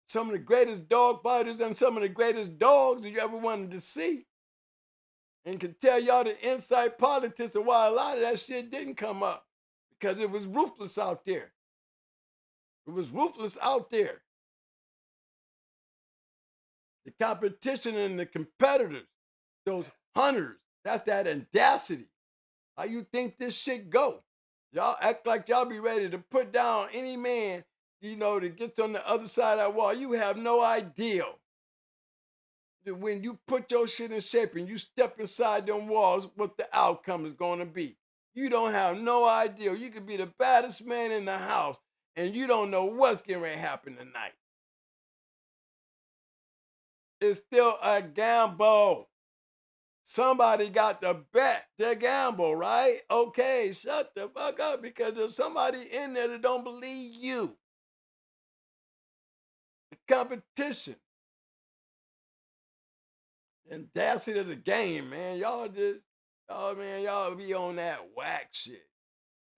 Some of the greatest dog fighters and some of the greatest dogs that you ever wanted to see. And can tell y'all the inside politics of why a lot of that shit didn't come up. Because it was ruthless out there. It was ruthless out there. The competition and the competitors, those hunters, that's that audacity. How you think this shit go? Y'all act like y'all be ready to put down any man, you know, that gets on the other side of that wall. You have no idea that when you put your shit in shape and you step inside them walls, what the outcome is going to be. You don't have no idea. You could be the baddest man in the house and you don't know what's getting ready to happen tonight. It's still a gamble. Somebody got to bet their gamble, right? Okay, shut the fuck up because there's somebody in there that don't believe you. The competition. And that's it of the game, man. Y'all be on that whack shit.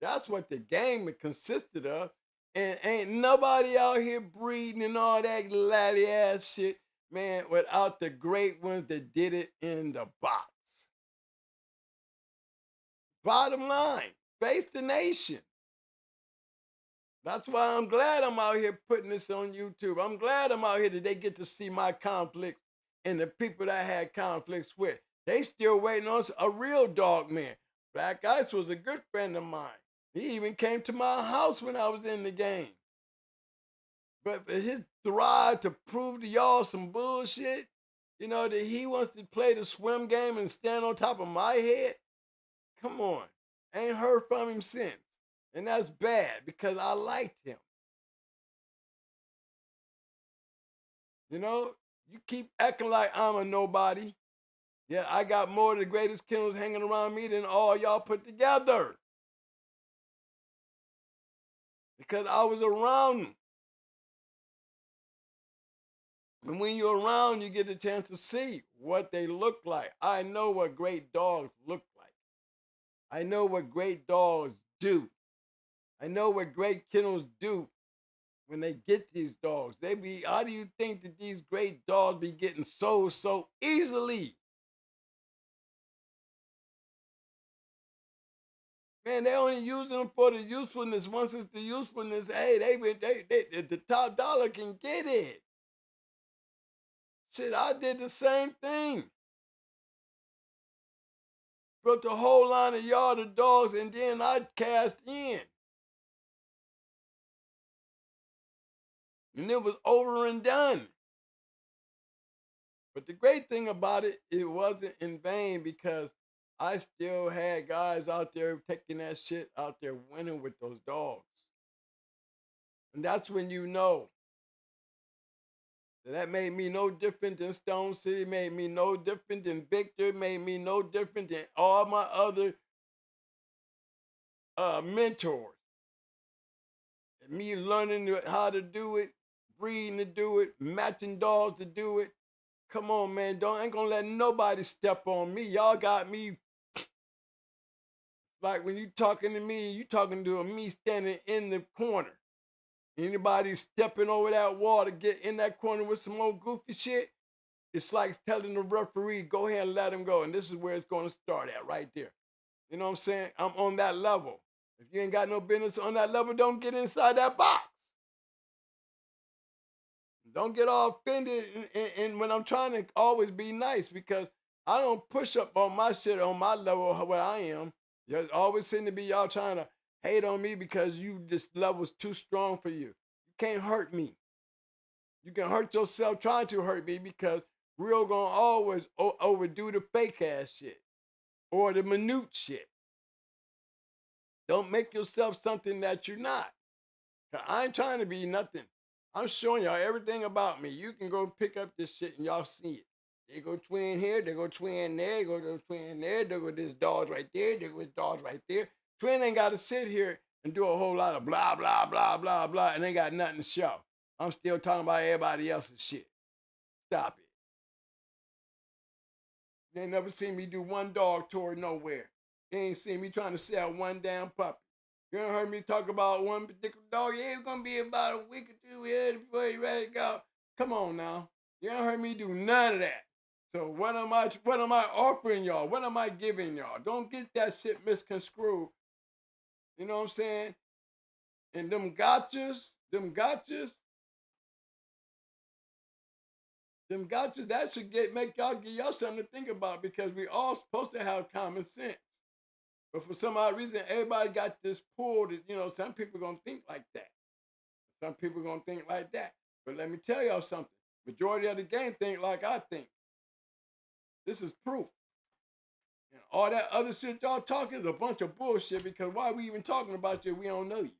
That's what the game consisted of. And ain't nobody out here breeding and all that laddie ass shit, man, without the great ones that did it in the box. Bottom line, face the nation. That's why I'm glad I'm out here putting this on YouTube. I'm glad I'm out here that they get to see my conflicts and the people that I had conflicts with. They still waiting on a real dog man. Black Ice was a good friend of mine. He even came to my house when I was in the game. But for his drive to prove to y'all some bullshit, you know, that he wants to play the swim game and stand on top of my head, come on. Ain't heard from him since. And that's bad because I liked him. You know, you keep acting like I'm a nobody. Yeah, I got more of the greatest kennels hanging around me than all y'all put together. Because I was around them. And when you're around, you get a chance to see what they look like. I know what great dogs look like. I know what great dogs do. I know what great kennels do when they get these dogs. How do you think that these great dogs be getting sold so easily? Man, they only using them for the usefulness. Once it's the usefulness, hey, the top dollar can get it. Shit, I did the same thing. Built a whole line of yard of dogs, and then I cashed in. And it was over and done. But the great thing about it, it wasn't in vain because I still had guys out there taking that shit out there winning with those dogs. And that's when you know that made me no different than Stone City, made me no different than Victor, made me no different than all my other mentors. And me learning how to do it, breeding to do it, matching dogs to do it. Come on, man, ain't gonna let nobody step on me. Y'all got me. Like when you talking to me, you talking to me standing in the corner. Anybody stepping over that wall to get in that corner with some old goofy shit, it's like telling the referee, go ahead and let him go. And this is where it's going to start at, right there. You know what I'm saying? I'm on that level. If you ain't got no business on that level, don't get inside that box. Don't get all offended and when I'm trying to always be nice because I don't push up on my shit on my level where I am. There's always seem to be y'all trying to hate on me because this level's too strong for you. You can't hurt me. You can hurt yourself trying to hurt me because we're gonna always overdo the fake ass shit or the minute shit. Don't make yourself something that you're not. I ain't trying to be nothing. I'm showing y'all everything about me. You can go pick up this shit and y'all see it. They go twin here, they go twin there, they go twin there, they go this dog right there, they go this dog right there. Twin ain't got to sit here and do a whole lot of blah, blah, blah, blah, blah, and they got nothing to show. I'm still talking about everybody else's shit. Stop it. They ain't never seen me do one dog tour nowhere. They ain't seen me trying to sell one damn puppy. You ain't heard me talk about one particular dog. Yeah, it's gonna be about a week or two here before you ready to go. Come on now. You ain't heard me do none of that. So what am I offering y'all? What am I giving y'all? Don't get that shit misconstrued. You know what I'm saying? And them gotchas, that should make y'all give y'all something to think about because we all supposed to have common sense. But for some odd reason, everybody got this pull that, some people gonna think like that. Some people gonna think like that. But let me tell y'all something. Majority of the game think like I think. This is proof. And all that other shit y'all talking is a bunch of bullshit because why we even talking about you? We don't know you.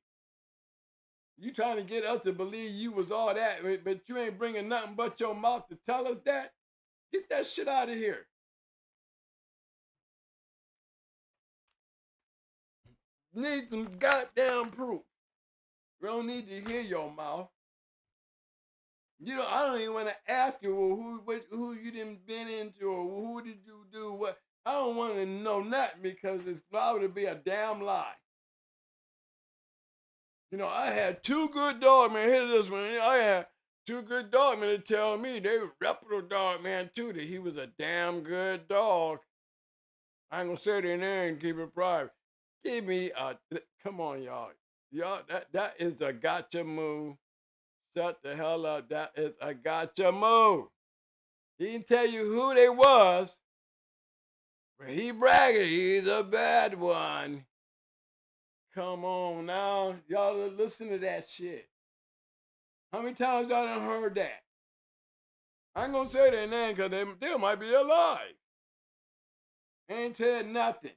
You trying to get us to believe you was all that, but you ain't bringing nothing but your mouth to tell us that? Get that shit out of here. Need some goddamn proof. We don't need to hear your mouth. I don't even want to ask you, well, who you done been into, or who did you do what? I don't want to know nothing because it's liable to be a damn lie. I had two good dogmen. Hear this one. I had two good dogmen to tell me they were reputable dogman too, that he was a damn good dog. I ain't gonna say their name, keep it private. Give me come on, y'all. Y'all, that is the gotcha move. Shut the hell up. That is a gotcha move. He didn't tell you who they was, but he bragging he's a bad one. Come on now. Y'all listen to that shit. How many times y'all done heard that? I ain't gonna say their name because they might be alive. Ain't said nothing.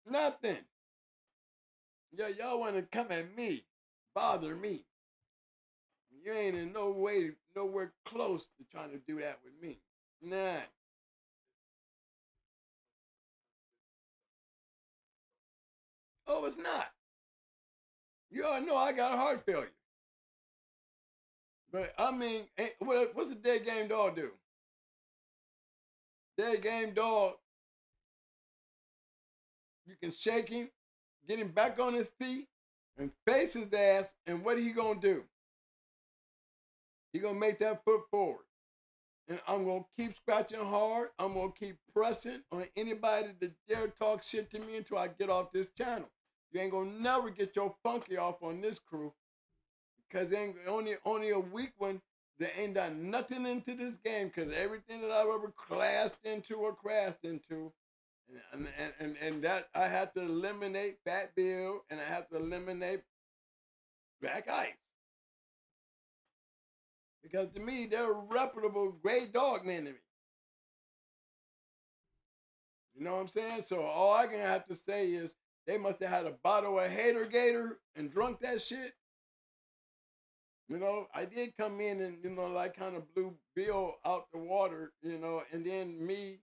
Nothing. Y'all want to come at me, bother me. You ain't in no way, nowhere close to trying to do that with me. Nah. Oh, it's not. You all know I got a heart failure. But I mean, what's a dead game dog do? Dead game dog, you can shake him, get him back on his feet, and face his ass, and what he gonna do? He gonna make that foot forward. And I'm gonna keep scratching hard. I'm gonna keep pressing on anybody that dare talk shit to me until I get off this channel. You ain't gonna never get your funky off on this crew, because ain't only a weak one that ain't done nothing into this game, because everything that I've ever crashed into, and that I had to eliminate Fat Bill, and I had to eliminate Black Ice. Because to me, they're reputable, great dogmen to me. You know what I'm saying? So all I can have to say is they must have had a bottle of Hater Gator and drunk that shit. You know, I did come in and, you know, like kind of blew Bill out the water, you know, and then me,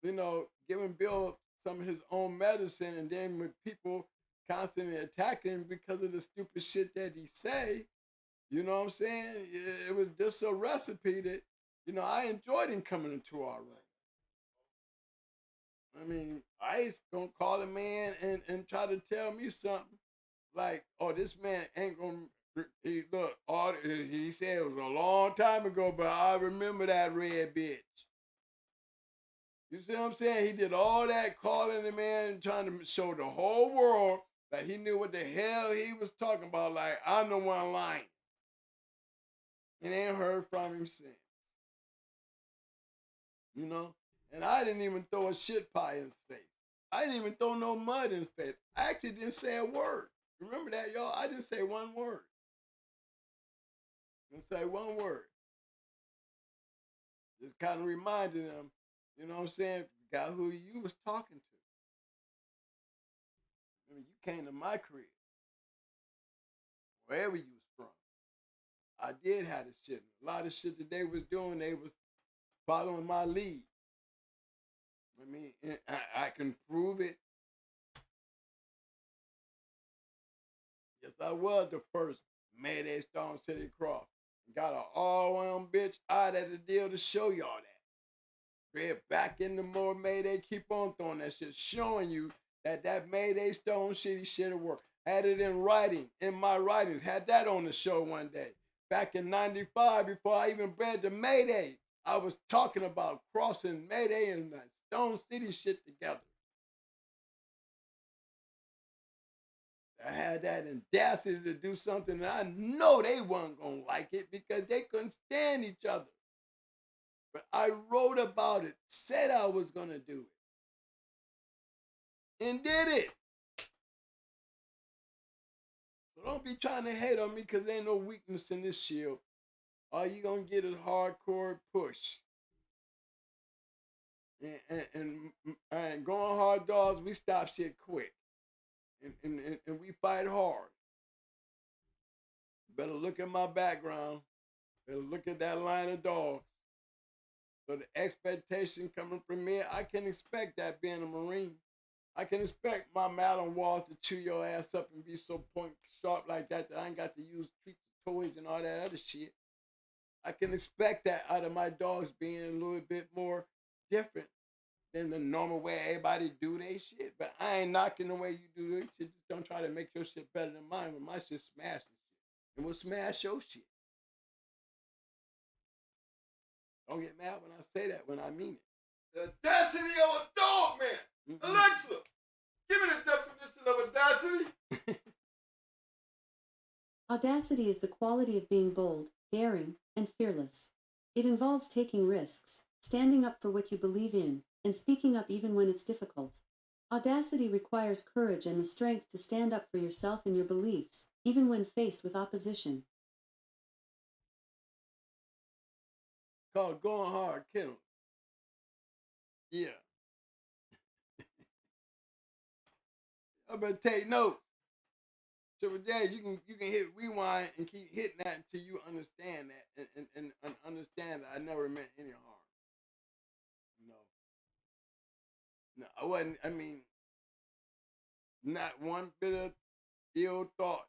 you know, giving Bill some of his own medicine, and then with people constantly attacking him because of the stupid shit that he say, you know what I'm saying? It was just a recipe that, you know, I enjoyed him coming into our room. I mean, Ice gonna call a man and try to tell me something like, oh, this man ain't gonna, he said it was a long time ago, but I remember that red bitch. You see what I'm saying? He did all that calling the man, trying to show the whole world that he knew what the hell he was talking about. Like, I'm the one lying. And ain't heard from him since. You know? And I didn't even throw a shit pie in his face. I didn't even throw no mud in his face. I actually didn't say a word. Remember that, y'all? I didn't say one word. Didn't say one word. Just kind of reminded him, you know what I'm saying, the guy who you was talking to. I mean, you came to my crib, wherever you was from. I did have the shit. A lot of shit that they was doing, they was following my lead. I mean, I can prove it. Yes, I was the first Mayday Stone City Cross. Got an all-on bitch. I had the deal to show y'all that. Read back in the more Mayday, keep on throwing that shit, showing you that Mayday Stone City shit will work. Had it in writing, in my writings. Had that on the show one day. Back in 95, before I even read the Mayday, I was talking about crossing Mayday and that Stone City shit together. I had that audacity to do something, and I know they weren't going to like it because they couldn't stand each other. But I wrote about it, said I was going to do it, and did it. So don't be trying to hate on me because there ain't no weakness in this shield. All you going to get is hardcore push. And going hard dogs, we stop shit quick. And we fight hard. Better look at my background. Better look at that line of dogs. So the expectation coming from me, I can expect that being a Marine. I can expect my Madam Walls to chew your ass up and be so point sharp like that I ain't got to use treats, toys, and all that other shit. I can expect that out of my dogs being a little bit more different than the normal way everybody do their shit. But I ain't knocking the way you do their shit. Just don't try to make your shit better than mine when my shit smashing shit. And we'll smash your shit. Don't get mad when I say that, when I mean it. The audacity of a dog man. Mm-hmm. Alexa, give me the definition of audacity. Audacity is the quality of being bold, daring, and fearless. It involves taking risks, standing up for what you believe in, and speaking up even when it's difficult. Audacity requires courage and the strength to stand up for yourself and your beliefs, even when faced with opposition. Called Going Hard, Kennels. Yeah. I better take notes. Triple J, you can hit rewind and keep hitting that until you understand that and understand that I never meant any harm. No, I wasn't. I mean, not one bit of ill thought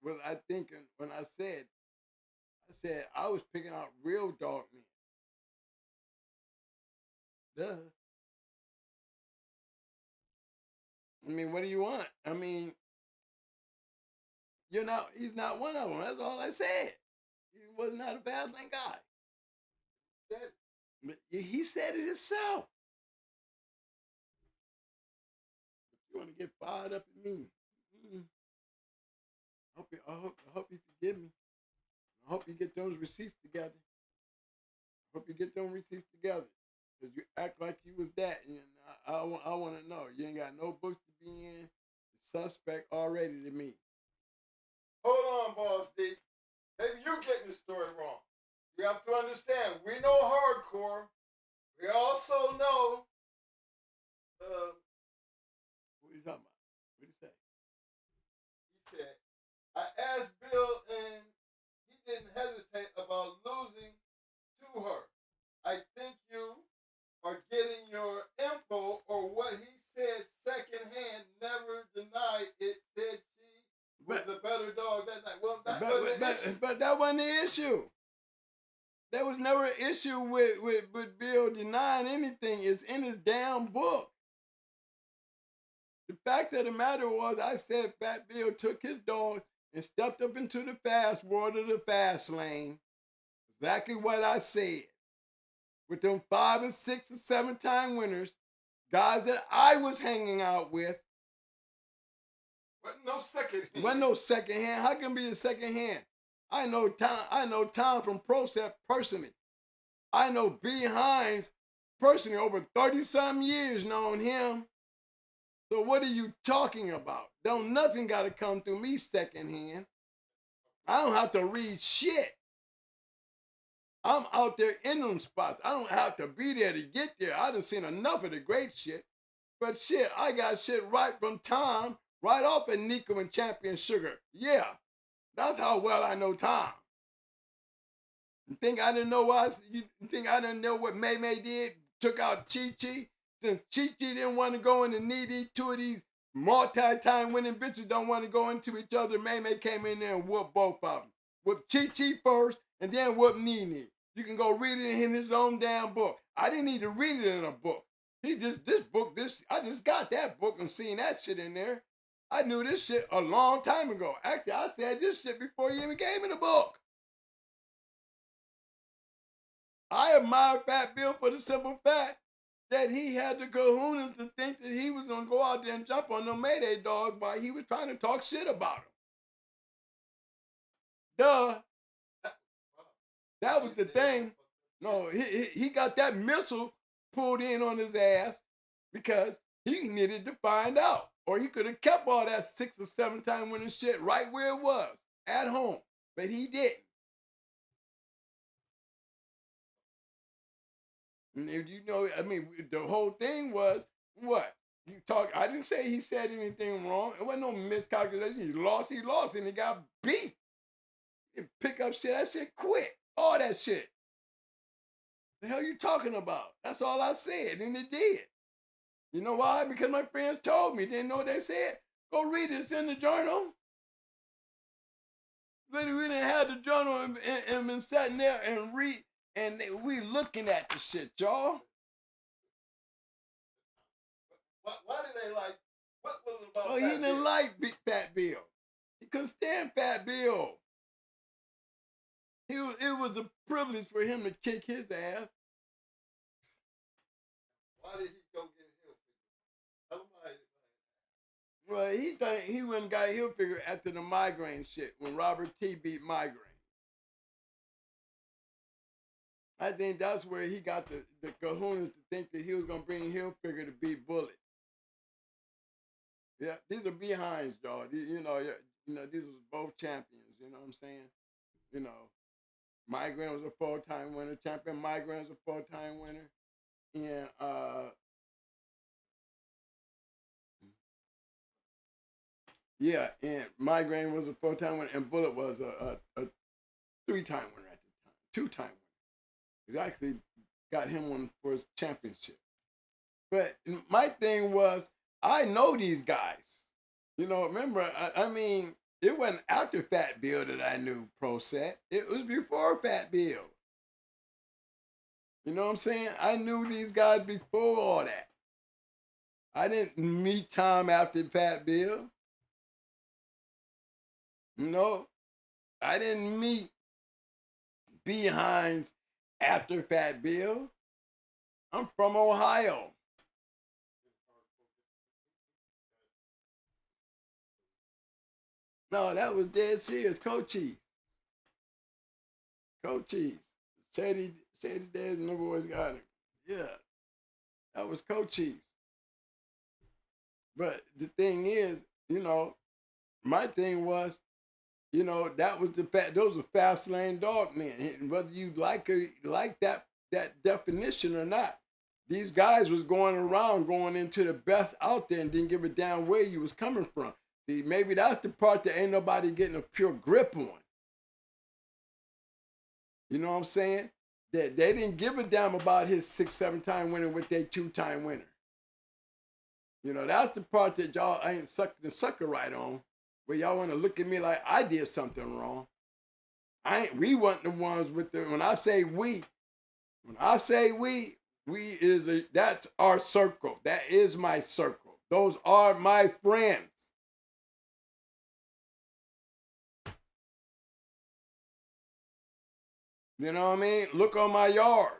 was I thinking when I said I said I was picking out real dog men. Duh. I mean, what do you want? I mean, he's not one of them. That's all I said. He was not a Vaseline guy. But he said it himself. You want to get fired up at me? I hope you forgive me. I hope you get those receipts together. Because you act like you was that. And I want to know. You ain't got no books to be in. The suspect already to me. Hold on, Boss D. Maybe you getting the story wrong. You have to understand, we know hardcore. We also know. What are you talking about? What did he say? He said, I asked Bill and he didn't hesitate about losing to her. I think you are getting your info or what he said secondhand, never denied it, said she was the better dog that night. Well, that wasn't the issue. But that wasn't the issue. There was never an issue with Bill denying anything. It's in his damn book. The fact of the matter was, I said Fat Bill took his dog and stepped up into the fast world of the fast lane. Exactly what I said. With them 5 and 6 and 7 time winners, guys that I was hanging out with. Wasn't no second hand. Wasn't no second hand. How can it be the second hand? I know Tom from Procep personally. I know B. Hines personally, over 30-something years known him. So what are you talking about? Don't nothing got to come through me secondhand. I don't have to read shit. I'm out there in them spots. I don't have to be there to get there. I done seen enough of the great shit. But shit, I got shit right from Tom, right off of Nico and Champion Sugar. Yeah, that's how well I know Tom. You think I didn't know you think I didn't know what May May did? Took out Chi-Chi? Since Chi-Chi didn't want to go in the knee, two of these multi-time winning bitches don't want to go into each other. May May came in there and whooped both of them. Whooped Chi-Chi first and then whooped Nene. You can go read it in his own damn book. I didn't need to read it in a book. I just got that book and seen that shit in there. I knew this shit a long time ago. Actually, I said this shit before you even gave me the book. I admire Fat Bill for the simple fact that he had the kahunas to think that he was going to go out there and jump on them Mayday dogs while he was trying to talk shit about them. Duh. That was the thing. No, he got that missile pulled in on his ass because he needed to find out. Or he could have kept all that 6 or 7 time winning shit right where it was, at home. But he didn't. And if you know, I mean, the whole thing was, what? I didn't say he said anything wrong. It wasn't no miscalculation. He lost, and he got beat. He pick up shit, that shit quick. All that shit. The hell you talking about? That's all I said, and it did. You know why? Because my friends told me. Didn't know what they said. Go read it. It's in the journal. But we didn't have the journal and been sitting there and read, and we looking at the shit, y'all. Why did they like? What was it about? Well, he didn't like Big Fat Bill. He couldn't stand Fat Bill. It was a privilege for him to kick his ass. Why did he go get Hilfiger? Tell him why. Well, he thought he went and got Hilfiger after the migraine shit when Robert T beat migraine. I think that's where he got the kahunas to think that he was gonna bring Hilfiger to beat Bullet. Yeah, these are behinds, y'all. You know, these was both champions. You know what I'm saying? You know, Migraine was a 4-time winner. Champion Migraine was a 4-time winner. And and Migraine was a 4-time winner, and Bullet was a 3-time winner at the time, 2-time winner. He actually got him one for his championship. But my thing was, I know these guys. You know, remember, I mean, It wasn't after Fat Bill that I knew Pro Set. It was before Fat Bill. You know what I'm saying? I knew these guys before all that. I didn't meet Tom after Fat Bill. You know, I didn't meet Behinds after Fat Bill. I'm from Ohio. No, that was dead serious. Cochise. Cochise. Shady Days and the boys got him. Yeah. That was Cochise. But the thing is, you know, my thing was, you know, that was those were fast lane dog men. And whether you like that definition or not, these guys was going around going into the best out there and didn't give a damn where you was coming from. See, maybe that's the part that ain't nobody getting a pure grip on. You know what I'm saying? That they didn't give a damn about his 6-7-time winner with their 2-time winner. You know, that's the part that y'all ain't the sucker right on, where y'all want to look at me like I did something wrong. We wasn't the ones with the, when I say we that's our circle. That is my circle. Those are my friends. You know what I mean? Look on my yard.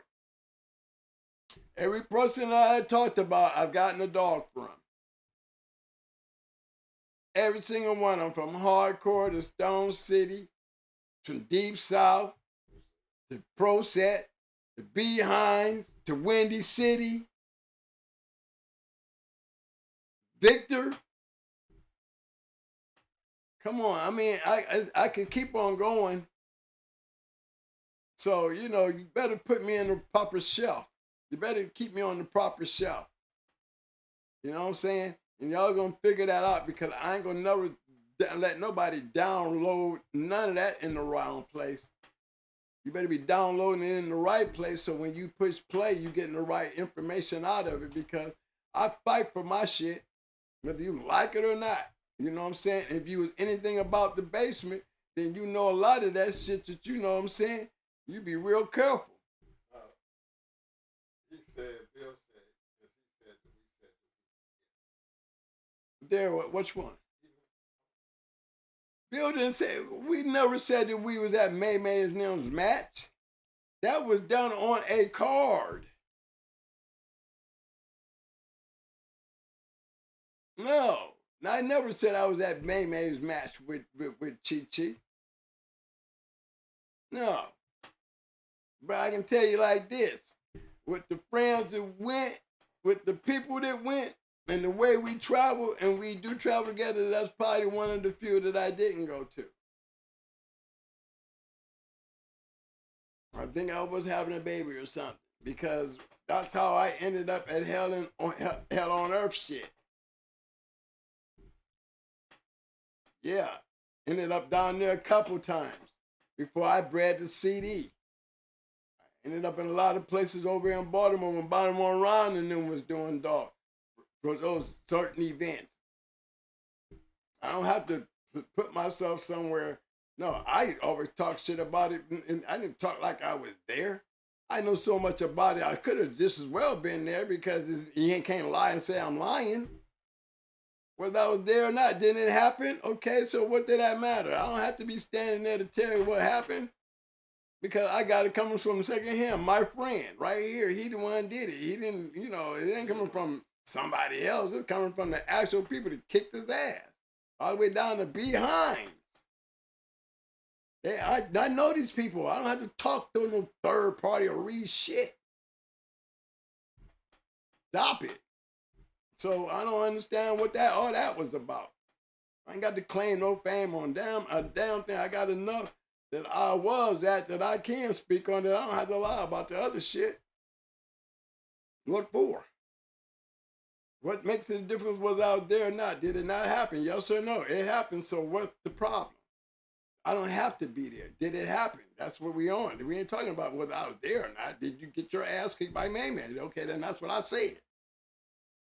Every person that I talked about, I've gotten a dog from. Every single one of them, from Hardcore to Stone City, from Deep South, to Pro Set, to Behinds, to Windy City, Victor. Come on, I mean, I can keep on going. So, you know, you better put me in the proper shelf. You better keep me on the proper shelf. You know what I'm saying? And y'all gonna figure that out, because I ain't gonna never let nobody download none of that in the wrong place. You better be downloading it in the right place, so when you push play, you getting the right information out of it, because I fight for my shit, whether you like it or not. You know what I'm saying? If you was anything about the basement, then you know a lot of that shit that you know what I'm saying? You be real careful. Bill said, because he said that we said. There, which one? Bill didn't say, we never said that we was at May May's Nim's match. That was done on a card. No, I never said I was at May May's match with Chi. No. But I can tell you like this, with the friends that went, with the people that went, and the way we travel, and we do travel together, that's probably one of the few that I didn't go to. I think I was having a baby or something, because that's how I ended up at Hell on Earth shit. Yeah, ended up down there a couple times before I bred the CD. Ended up in a lot of places over in Baltimore when Baltimore Ron and them was doing dog for those certain events. I don't have to put myself somewhere. No, I always talk shit about it, and I didn't talk like I was there. I know so much about it. I could have just as well been there, because you can't lie and say I'm lying. Whether I was there or not, didn't it happen? Okay, so what did that matter? I don't have to be standing there to tell you what happened, because I got it coming from secondhand. My friend right here, he the one did it. He didn't, you know, it ain't coming from somebody else. It's coming from the actual people that kicked his ass all the way down to Behinds. I know these people. I don't have to talk to no third party or read shit. Stop it. So I don't understand what all that was about. I ain't got to claim no fame on a damn thing. I got enough that I was at that I can speak on, that I don't have to lie about the other shit. What for? What makes the difference was I was there or not? Did it not happen? Yes or no? It happened, so what's the problem? I don't have to be there. Did it happen? That's what we on. We ain't talking about whether I was there or not. Did you get your ass kicked by Mayman? Okay, then that's what I said.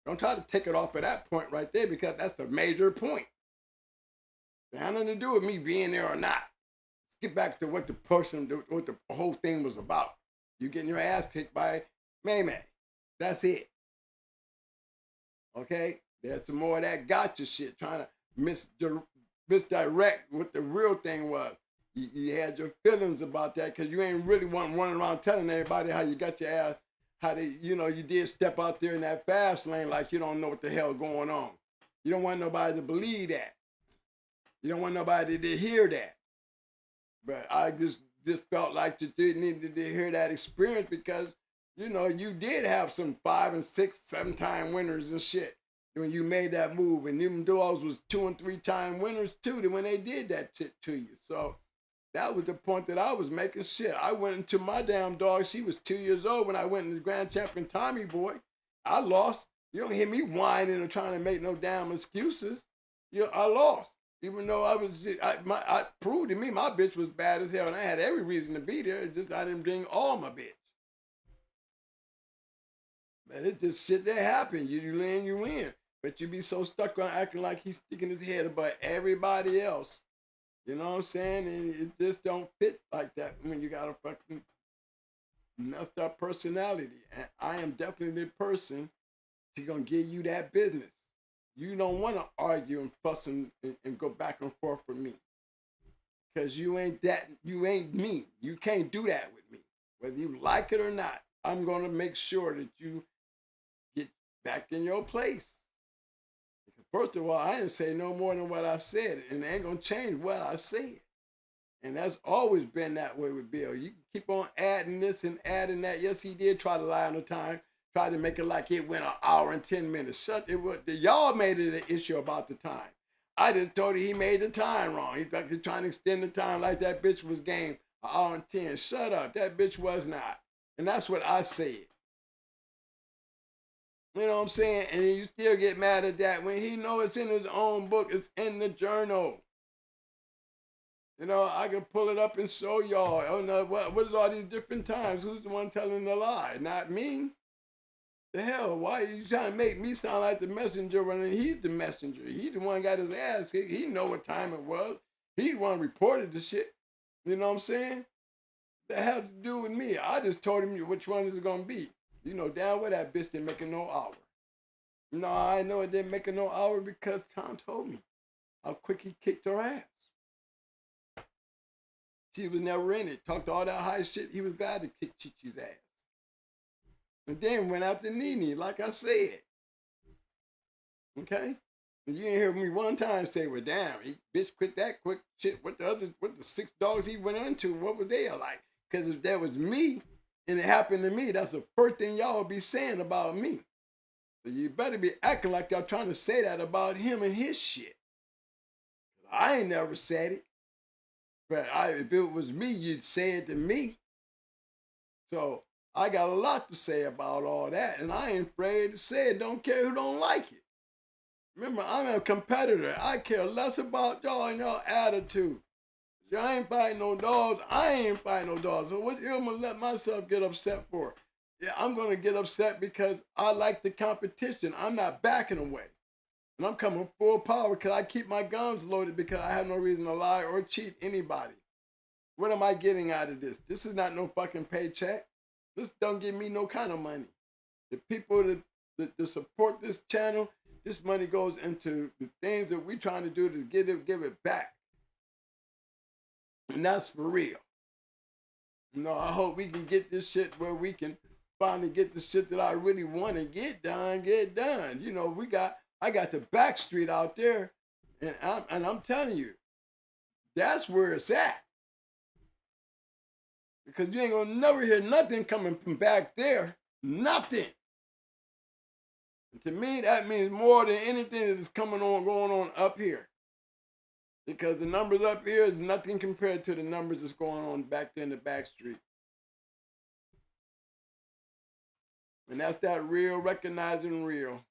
Don't try to take it off at that point right there, because that's the major point. It had nothing to do with me being there or not. Let's get back to what the whole thing was about. You getting your ass kicked by May. That's it. Okay? There's some more of that gotcha shit, trying to misdirect what the real thing was. You had your feelings about that because you ain't really running around telling everybody how you got your ass, how you did step out there in that fast lane like you don't know what the hell going on. You don't want nobody to believe that. You don't want nobody to hear that. But I just felt like you needed to hear that experience because, you did have some 5 and 6, 7-time winners and shit when you made that move. And them dogs was 2 and 3-time winners too when they did that shit to you. So that was the point that I was making. Shit, I went into my damn dog. She was 2 years old when I went into the Grand Champion Tommy Boy. I lost. You don't hear me whining or trying to make no damn excuses. I lost. Even though I proved to me my bitch was bad as hell and I had every reason to be there. It's just I didn't bring all my bitch. But it's just shit that happened. You win. But you be so stuck on acting like he's sticking his head above everybody else. You know what I'm saying? And it just don't fit like that when you got a fucking messed up personality. And I am definitely the person who's gonna give you that business. You don't want to argue and fuss and go back and forth with me. Because you ain't me. You can't do that with me. Whether you like it or not, I'm going to make sure that you get back in your place. Because first of all, I didn't say no more than what I said, and it ain't going to change what I said. And that's always been that way with Bill. You can keep on adding this and adding that. Yes, he did try to lie on the time. Try to make it like it went 1 hour and 10 minutes. Y'all made it an issue about the time. I just told you he made the time wrong. He's like he's trying to extend the time like that bitch was game 1 hour and 10. Shut up. That bitch was not. And that's what I said. You know what I'm saying? And then you still get mad at that when he know it's in his own book. It's in the journal. I can pull it up and show y'all. Oh no, what is all these different times? Who's the one telling the lie? Not me. The hell, why are you trying to make me sound like the messenger when he's the messenger? He's the one got his ass kicked. He know what time it was. He the one reported the shit. You know what I'm saying? That had to do with me. I just told him which one is it going to be. Down where that bitch didn't make it no hour. No, I know it didn't make it no hour because Tom told me how quick he kicked her ass. She was never in it. Talked all that high shit. He was glad to kick Chi-Chi's ass. And then went after Nene, like I said. Okay? And you ain't hear me one time say, well, damn, he bitch quit that quick shit. What the 6 dogs he went into, what was they like? Because if that was me and it happened to me, that's the first thing y'all would be saying about me. So you better be acting like y'all trying to say that about him and his shit. I ain't never said it. But if it was me, you'd say it to me. So I got a lot to say about all that, and I ain't afraid to say it. Don't care who don't like it. Remember, I'm a competitor. I care less about y'all and y'all attitude. Y'all ain't fighting no dogs. I ain't fighting no dogs. So what I'm going to let myself get upset for? Yeah, I'm going to get upset because I like the competition. I'm not backing away. And I'm coming full power because I keep my guns loaded because I have no reason to lie or cheat anybody. What am I getting out of this? This is not no fucking paycheck. This don't give me no kind of money. The people that support this channel, this money goes into the things that we're trying to do to give it back. And that's for real. I hope we can get this shit where we can finally get the shit that I really want to get done. I got the back street out there, and I'm telling you, that's where it's at. Because you ain't gonna never hear nothing coming from back there. Nothing. And to me, that means more than anything that is going on up here. Because the numbers up here is nothing compared to the numbers that's going on back there in the back street. And that's that real, recognizing real.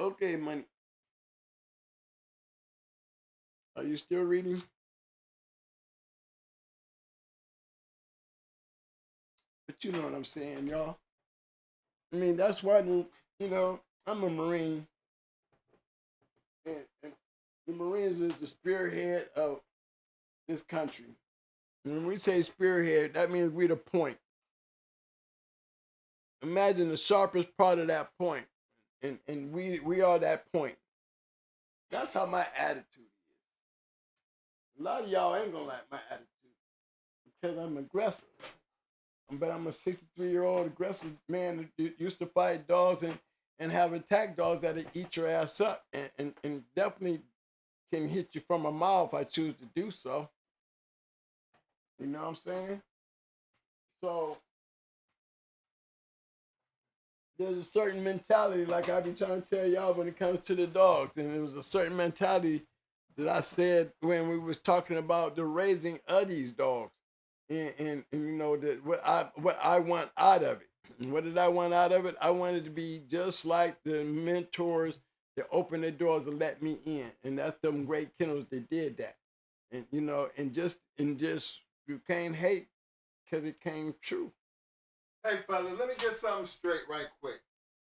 Okay, money. Are you still reading? But you know what I'm saying, y'all. I mean, that's why, I'm a Marine. And the Marines is the spearhead of this country. And when we say spearhead, that means we're the point. Imagine the sharpest part of that point, and we are that point. That's how my attitude is. A lot of y'all ain't gonna like my attitude because I'm aggressive. But I'm a 63-year-old aggressive man that used to fight dogs and have attack dogs that'll eat your ass up and definitely can hit you from a mile if I choose to do so. You know what I'm saying? So there's a certain mentality, like I've been trying to tell y'all when it comes to the dogs. And there was a certain mentality that I said when we was talking about the raising of these dogs. And that what I want out of it. And what did I want out of it? I wanted to be just like the mentors that opened their doors and let me in. And that's them great kennels that did that. And and just you can't hate because it came true. Hey fellas, let me get something straight right quick.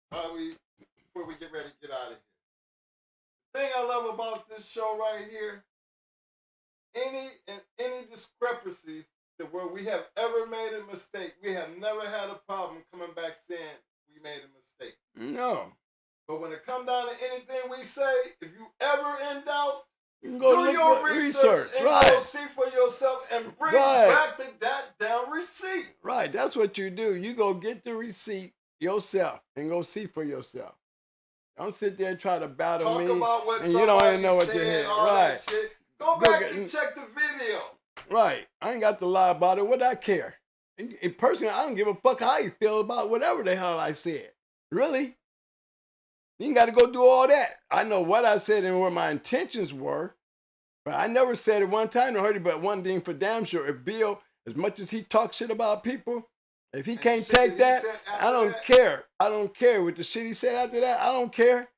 Before we get ready to get out of here. The thing I love about this show right here, any discrepancies where we have ever made a mistake, we have never had a problem coming back saying we made a mistake. No. But when it comes down to anything we say, if you ever in doubt, you can do your research and go see for yourself and bring back that damn receipt. Right, that's what you do. You go get the receipt yourself and go see for yourself. Don't sit there and try to battle me. Talk about what and you don't even know what said, you're hearing. All right. That shit. Go back and check the video. Right. I ain't got to lie about it. What do I care? And personally, I don't give a fuck how you feel about whatever the hell I said. Really? You ain't got to go do all that. I know what I said and what my intentions were, but I never said it one time to hurt you. But one thing for damn sure, if Bill, as much as he talks shit about people, if he can't take that, I don't care. I don't care with the shit he said after that. I don't care.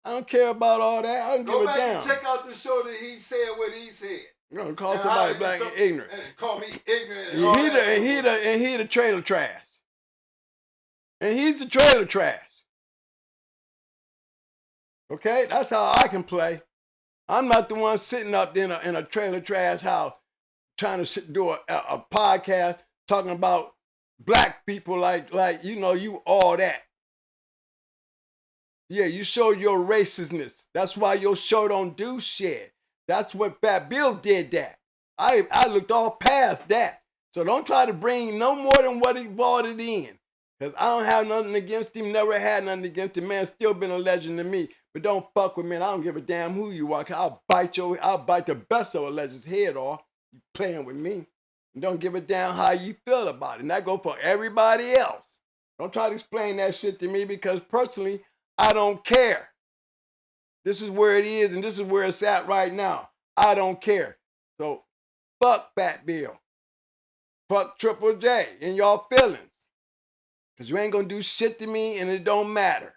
I don't care about all that. I don't give a damn. Go back and check out the show that he said what he said. You're gonna call somebody black and ignorant. And call me ignorant. And he the trailer trash. And he's the trailer trash. Okay, that's how I can play. I'm not the one sitting up in a trailer trash house trying to do a podcast talking about black people like you all that. Yeah, you show your racistness. That's why your show don't do shit. That's what Fat Bill did that. I looked all past that. So don't try to bring no more than what he brought it in. Because I don't have nothing against him, never had nothing against him. Man, still been a legend to me. But don't fuck with me. I don't give a damn who you are. I'll bite the best of a legend's head off. You playing with me. And don't give a damn how you feel about it. And that go for everybody else. Don't try to explain that shit to me because personally, I don't care. This is where it is and this is where it's at right now. I don't care. So fuck Fat Bill. Fuck Triple J and y'all feelings. Because you ain't going to do shit to me and it don't matter.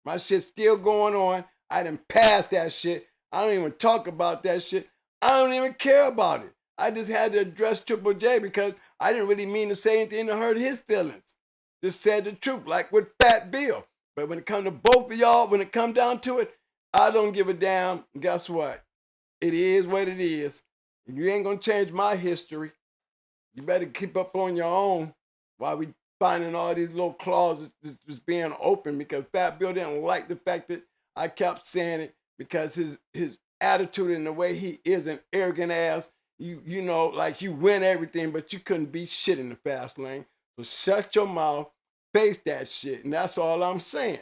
My shit's still going on. I done passed that shit. I don't even talk about that shit. I don't even care about it. I just had to address Triple J because I didn't really mean to say anything to hurt his feelings. Just said the truth, like with Fat Bill. But when it comes to both of y'all, when it comes down to it, I don't give a damn. Guess what? It is what it is. You ain't going to change my history. You better keep up on your own while we finding all these little clauses just being open because Fat Bill didn't like the fact that I kept saying it because his attitude and the way he is an arrogant ass, you know, like you win everything, but you couldn't beat shit in the fast lane. So shut your mouth, face that shit, and that's all I'm saying.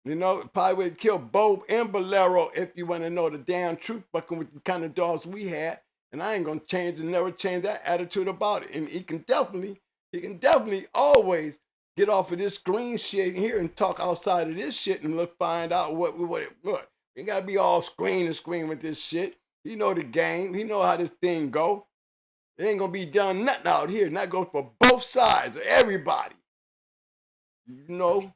You know, probably would kill Bo and Bolero if you want to know the damn truth, fucking with the kind of dogs we had. And I ain't gonna change and never change that attitude about it. And he can definitely always get off of this green shit here and talk outside of this shit and look find out what it was. You gotta be all screen with this shit. He know the game. He know how this thing go. It ain't gonna be done nothing out here. And that goes for both sides of everybody. You know.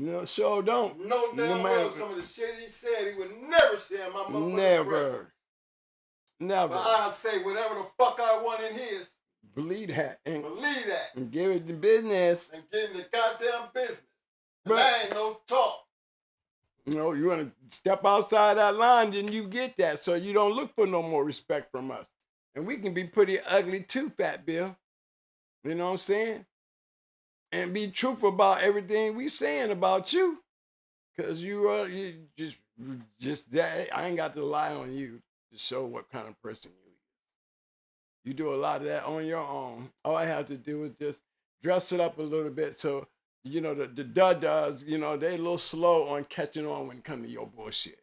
No, sure don't. No damn well some of the shit he said he would never say in my motherfucking presence. Never. But I'll say whatever the fuck I want in his. Believe that. Believe that. And give it the business. And give the goddamn business. And Right. that ain't no talk. You know, you want to step outside that line, then you get that. So you don't look for no more respect from us. And we can be pretty ugly too, Fat Bill. You know what I'm saying? And be truthful about everything we saying about you. Because you just that. I ain't got to lie on you to show what kind of person you are. You do a lot of that on your own. All I have to do is just dress it up a little bit. So, you know, the does, you know, they a little slow on catching on when it comes to your bullshit.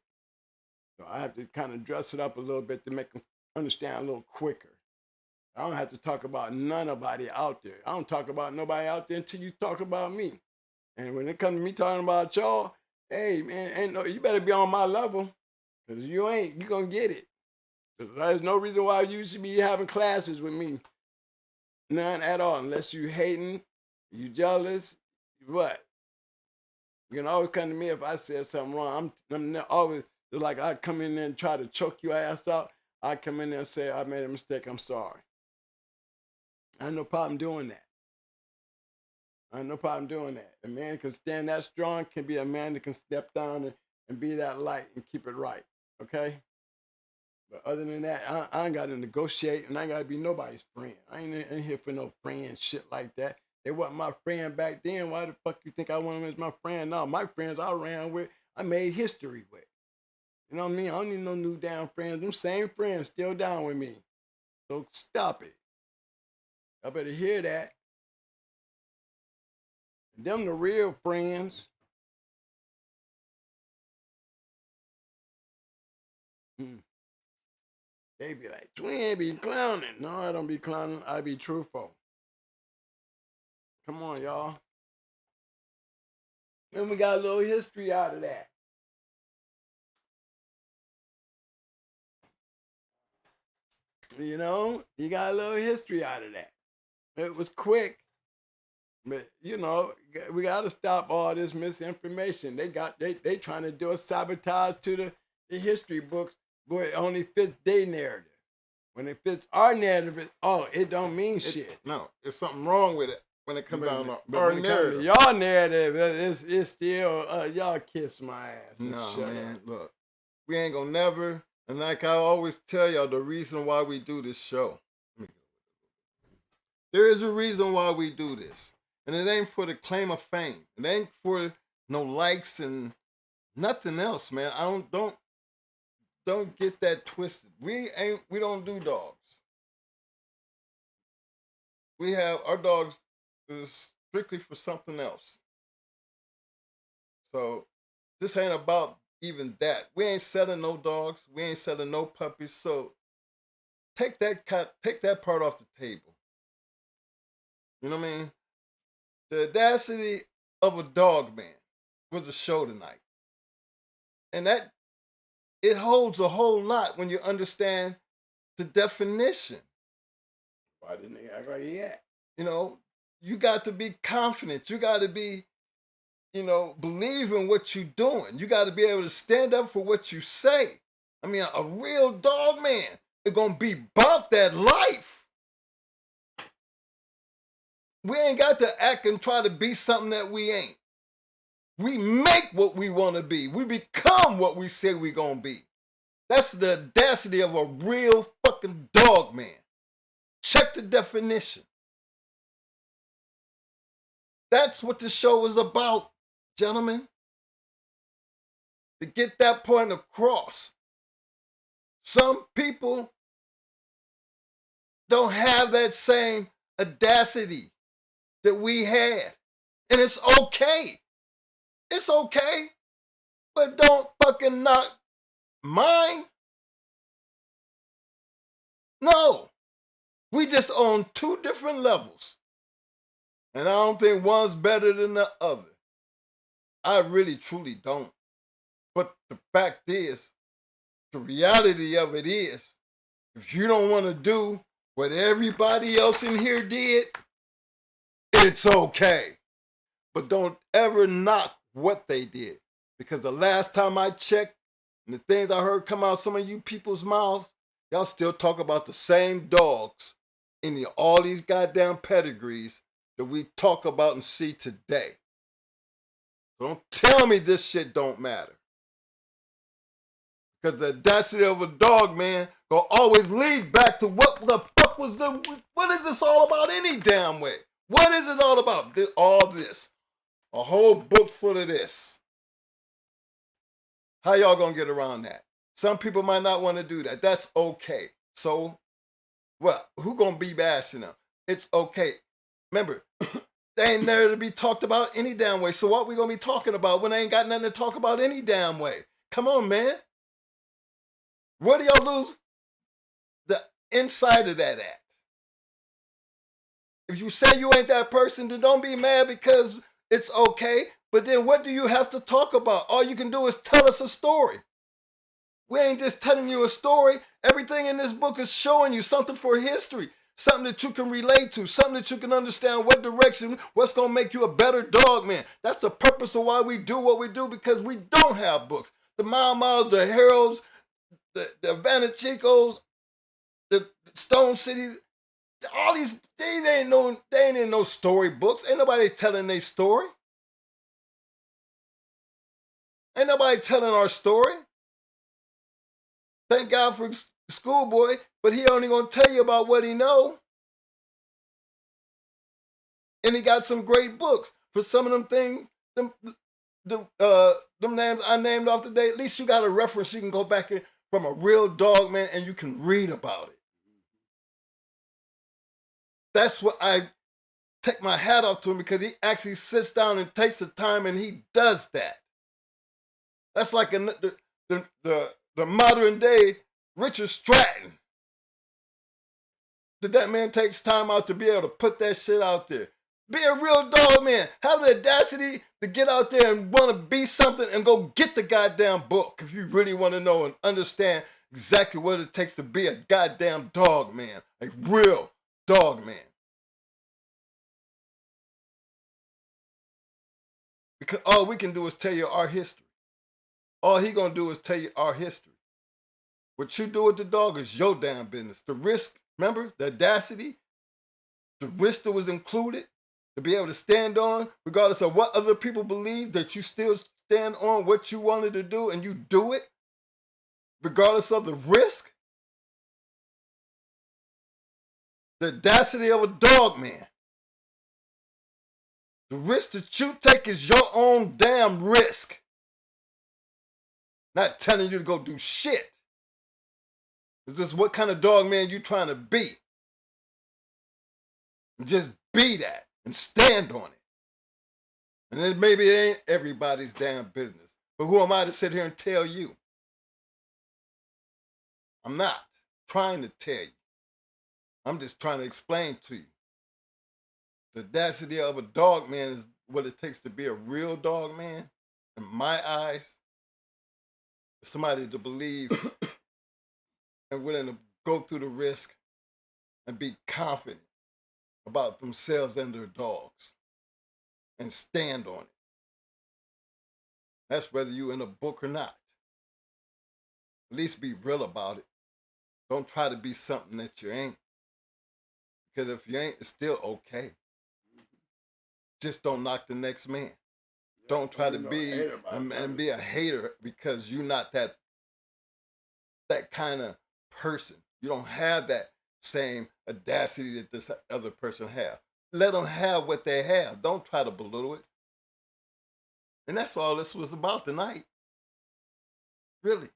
So I have to kind of dress it up a little bit to make them understand a little quicker. I don't have to talk about nobody out there. I don't talk about nobody out there until you talk about me. And when it comes to me talking about y'all, hey, man, you better be on my level. Because you ain't, you going to get it. There's no reason why you should be having classes with me. None at all. Unless you hating, you jealous, what? You can always come to me if I said something wrong. I'm always, like I come in there and try to choke your ass out. I come in there and say, I made a mistake, I'm sorry. I have no problem doing that. I have no problem doing that. A man can stand that strong, can be a man that can step down and be that light and keep it right, okay? But other than that, I ain't got to negotiate, and I ain't got to be nobody's friend. I ain't in here for no friend shit like that. They wasn't my friend back then. Why the fuck you think I want them as my friend now? My friends I ran with, I made history with. You know what I mean? I don't need no new damn friends. Them same friends still down with me. So stop it. I better hear that. Them the real friends. They be like, twin be clowning. No, I don't be clowning. I be truthful. Come on, y'all. Then we got a little history out of that. You know, you got a little history out of that. It was quick. But, you know, we got to stop all this misinformation. They trying to do a sabotage to the history books, but it only fits their narrative. When it fits our narrative, it don't mean shit. No, there's something wrong with it when it comes down to our narrative. Y'all narrative, it's still, y'all kiss my ass. No, man, look, we ain't gonna never, and like I always tell y'all, the reason why we do this show. There is a reason why we do this. And it ain't for the claim of fame. It ain't for no likes and nothing else, man. Don't get that twisted. We don't do dogs. We have our dogs is strictly for something else. So this ain't about even that. We ain't selling no dogs. We ain't selling no puppies. So take that part off the table. You know what I mean? The Audacity of a Dogman was a show tonight. And that, it holds a whole lot when you understand the definition. Why didn't they act like he had? You know, you got to be confident. You got to be, you know, believe in what you're doing. You got to be able to stand up for what you say. I mean, a real dog man is going to be about that life. We ain't got to act and try to be something that we ain't. We make what we want to be. We become what we say we going to be. That's the audacity of a real fucking dog man. Check the definition. That's what the show is about, gentlemen. To get that point across. Some people don't have that same audacity that we had. And it's okay. It's okay. But don't fucking knock mine. No. We just on two different levels. And I don't think one's better than the other. I really, truly don't. But the fact is, the reality of it is, if you don't want to do what everybody else in here did, it's okay. But don't ever knock what they did. Because the last time I checked, and the things I heard come out some of you people's mouths, y'all still talk about the same dogs any all these goddamn pedigrees that we talk about and see today. Don't tell me this shit don't matter. Because the audacity of a dog, man, will always lead back to what the fuck was what is this all about any damn way? What is it all about? All this. A whole book full of this. How y'all gonna get around that? Some people might not want to do that. That's okay. So, well, who gonna be bashing them? It's okay. Remember, they ain't there to be talked about any damn way. So what we gonna be talking about when they ain't got nothing to talk about any damn way? Come on, man. Where do y'all lose the inside of that at? If you say you ain't that person, then don't be mad because it's okay. But then what do you have to talk about? All you can do is tell us a story. We ain't just telling you a story. Everything in this book is showing you something for history, something that you can relate to, something that you can understand what direction, what's going to make you a better dog man. That's the purpose of why we do what we do, because we don't have books. The Mau Maus, the Heralds, the Vanachicos, the Stone City, all these, they ain't in no story books. Ain't nobody telling their story. Ain't nobody telling our story. Thank God for Schoolboy, but he only gonna tell you about what he know. And he got some great books. For some of them things, them names I named off today, at least you got a reference you can go back in from a real dog man and you can read about it. That's what I take my hat off to him, because he actually sits down and takes the time and he does that. That's like the modern day Richard Stratton. That man takes time out to be able to put that shit out there. Be a real dog man. Have the audacity to get out there and want to be something and go get the goddamn book if you really want to know and understand exactly what it takes to be a goddamn dog man. A real dog man. Because all we can do is tell you our history. All he gonna do is tell you our history. What you do with the dog is your damn business. The risk, remember, the audacity, the risk that was included to be able to stand on, regardless of what other people believe, that you still stand on what you wanted to do and you do it, regardless of the risk. The audacity of a dog man. The risk that you take is your own damn risk. Not telling you to go do shit. It's just what kind of dog man you trying to be. And just be that and stand on it. And then maybe it ain't everybody's damn business. But who am I to sit here and tell you? I'm not trying to tell you. I'm just trying to explain to you. The audacity of a dog man is what it takes to be a real dog man. In my eyes, somebody to believe and willing to go through the risk and be confident about themselves and their dogs and stand on it. That's whether you in a book or not. At least be real about it. Don't try to be something that you ain't. Because if you ain't, it's still okay. Just don't knock the next man. Don't try to be and be a hater because you're not that kind of person. You don't have that same audacity that this other person have. Let them have what they have. Don't try to belittle it. And that's all this was about tonight. Really.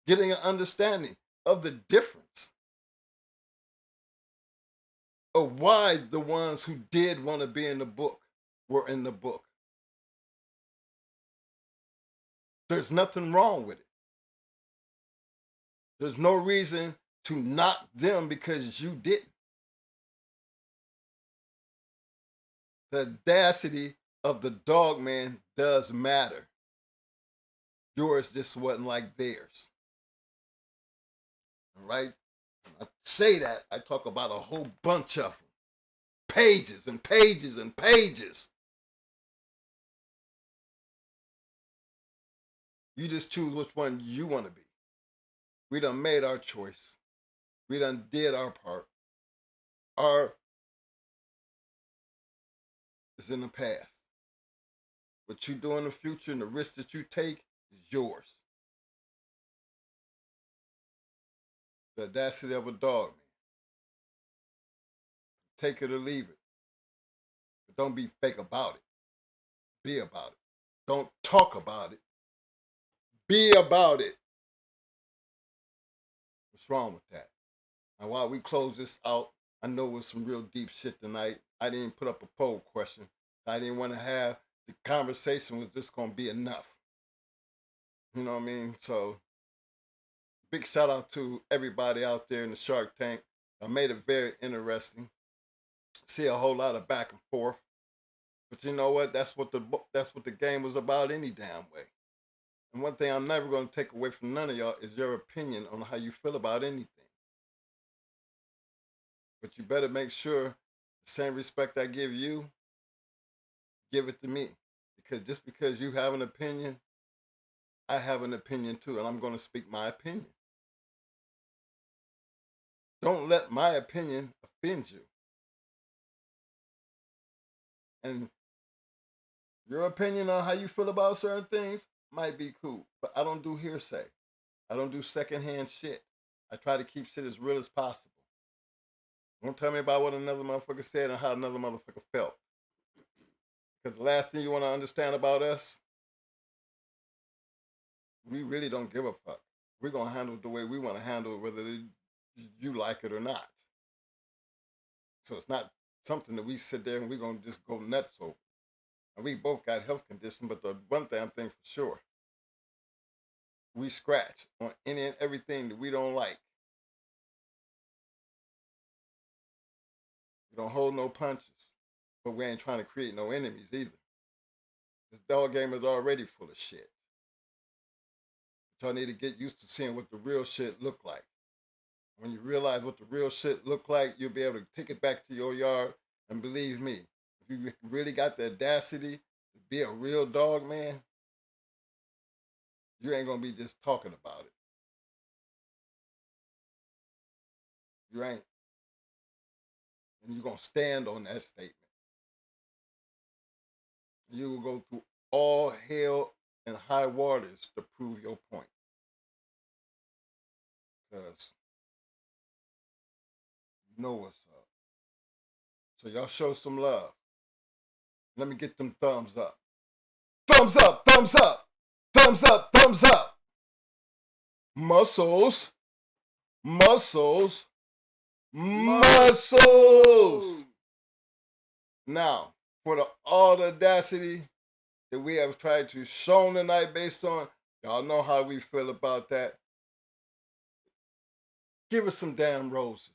Getting an understanding of the difference of why the ones who did want to be in the book were in the book. There's nothing wrong with it. There's no reason to knock them because you didn't. The audacity of the dog man does matter. Yours just wasn't like theirs. All right? When I say that, I talk about a whole bunch of them. Pages and pages and pages. You just choose which one you want to be. We done made our choice. We done did our part. are is in the past. What you do in the future and the risk that you take is yours. The audacity of a dog, man. Take it or leave it. But don't be fake about it. Be about it. Don't talk about it. Be about it. What's wrong with that? Now, while we close this out, I know it's some real deep shit tonight. I didn't put up a poll question. I didn't want to have the conversation was just going to be enough. You know what I mean? So, big shout out to everybody out there in the Shark Tank. I made it very interesting. See a whole lot of back and forth. But you know what? That's what the game was about any damn way. And one thing I'm never going to take away from none of y'all is your opinion on how you feel about anything. But you better make sure the same respect I give you, give it to me. Because just because you have an opinion, I have an opinion too, and I'm going to speak my opinion. Don't let my opinion offend you. And your opinion on how you feel about certain things might be cool, but I don't do hearsay. I don't do secondhand shit. I try to keep shit as real as possible. Don't tell me about what another motherfucker said and how another motherfucker felt. Because the last thing you want to understand about us, we really don't give a fuck. We're going to handle it the way we want to handle it, whether you like it or not. So it's not something that we sit there and we're going to just go nuts over. And we both got health conditions, but the one thing I'm thinking for sure, we scratch on any and everything that we don't like. We don't hold no punches, but we ain't trying to create no enemies either. This dog game is already full of shit. But y'all need to get used to seeing what the real shit look like. When you realize what the real shit look like, you'll be able to take it back to your yard. And believe me, if you really got the audacity to be a real dog man, you ain't gonna be just talking about it. You ain't. And you're gonna stand on that statement. You will go through all hell and high waters to prove your point. Because you know what's up. So y'all show some love. Let me get them thumbs up. Thumbs up, thumbs up, thumbs up, thumbs up. Muscles, muscles, muscles. Now, for all the audacity that we have tried to show tonight based on, y'all know how we feel about that. Give us some damn roses.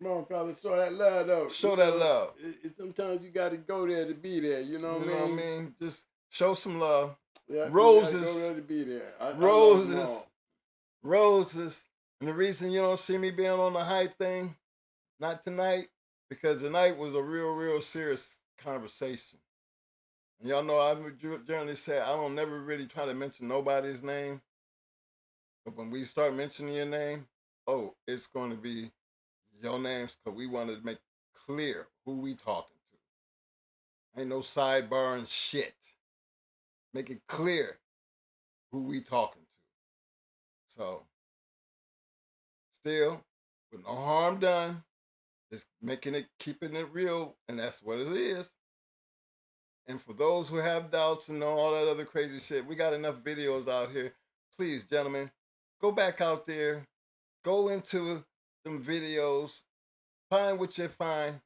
Come on, fellas, show that love, though. Show that love. Sometimes you got to go there to be there, you know what I mean? Just show some love. Yeah, roses. You gotta go there to be there. Roses. Roses. And the reason you don't see me being on the hype thing, not tonight, because tonight was a real serious conversation. And y'all know I generally say I don't never really try to mention nobody's name. But when we start mentioning your name, oh, it's going to be your names because we wanted to make clear who we talking to. Ain't no sidebar and shit. Make it clear who we talking to. So, still, with no harm done, just keeping it real, and that's what it is. And for those who have doubts and all that other crazy shit, we got enough videos out here. Please, gentlemen, go back out there, go into them videos, find what you find,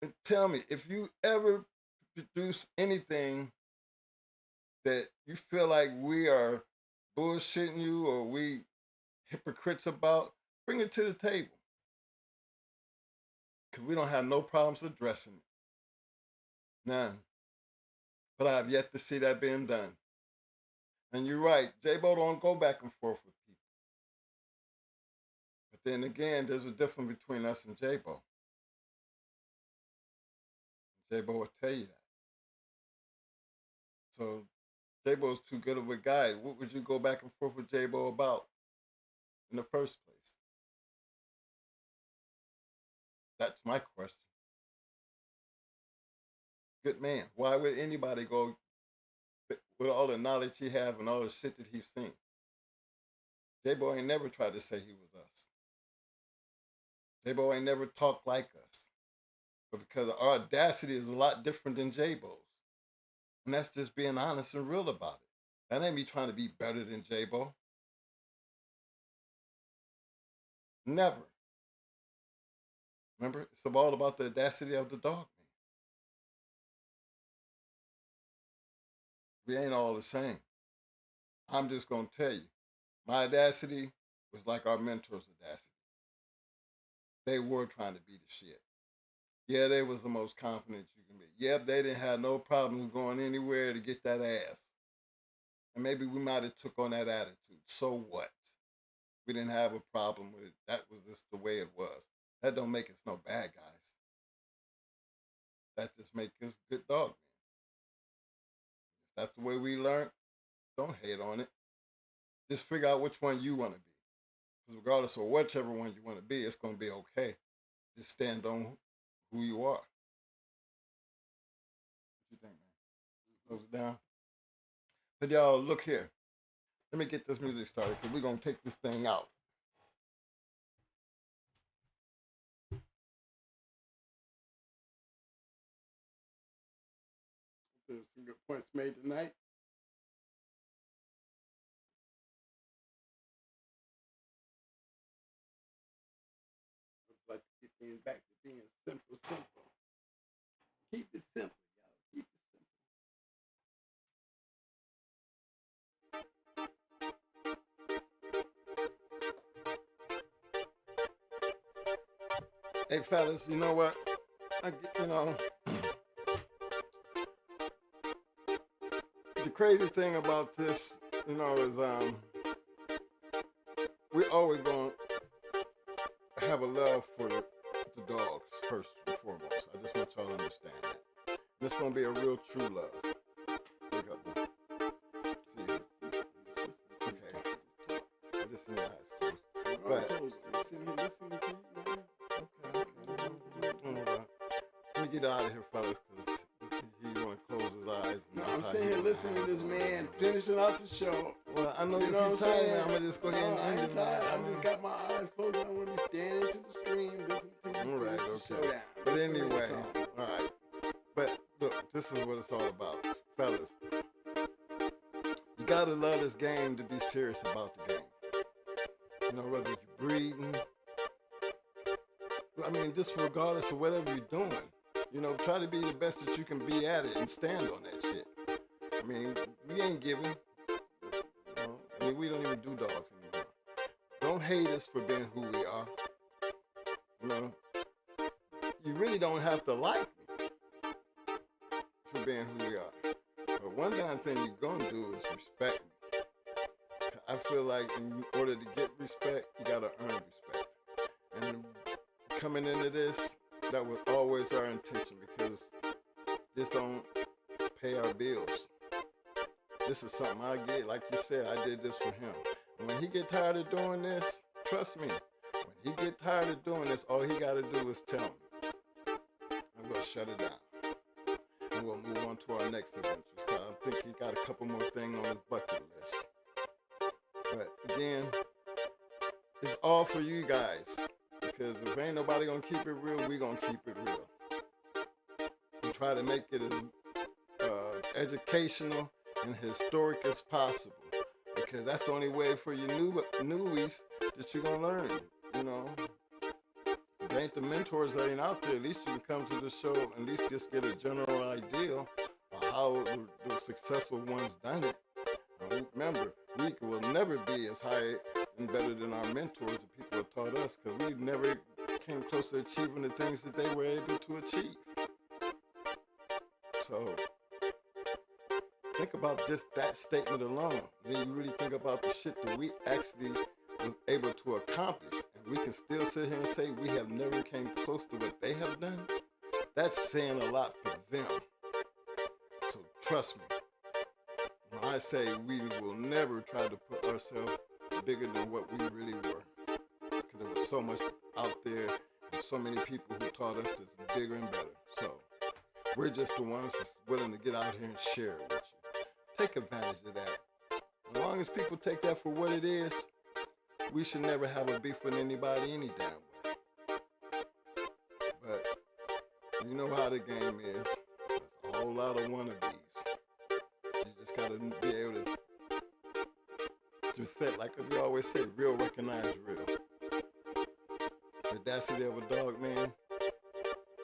and tell me if you ever produce anything that you feel like we are bullshitting you or we hypocrites about, bring it to the table. Because we don't have no problems addressing it. None. But I have yet to see that being done. And you're right, J-Bo don't go back and forth with people. But then again, there's a difference between us and J-Bo. J-Bo will tell you that. So J-Bo's too good of a guy. What would you go back and forth with J-Bo about in the first place? That's my question. Good man. Why would anybody go with all the knowledge he have and all the shit that he's seen? J-Bo ain't never tried to say he was us. J-Bo ain't never talked like us. But because our audacity is a lot different than J-Bo's. And that's just being honest and real about it. That ain't me trying to be better than J-Bo. Never. Remember, it's all about the audacity of the dog. We ain't all the same. I'm just going to tell you, my audacity was like our mentor's audacity. They were trying to be the shit. Yeah, they was the most confident you can be. Yep, they didn't have no problems going anywhere to get that ass. And maybe we might have took on that attitude. So what? We didn't have a problem with it. That was just the way it was. That don't make us no bad guys. That just makes us good dog men. If that's the way we learn, don't hate on it. Just figure out which one you want to be. Because regardless of whichever one you want to be, it's going to be okay. Just stand on who you are. What you think, man? Close it down. But y'all, look here. Let me get this music started because we're going to take this thing out. There's some good points made tonight. I'd like to get things back to being simple. Keep it simple, y'all. Keep it simple. Hey, fellas, you know what? The crazy thing about this, is we always gonna have a love for the dogs first and foremost. I just want y'all to understand that. And it's gonna be a real true love. Look up. See, okay. I just see my eyes closed. But I'm sitting here listening to you, man. Okay. Let me get out of here, fellas, because he want to close his eyes. No, I'm sitting here listening to this man finishing out the show. Well, I know you're tired, man. I'm going to just go ahead and end it. I just got my eyes closed. I want to be standing to the screen, listening to you. All right, okay. But anyway, all right. But look, this is what it's all about. Fellas, you got to love this game to be serious about the game. Whether you're breeding, just regardless of whatever you're doing. Try to be the best that you can be at it and stand on that shit. We ain't giving. We don't even do dogs anymore. Don't hate us for being who we are. You really don't have to like me for being who we are. But one damn thing you're going to do is respect me. I feel like in order to get respect, you got to earn respect. And coming into this, that was always our intention because this don't pay our bills. This is something I get. Like you said, I did this for him. And when he get tired of doing this, trust me, when he get tired of doing this, all he got to do is tell me. I'm going to shut it down. And we'll move on to our next adventures. I think he got a couple more things on his bucket list. But again, it's all for you guys. Because if ain't nobody gonna keep it real, we gonna keep it real. We try to make it as educational and historic as possible. Because that's the only way for you newies that you're gonna learn. If there ain't the mentors that ain't out there, at least you can come to the show and at least just get a general idea of how the successful ones done it. Remember, we will never be as high and better than our mentors, the people that taught us, because we never came close to achieving the things that they were able to achieve. So, think about just that statement alone. Then you really think about the shit that we actually was able to accomplish, and we can still sit here and say we have never came close to what they have done. That's saying a lot for them. So trust me. When I say we will never try to put ourselves bigger than what we really were, because there was so much out there, there's so many people who taught us that's bigger and better. So we're just the ones that's willing to get out here and share it with you. Take advantage of that. As long as people take that for what it is, we should never have a beef with anybody any damn way. But you know how the game is. There's a whole lot of wannabes. You just gotta be able to set, like we always say, real recognize real. The audacity of a dog man,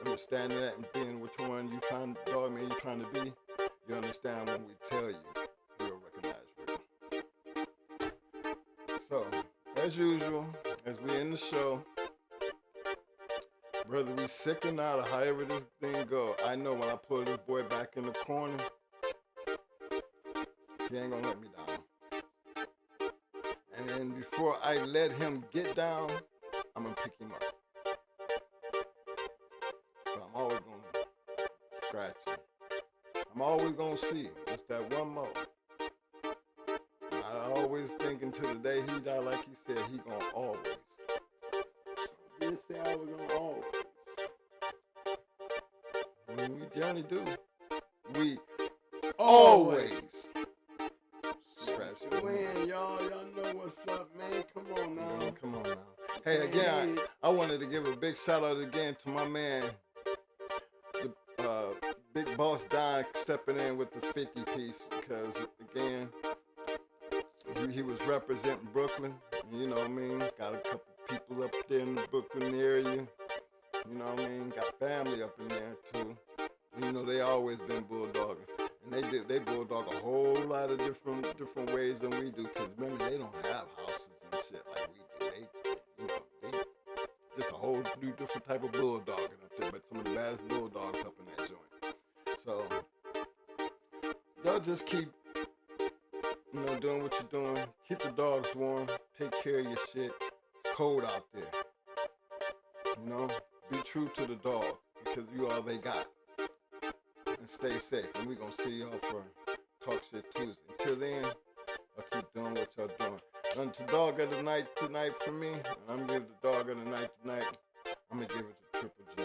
understanding that and being which one you trying dog man you're trying to be, you understand when we tell you real recognize real. So, as usual, as we end the show, whether we sick or not, or however this thing go, I know when I pull this boy back in the corner, he ain't gonna let me down. And then before I let him get down, I'm gonna pick him up. But I'm always gonna scratch him. I'm always gonna see him. It's that one more. I always think until the day he die, like he said, he gonna always. He did say I was gonna always. When we journey do, we always scratch him. Man, y'all know what's up, man. Come on now. Man, come on now. Hey, again, I wanted to give a big shout out again to my man, the Big Boss Don, stepping in with the 50 piece because, again, he was representing Brooklyn. You know what I mean? Got a couple people up there in the Brooklyn area. You know what I mean? Got family up in there too. You know, they always been bulldogging. And they bulldog a whole lot of different ways than we do. Cause remember, they don't have houses and shit like we do. They just a whole new different type of bulldogging up there. But some of the baddest bulldogs up in that joint. So y'all just keep, doing what you're doing. Keep the dogs warm. Take care of your shit. It's cold out there. Be true to the dog because you all they got. And stay safe. And we're going to see y'all for Talk Shit Tuesday. Until then, I'll keep doing what y'all doing. Until dog of the night tonight for me, and I'm giving the dog of the night tonight, I'm going to give it to Triple J.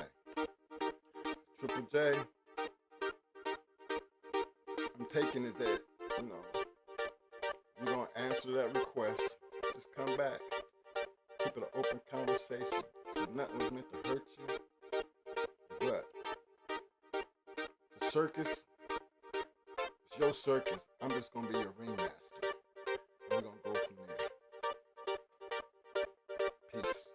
Triple J, I'm taking it that, you're going to answer that request. Just come back. Keep it an open conversation. Because nothing was meant to hurt you. But the circus, it's your circus. I'm just going to be your ringmaster. And we're going to go from there. Peace.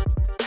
Peace.